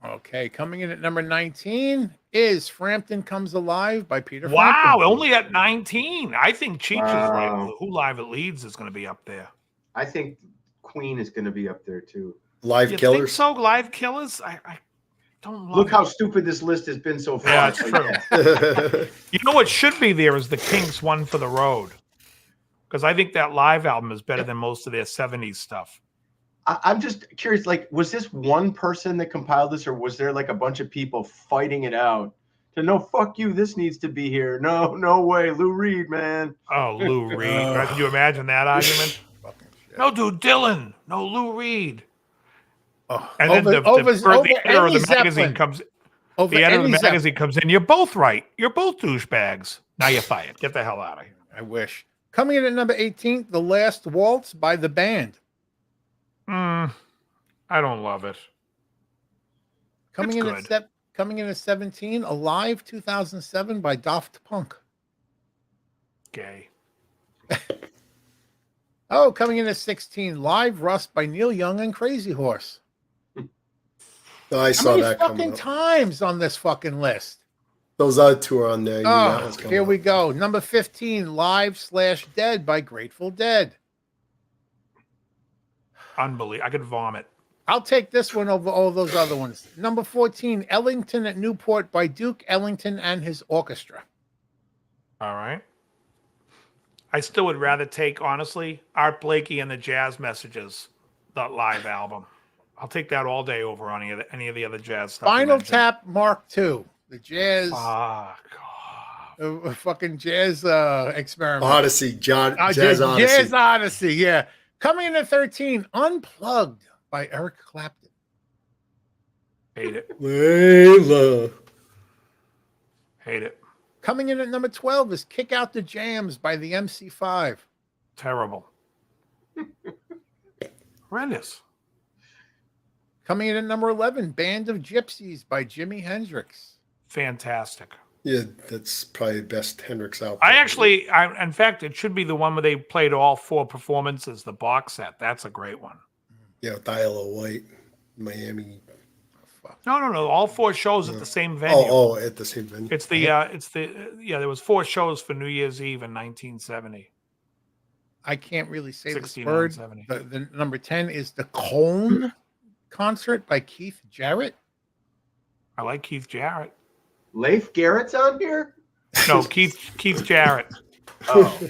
Speaker 6: Okay, coming in at number 19 is Frampton Comes Alive by Peter
Speaker 3: Wow,
Speaker 6: Frampton.
Speaker 3: only at 19. I think Cheech is right. Who Live at Leeds is going to be up there.
Speaker 2: I think Queen is going to be up there too.
Speaker 4: Live
Speaker 3: You
Speaker 4: Killers.
Speaker 3: think so? Live Killers? I don't love
Speaker 2: Look
Speaker 3: it.
Speaker 2: how stupid this list has been so far.
Speaker 3: Yeah, it's true. You know what should be there is the Kinks One for the Road. Because I think that live album is better than most of their 70s stuff.
Speaker 2: I'm just curious, like, was this one person that compiled this, or was there like a bunch of people fighting it out to no, fuck you, this needs to be here. No way, Lou Reed, man.
Speaker 3: Oh, Lou Reed. Can you imagine that argument? No, dude, Dylan. No, Lou Reed.
Speaker 6: Oh,
Speaker 3: And then the editor of the magazine comes. The editor of the magazine comes in. You're both right. You're both douchebags. Now you're fired. Get the hell out of here.
Speaker 6: I wish. Coming in at number 18, The Last Waltz by The Band.
Speaker 3: I don't love it.
Speaker 6: Coming in at 17, Alive 2007 by Daft Punk.
Speaker 3: Gay.
Speaker 6: Oh, coming in at 16, Live Rust by Neil Young and Crazy Horse.
Speaker 4: I saw that
Speaker 6: How
Speaker 4: coming
Speaker 6: many
Speaker 4: up.
Speaker 6: fucking times on this fucking list?
Speaker 4: Those other two are on there. You know that
Speaker 6: Oh,
Speaker 4: was coming
Speaker 6: here
Speaker 4: up.
Speaker 6: we go. Number 15, Live/Dead by Grateful Dead.
Speaker 3: Unbelievable. I could vomit.
Speaker 6: I'll take this one over all those other ones. Number 14, Ellington at Newport by Duke Ellington and his orchestra.
Speaker 3: All right. I still would rather take, honestly, Art Blakey and the Jazz Messages, the live album. I'll take that all day over on any of the other jazz stuff.
Speaker 6: Final Tap Mark II, the jazz,
Speaker 3: Fuck.
Speaker 6: fucking jazz experiment.
Speaker 4: Odyssey, Jazz
Speaker 6: Jazz
Speaker 4: Odyssey.
Speaker 6: Jazz Odyssey, yeah. Coming in at 13, Unplugged by Eric Clapton.
Speaker 3: Hate it.
Speaker 4: Layla.
Speaker 3: Hate it.
Speaker 6: Coming in at number 12 is Kick Out the Jams by the MC5.
Speaker 3: Terrible. Horrendous.
Speaker 6: Coming in at number 11, Band of Gypsies by Jimi Hendrix.
Speaker 3: Fantastic.
Speaker 4: Yeah, that's probably the best Hendrix album.
Speaker 3: In fact, it should be the one where they played all 4 performances, the box set. That's a great one.
Speaker 4: Yeah, with Isle of White, Miami.
Speaker 3: No. All 4 shows at the same venue.
Speaker 4: Oh, at the same venue.
Speaker 3: There was 4 shows for New Year's Eve in 1970.
Speaker 6: I can't really say this
Speaker 3: 69,
Speaker 6: word.
Speaker 3: 70.
Speaker 6: The number 10 is the Cone concert by Keith Jarrett.
Speaker 3: I like Keith Jarrett.
Speaker 2: Leif Garrett's on here?
Speaker 3: No, Keith Jarrett.
Speaker 2: Oh.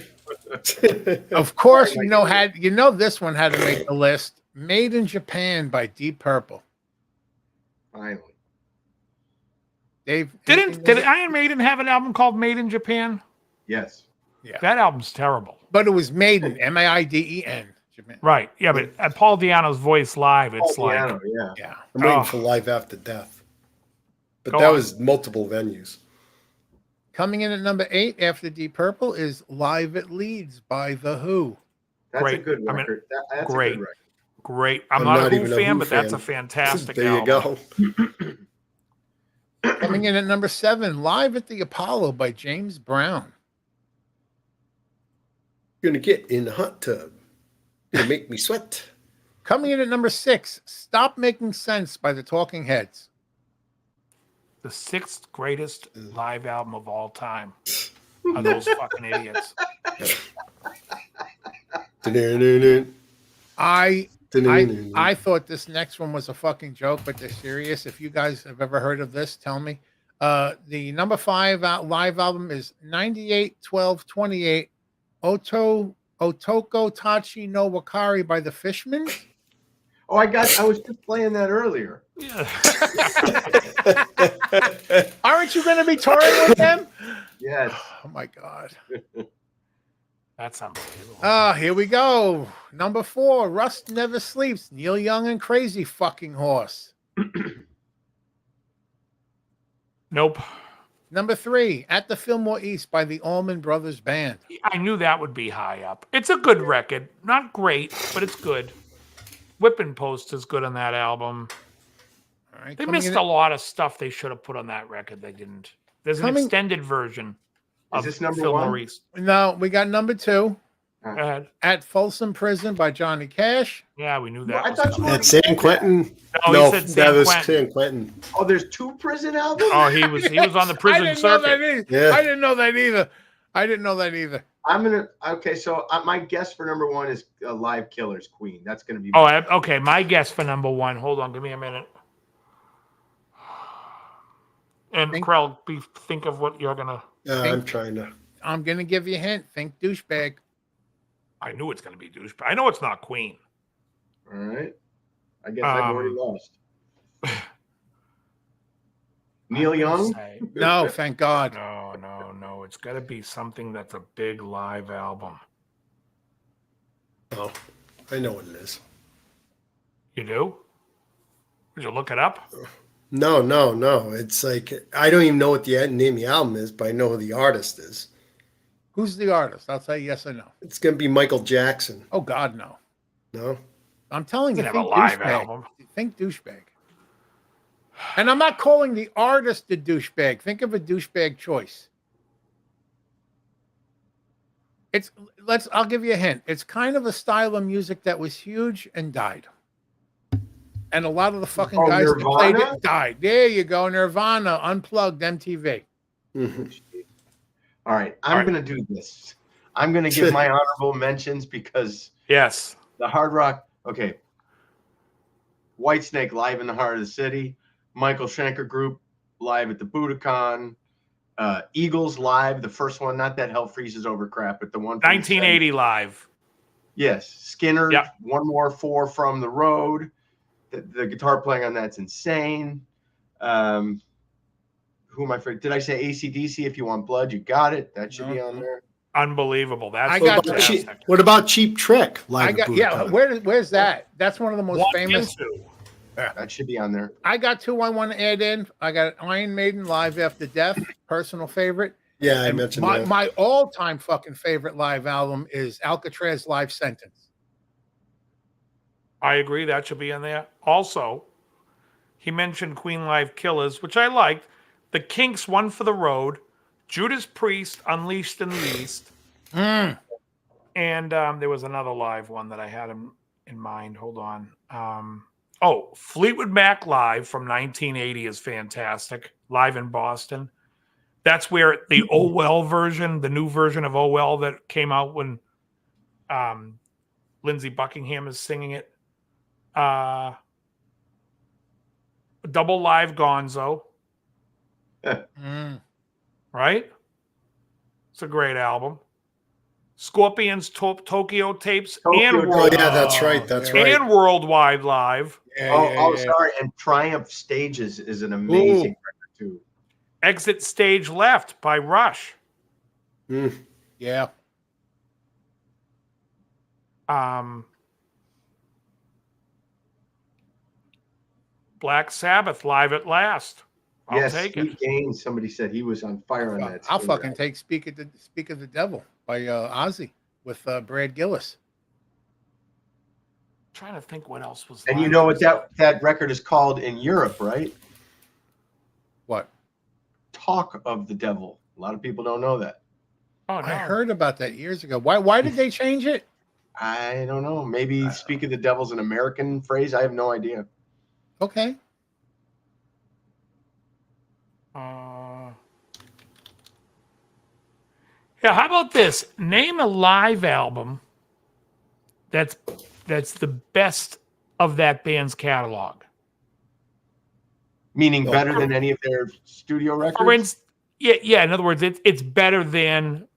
Speaker 6: Of course, this one had to make the list. Made in Japan by Deep Purple.
Speaker 2: Finally.
Speaker 6: Dave,
Speaker 3: Did Iron Maiden have an album called Made in Japan?
Speaker 2: Yes.
Speaker 6: Yeah.
Speaker 3: That album's terrible.
Speaker 6: But it was Maiden, Maiden, Japan.
Speaker 3: Right. Yeah, but at Paul Diano's voice live, it's like
Speaker 2: Piano, yeah.
Speaker 6: Yeah.
Speaker 4: I'm waiting for Live After Death. But
Speaker 3: Go
Speaker 4: that
Speaker 3: on.
Speaker 4: was multiple venues.
Speaker 6: Coming in at number 8 after Deep Purple is Live at Leeds by The Who.
Speaker 2: That's
Speaker 3: Great.
Speaker 2: a good
Speaker 3: I mean,
Speaker 2: record. That's
Speaker 3: great.
Speaker 2: a good record.
Speaker 3: Great. I'm
Speaker 4: I'm
Speaker 3: not
Speaker 4: not
Speaker 3: a
Speaker 4: even
Speaker 3: Who
Speaker 4: a
Speaker 3: fan,
Speaker 4: Who
Speaker 3: but that's a
Speaker 4: fan.
Speaker 3: fantastic
Speaker 4: There you
Speaker 3: album.
Speaker 4: go.
Speaker 6: Coming in at number 7, Live at the Apollo by James Brown.
Speaker 4: You're gonna get in the hot tub. Gonna make me sweat.
Speaker 6: Coming in at number 6, Stop Making Sense by the Talking Heads.
Speaker 3: The 6th greatest live album of all time are those fucking idiots.
Speaker 6: I thought this next one was a fucking joke, but they're serious. If you guys have ever heard of this, tell me. The number 5 live album is 98-12-28 Otoko Tachi no Wakari by the Fishmen.
Speaker 2: Oh, I was just playing that earlier.
Speaker 3: Yeah.
Speaker 6: Aren't you going to be touring with them?
Speaker 2: Yes.
Speaker 6: Oh my God.
Speaker 3: That's unbelievable.
Speaker 6: Here we go. Number 4, Rust Never Sleeps, Neil Young and Crazy Fucking Horse.
Speaker 3: Nope.
Speaker 6: Number 3, At the Fillmore East by the Allman Brothers Band.
Speaker 3: I knew that would be high up. It's a good record. Not great, but it's good. Whipping Post is good on that album.
Speaker 6: All right,
Speaker 3: they missed a lot of stuff they should have put on that record. They didn't. There's an extended version of
Speaker 2: this number
Speaker 3: Fillmore
Speaker 2: 1?
Speaker 3: East.
Speaker 6: No, we got number 2.
Speaker 3: Go ahead.
Speaker 6: At Folsom Prison by Johnny Cash.
Speaker 3: Yeah, we knew that.
Speaker 2: I thought you
Speaker 4: At San Quentin.
Speaker 3: No, he said
Speaker 4: that was
Speaker 3: San
Speaker 4: San Quentin.
Speaker 2: Oh, there's 2 prison albums?
Speaker 3: Oh, he was on the prison circuit.
Speaker 6: Yeah. I didn't know that either.
Speaker 2: Okay, so my guess for number 1 is Live Killers, Queen. That's gonna be.
Speaker 3: Okay. My guess for number 1. Hold on, give me a minute. And Krell, think of what you're gonna.
Speaker 4: I'm trying to.
Speaker 6: I'm gonna give you a hint. Think douchebag.
Speaker 3: I knew it's gonna be douchebag. I know it's not Queen.
Speaker 2: All right. I guess I've already lost. Neil Young?
Speaker 6: No, thank God.
Speaker 3: No. It's got to be something that's a big live album.
Speaker 4: Oh, I know what it is.
Speaker 3: You do? Did you look it up?
Speaker 4: No. It's like I don't even know what the name of the album is, but I know who the artist is.
Speaker 6: Who's the artist? I'll say yes or no.
Speaker 4: It's gonna be Michael Jackson.
Speaker 6: Oh God, no.
Speaker 4: No.
Speaker 6: I'm telling you,
Speaker 3: have a live album.
Speaker 6: Think douchebag. And I'm not calling the artist a douchebag. Think of a douchebag choice. I'll give you a hint. It's kind of a style of music that was huge and died. And a lot of the fucking guys that played it died. There you go. Nirvana, Unplugged, MTV.
Speaker 4: Mm-hmm.
Speaker 2: All right. I'm going to do this. I'm going to give my honorable mentions because
Speaker 3: yes,
Speaker 2: the hard rock. Okay. Whitesnake live in the heart of the city. Michael Schenker Group live at the Budokan. Eagles live, the first one, not that Hell Freezes Over crap, but the one
Speaker 3: 1980 live.
Speaker 2: Yes, Skinner. Yep. One More 4 from the Road. The guitar playing on that's insane. Who am I forgetting? Did I say AC/DC? If You Want Blood, You Got It. That should be on there.
Speaker 3: Unbelievable. That's
Speaker 4: what about Cheap Trick?
Speaker 6: Where's that? That's one of the most famous.
Speaker 2: That should be on there.
Speaker 6: I got 2 I want to add in. I got Iron Maiden Live After Death, personal favorite.
Speaker 4: Yeah, I mentioned that.
Speaker 6: My all-time fucking favorite live album is Alcatraz Live Sentence.
Speaker 3: I agree. That should be in there. Also, he mentioned Queen Live Killers, which I liked. The Kinks, One for the Road. Judas Priest, Unleashed and Leased. And there was another live one that I had in mind. Hold on. Fleetwood Mac Live from 1980 is fantastic. Live in Boston. That's where the Oh Well version, the new version of Oh Well that came out when Lindsey Buckingham is singing it. Double Live Gonzo. Right? It's a great album. Scorpions, Tokyo Tapes, and
Speaker 4: that's right.
Speaker 3: And Worldwide Live.
Speaker 2: Sorry. And Triumph Stages is an amazing record too.
Speaker 3: Exit Stage Left by Rush.
Speaker 6: Yeah.
Speaker 3: Black Sabbath, Live at Last. I'll take it.
Speaker 2: Gaines, somebody said he was on fire on that.
Speaker 6: I'll fucking take Speak of the Devil by Ozzy with Brad Gillis.
Speaker 3: I'm trying to think what else was.
Speaker 2: And you know what that record is called in Europe, right?
Speaker 6: What?
Speaker 2: Talk of the Devil. A lot of people don't know that.
Speaker 3: Oh, no.
Speaker 6: I heard about that years ago. Why did they change it?
Speaker 2: I don't know. Maybe speak of the devil's an American phrase. I have no idea.
Speaker 6: Okay.
Speaker 3: Yeah, how about this? Name a live album that's the best of that band's catalog.
Speaker 2: Meaning better than any of their studio records?
Speaker 3: Yeah. In other words, it's better than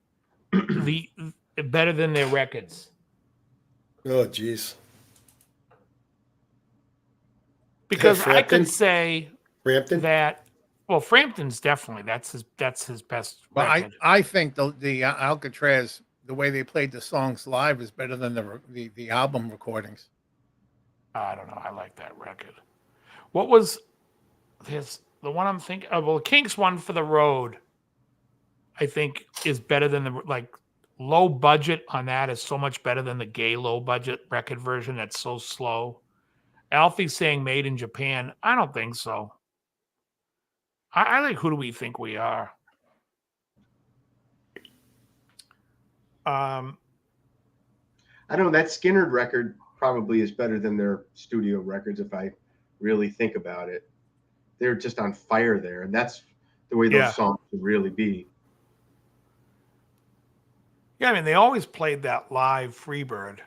Speaker 3: better than their records.
Speaker 4: Oh, geez.
Speaker 3: Because I could say
Speaker 4: Frampton?
Speaker 3: that. Well, Frampton's definitely that's his best.
Speaker 6: But
Speaker 3: record.
Speaker 6: I think the Alcatraz, the way they played the songs live, is better than the album recordings.
Speaker 3: I don't know. I like that record. What was the one I'm thinking of? Well, Kinks One for the Road, I think, is better than the low budget on that is so much better than the gay low budget record version that's so slow. Alfie saying Made in Japan. I don't think so. I think Who Do We Think We Are?
Speaker 2: I don't know. That Skynyrd record probably is better than their studio records if I really think about it. They're just on fire there, and that's the way those songs should really be.
Speaker 3: Yeah, I mean, they always played that live Freebird.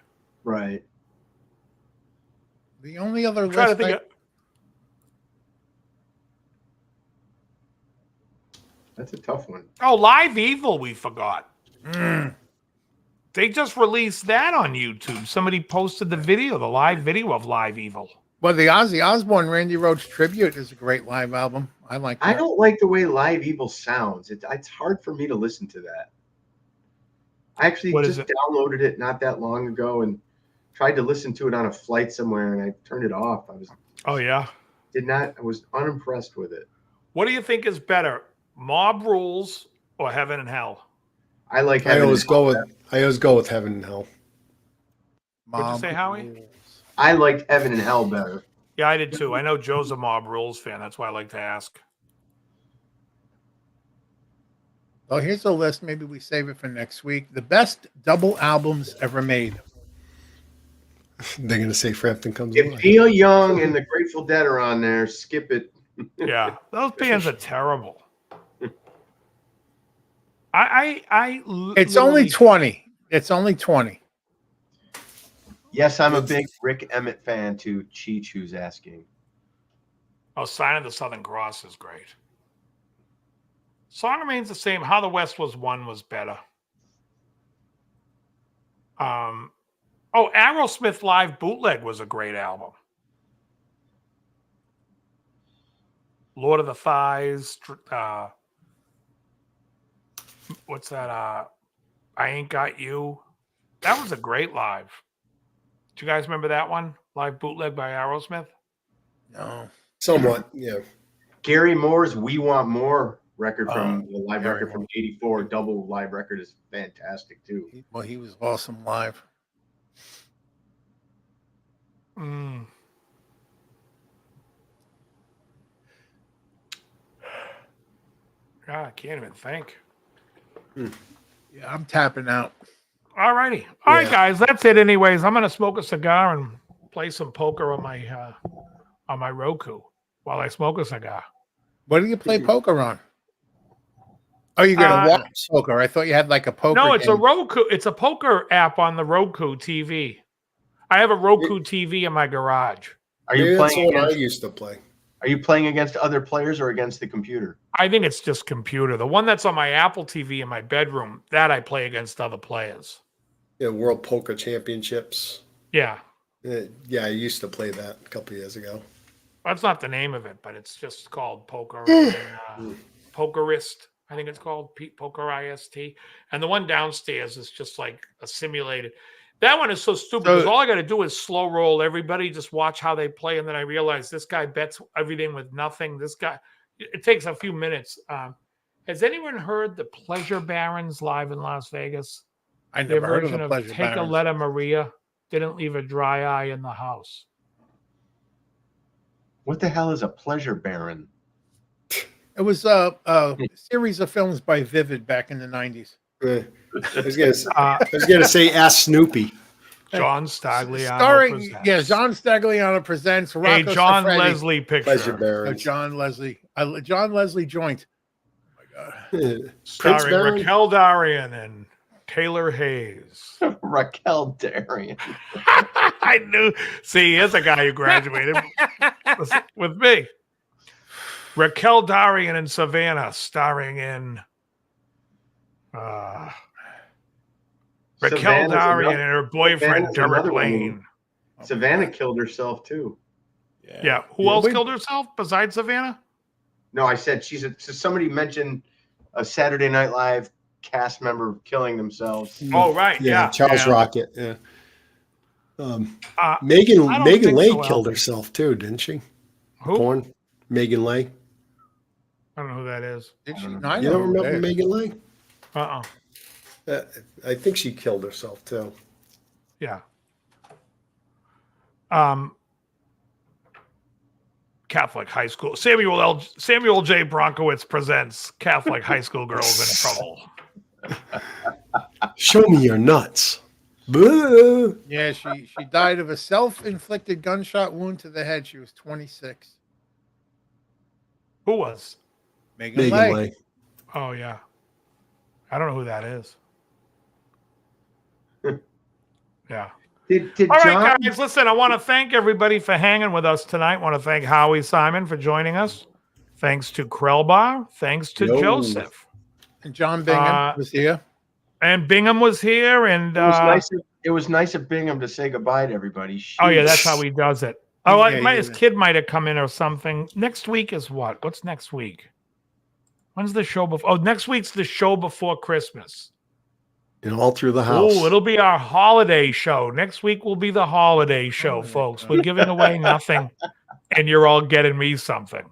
Speaker 2: Right.
Speaker 6: The only other
Speaker 3: Try to
Speaker 6: list
Speaker 3: think
Speaker 2: That's a tough one.
Speaker 3: Oh, Live Evil, we forgot. They just released that on YouTube. Somebody posted the video, the live video of Live Evil.
Speaker 6: Well, the Ozzy Osbourne Randy Rhoads tribute is a great live album. I like that.
Speaker 2: I don't like the way Live Evil sounds. It's hard for me to listen to that. I actually just downloaded it not that long ago and tried to listen to it on a flight somewhere, and I turned it off. I was unimpressed with it.
Speaker 3: What do you think is better, Mob Rules or Heaven and Hell?
Speaker 2: I like.
Speaker 4: I always go with Heaven and Hell.
Speaker 3: What'd you say, Howie?
Speaker 2: I liked Heaven and Hell better.
Speaker 3: Yeah, I did too. I know Joe's a Mob Rules fan. That's why I like to ask.
Speaker 6: Well, here's a list. Maybe we save it for next week. The best double albums ever made.
Speaker 4: They're going to say Frampton Comes
Speaker 2: If Neil Young and the Grateful Dead are on there, skip it.
Speaker 3: Yeah, those bands are terrible.
Speaker 6: It's only 20. It's only 20.
Speaker 2: Yes, I'm a big Rick Emmett fan too. Cheech, who's asking.
Speaker 3: Oh, Sign of the Southern Cross is great. Song remains the same. How the West Was Won was better. Aerosmith Live Bootleg was a great album. Lord of the Thighs. What's that? I Ain't Got You. That was a great live. Do you guys remember that one? Live Bootleg by Aerosmith?
Speaker 6: No.
Speaker 4: Somewhat, yeah.
Speaker 2: Gary Moore's We Want More record from the live record from '84, double live record is fantastic too.
Speaker 6: He was awesome live.
Speaker 3: God, I can't even think.
Speaker 6: Yeah, I'm tapping out.
Speaker 3: All righty. All right, guys, that's it anyways. I'm going to smoke a cigar and play some poker on my Roku while I smoke a cigar.
Speaker 6: What do you play poker on? Oh, you're going to watch poker. I thought you had like a poker
Speaker 3: No, it's
Speaker 6: game.
Speaker 3: a Roku. It's a poker app on the Roku TV. I have a Roku TV in my garage.
Speaker 2: Are you playing
Speaker 4: against, I used to play.
Speaker 2: Are you playing against other players or against the computer?
Speaker 3: I think it's just computer. The one that's on my Apple TV in my bedroom, that I play against other players.
Speaker 4: Yeah, World Poker Championships.
Speaker 3: Yeah.
Speaker 4: Yeah, I used to play that a couple of years ago.
Speaker 3: That's not the name of it, but it's just called Poker. Pokerist, I think it's called Poker IST. And the one downstairs is just like a simulated. That one is so stupid because all I got to do is slow roll everybody, just watch how they play. And then I realize this guy bets everything with nothing. This guy, it takes a few minutes. Has anyone heard the Pleasure Barons live in Las Vegas?
Speaker 6: I never heard of the Pleasure
Speaker 3: Take
Speaker 6: Barons.
Speaker 3: a Letter, Maria. Didn't leave a dry eye in the house.
Speaker 2: What the hell is a Pleasure Baron?
Speaker 6: It was a series of films by Vivid back in the 90s.
Speaker 4: I was gonna say, ask Snoopy.
Speaker 3: John Stagliano
Speaker 6: Starring,
Speaker 3: presents.
Speaker 6: yeah, John Stagliano presents
Speaker 3: a
Speaker 6: Rocco
Speaker 3: John
Speaker 6: Siffredi.
Speaker 3: Leslie picture.
Speaker 4: Pleasure Baron.
Speaker 6: John Leslie. John Leslie joint. Oh my God.
Speaker 3: Starring
Speaker 4: Baron?
Speaker 3: Raquel Darian and Taylor Hayes.
Speaker 2: Raquel Darian.
Speaker 3: I knew. See, here's a guy who graduated with me. Raquel Darian and Savannah, starring in Raquel
Speaker 2: Savannah's
Speaker 3: Darian
Speaker 2: another-
Speaker 3: and her boyfriend
Speaker 2: Savannah's
Speaker 3: Derek
Speaker 2: another
Speaker 3: Lane.
Speaker 2: Savannah killed herself too.
Speaker 3: Yeah. Who else killed herself besides Savannah?
Speaker 2: No, I said so somebody mentioned a Saturday Night Live cast member killing themselves.
Speaker 3: Oh, right. Yeah.
Speaker 4: Charles
Speaker 3: yeah.
Speaker 4: Rocket. Yeah.
Speaker 3: I
Speaker 4: Megan
Speaker 3: don't
Speaker 4: Megan
Speaker 3: think
Speaker 4: Lay
Speaker 3: so,
Speaker 4: killed
Speaker 3: Al.
Speaker 4: herself too, didn't she?
Speaker 3: Who?
Speaker 4: Porn. Megan Lay.
Speaker 3: I don't know who that is.
Speaker 6: Did she? No, I
Speaker 4: You don't
Speaker 6: who
Speaker 4: remember
Speaker 6: that is.
Speaker 4: Megan Lay? I think she killed herself too.
Speaker 3: Yeah. Catholic high school. Samuel J. Bronkowitz presents Catholic high school girls in trouble.
Speaker 4: Show me your nuts. Boo.
Speaker 6: Yeah, she died of a self-inflicted gunshot wound to the head. She was 26.
Speaker 3: Who was?
Speaker 6: Megan
Speaker 4: Megan
Speaker 6: Lay.
Speaker 4: Lay.
Speaker 3: Oh yeah. I don't know who that is. Yeah.
Speaker 2: Did
Speaker 3: All
Speaker 2: John?
Speaker 3: right, guys, listen, I want to thank everybody for hanging with us tonight. I want to thank Howie Simon for joining us. Thanks to Krellbar. Thanks to
Speaker 4: Yo.
Speaker 3: Joseph.
Speaker 6: And John Bingham was here.
Speaker 3: And Bingham was here. And
Speaker 2: It was nice of Bingham to say goodbye to everybody.
Speaker 3: oh, yeah, that's how he does it. Oh,
Speaker 6: Yeah,
Speaker 3: his kid might have come in or something. Next week is what? What's next week? When's the show before? Oh, next week's the show before Christmas.
Speaker 4: And all through the house.
Speaker 3: Oh, it'll be our holiday show. Next week will be the holiday show, folks. We're giving away nothing, and you're all getting me something.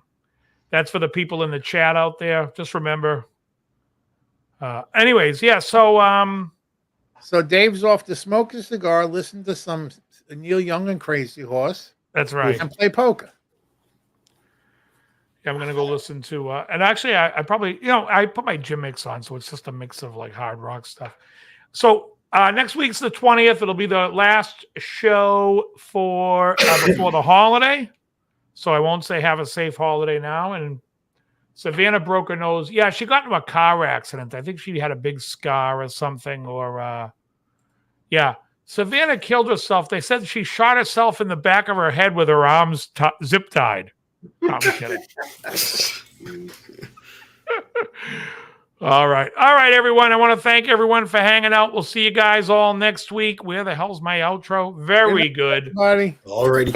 Speaker 3: That's for the people in the chat out there. Just remember. Anyways, yeah. So
Speaker 6: Dave's off to smoke a cigar, listen to some Neil Young and Crazy Horse,
Speaker 3: that's right.
Speaker 6: and play poker.
Speaker 3: Yeah, I'm gonna go listen to. And actually, I probably, I put my gym mix on, so it's just a mix of like hard rock stuff. So next week's the 20th. It'll be the last show for before the holiday. So I won't say have a safe holiday now. And Savannah broke her nose. Yeah, she got into a car accident. I think she had a big scar or something. Or yeah, Savannah killed herself. They said she shot herself in the back of her head with her arms zip tied. I'm kidding. All right, everyone. I want to thank everyone for hanging out. We'll see you guys all next week. Where the hell's my outro? Very good.
Speaker 6: Buddy.
Speaker 4: Already.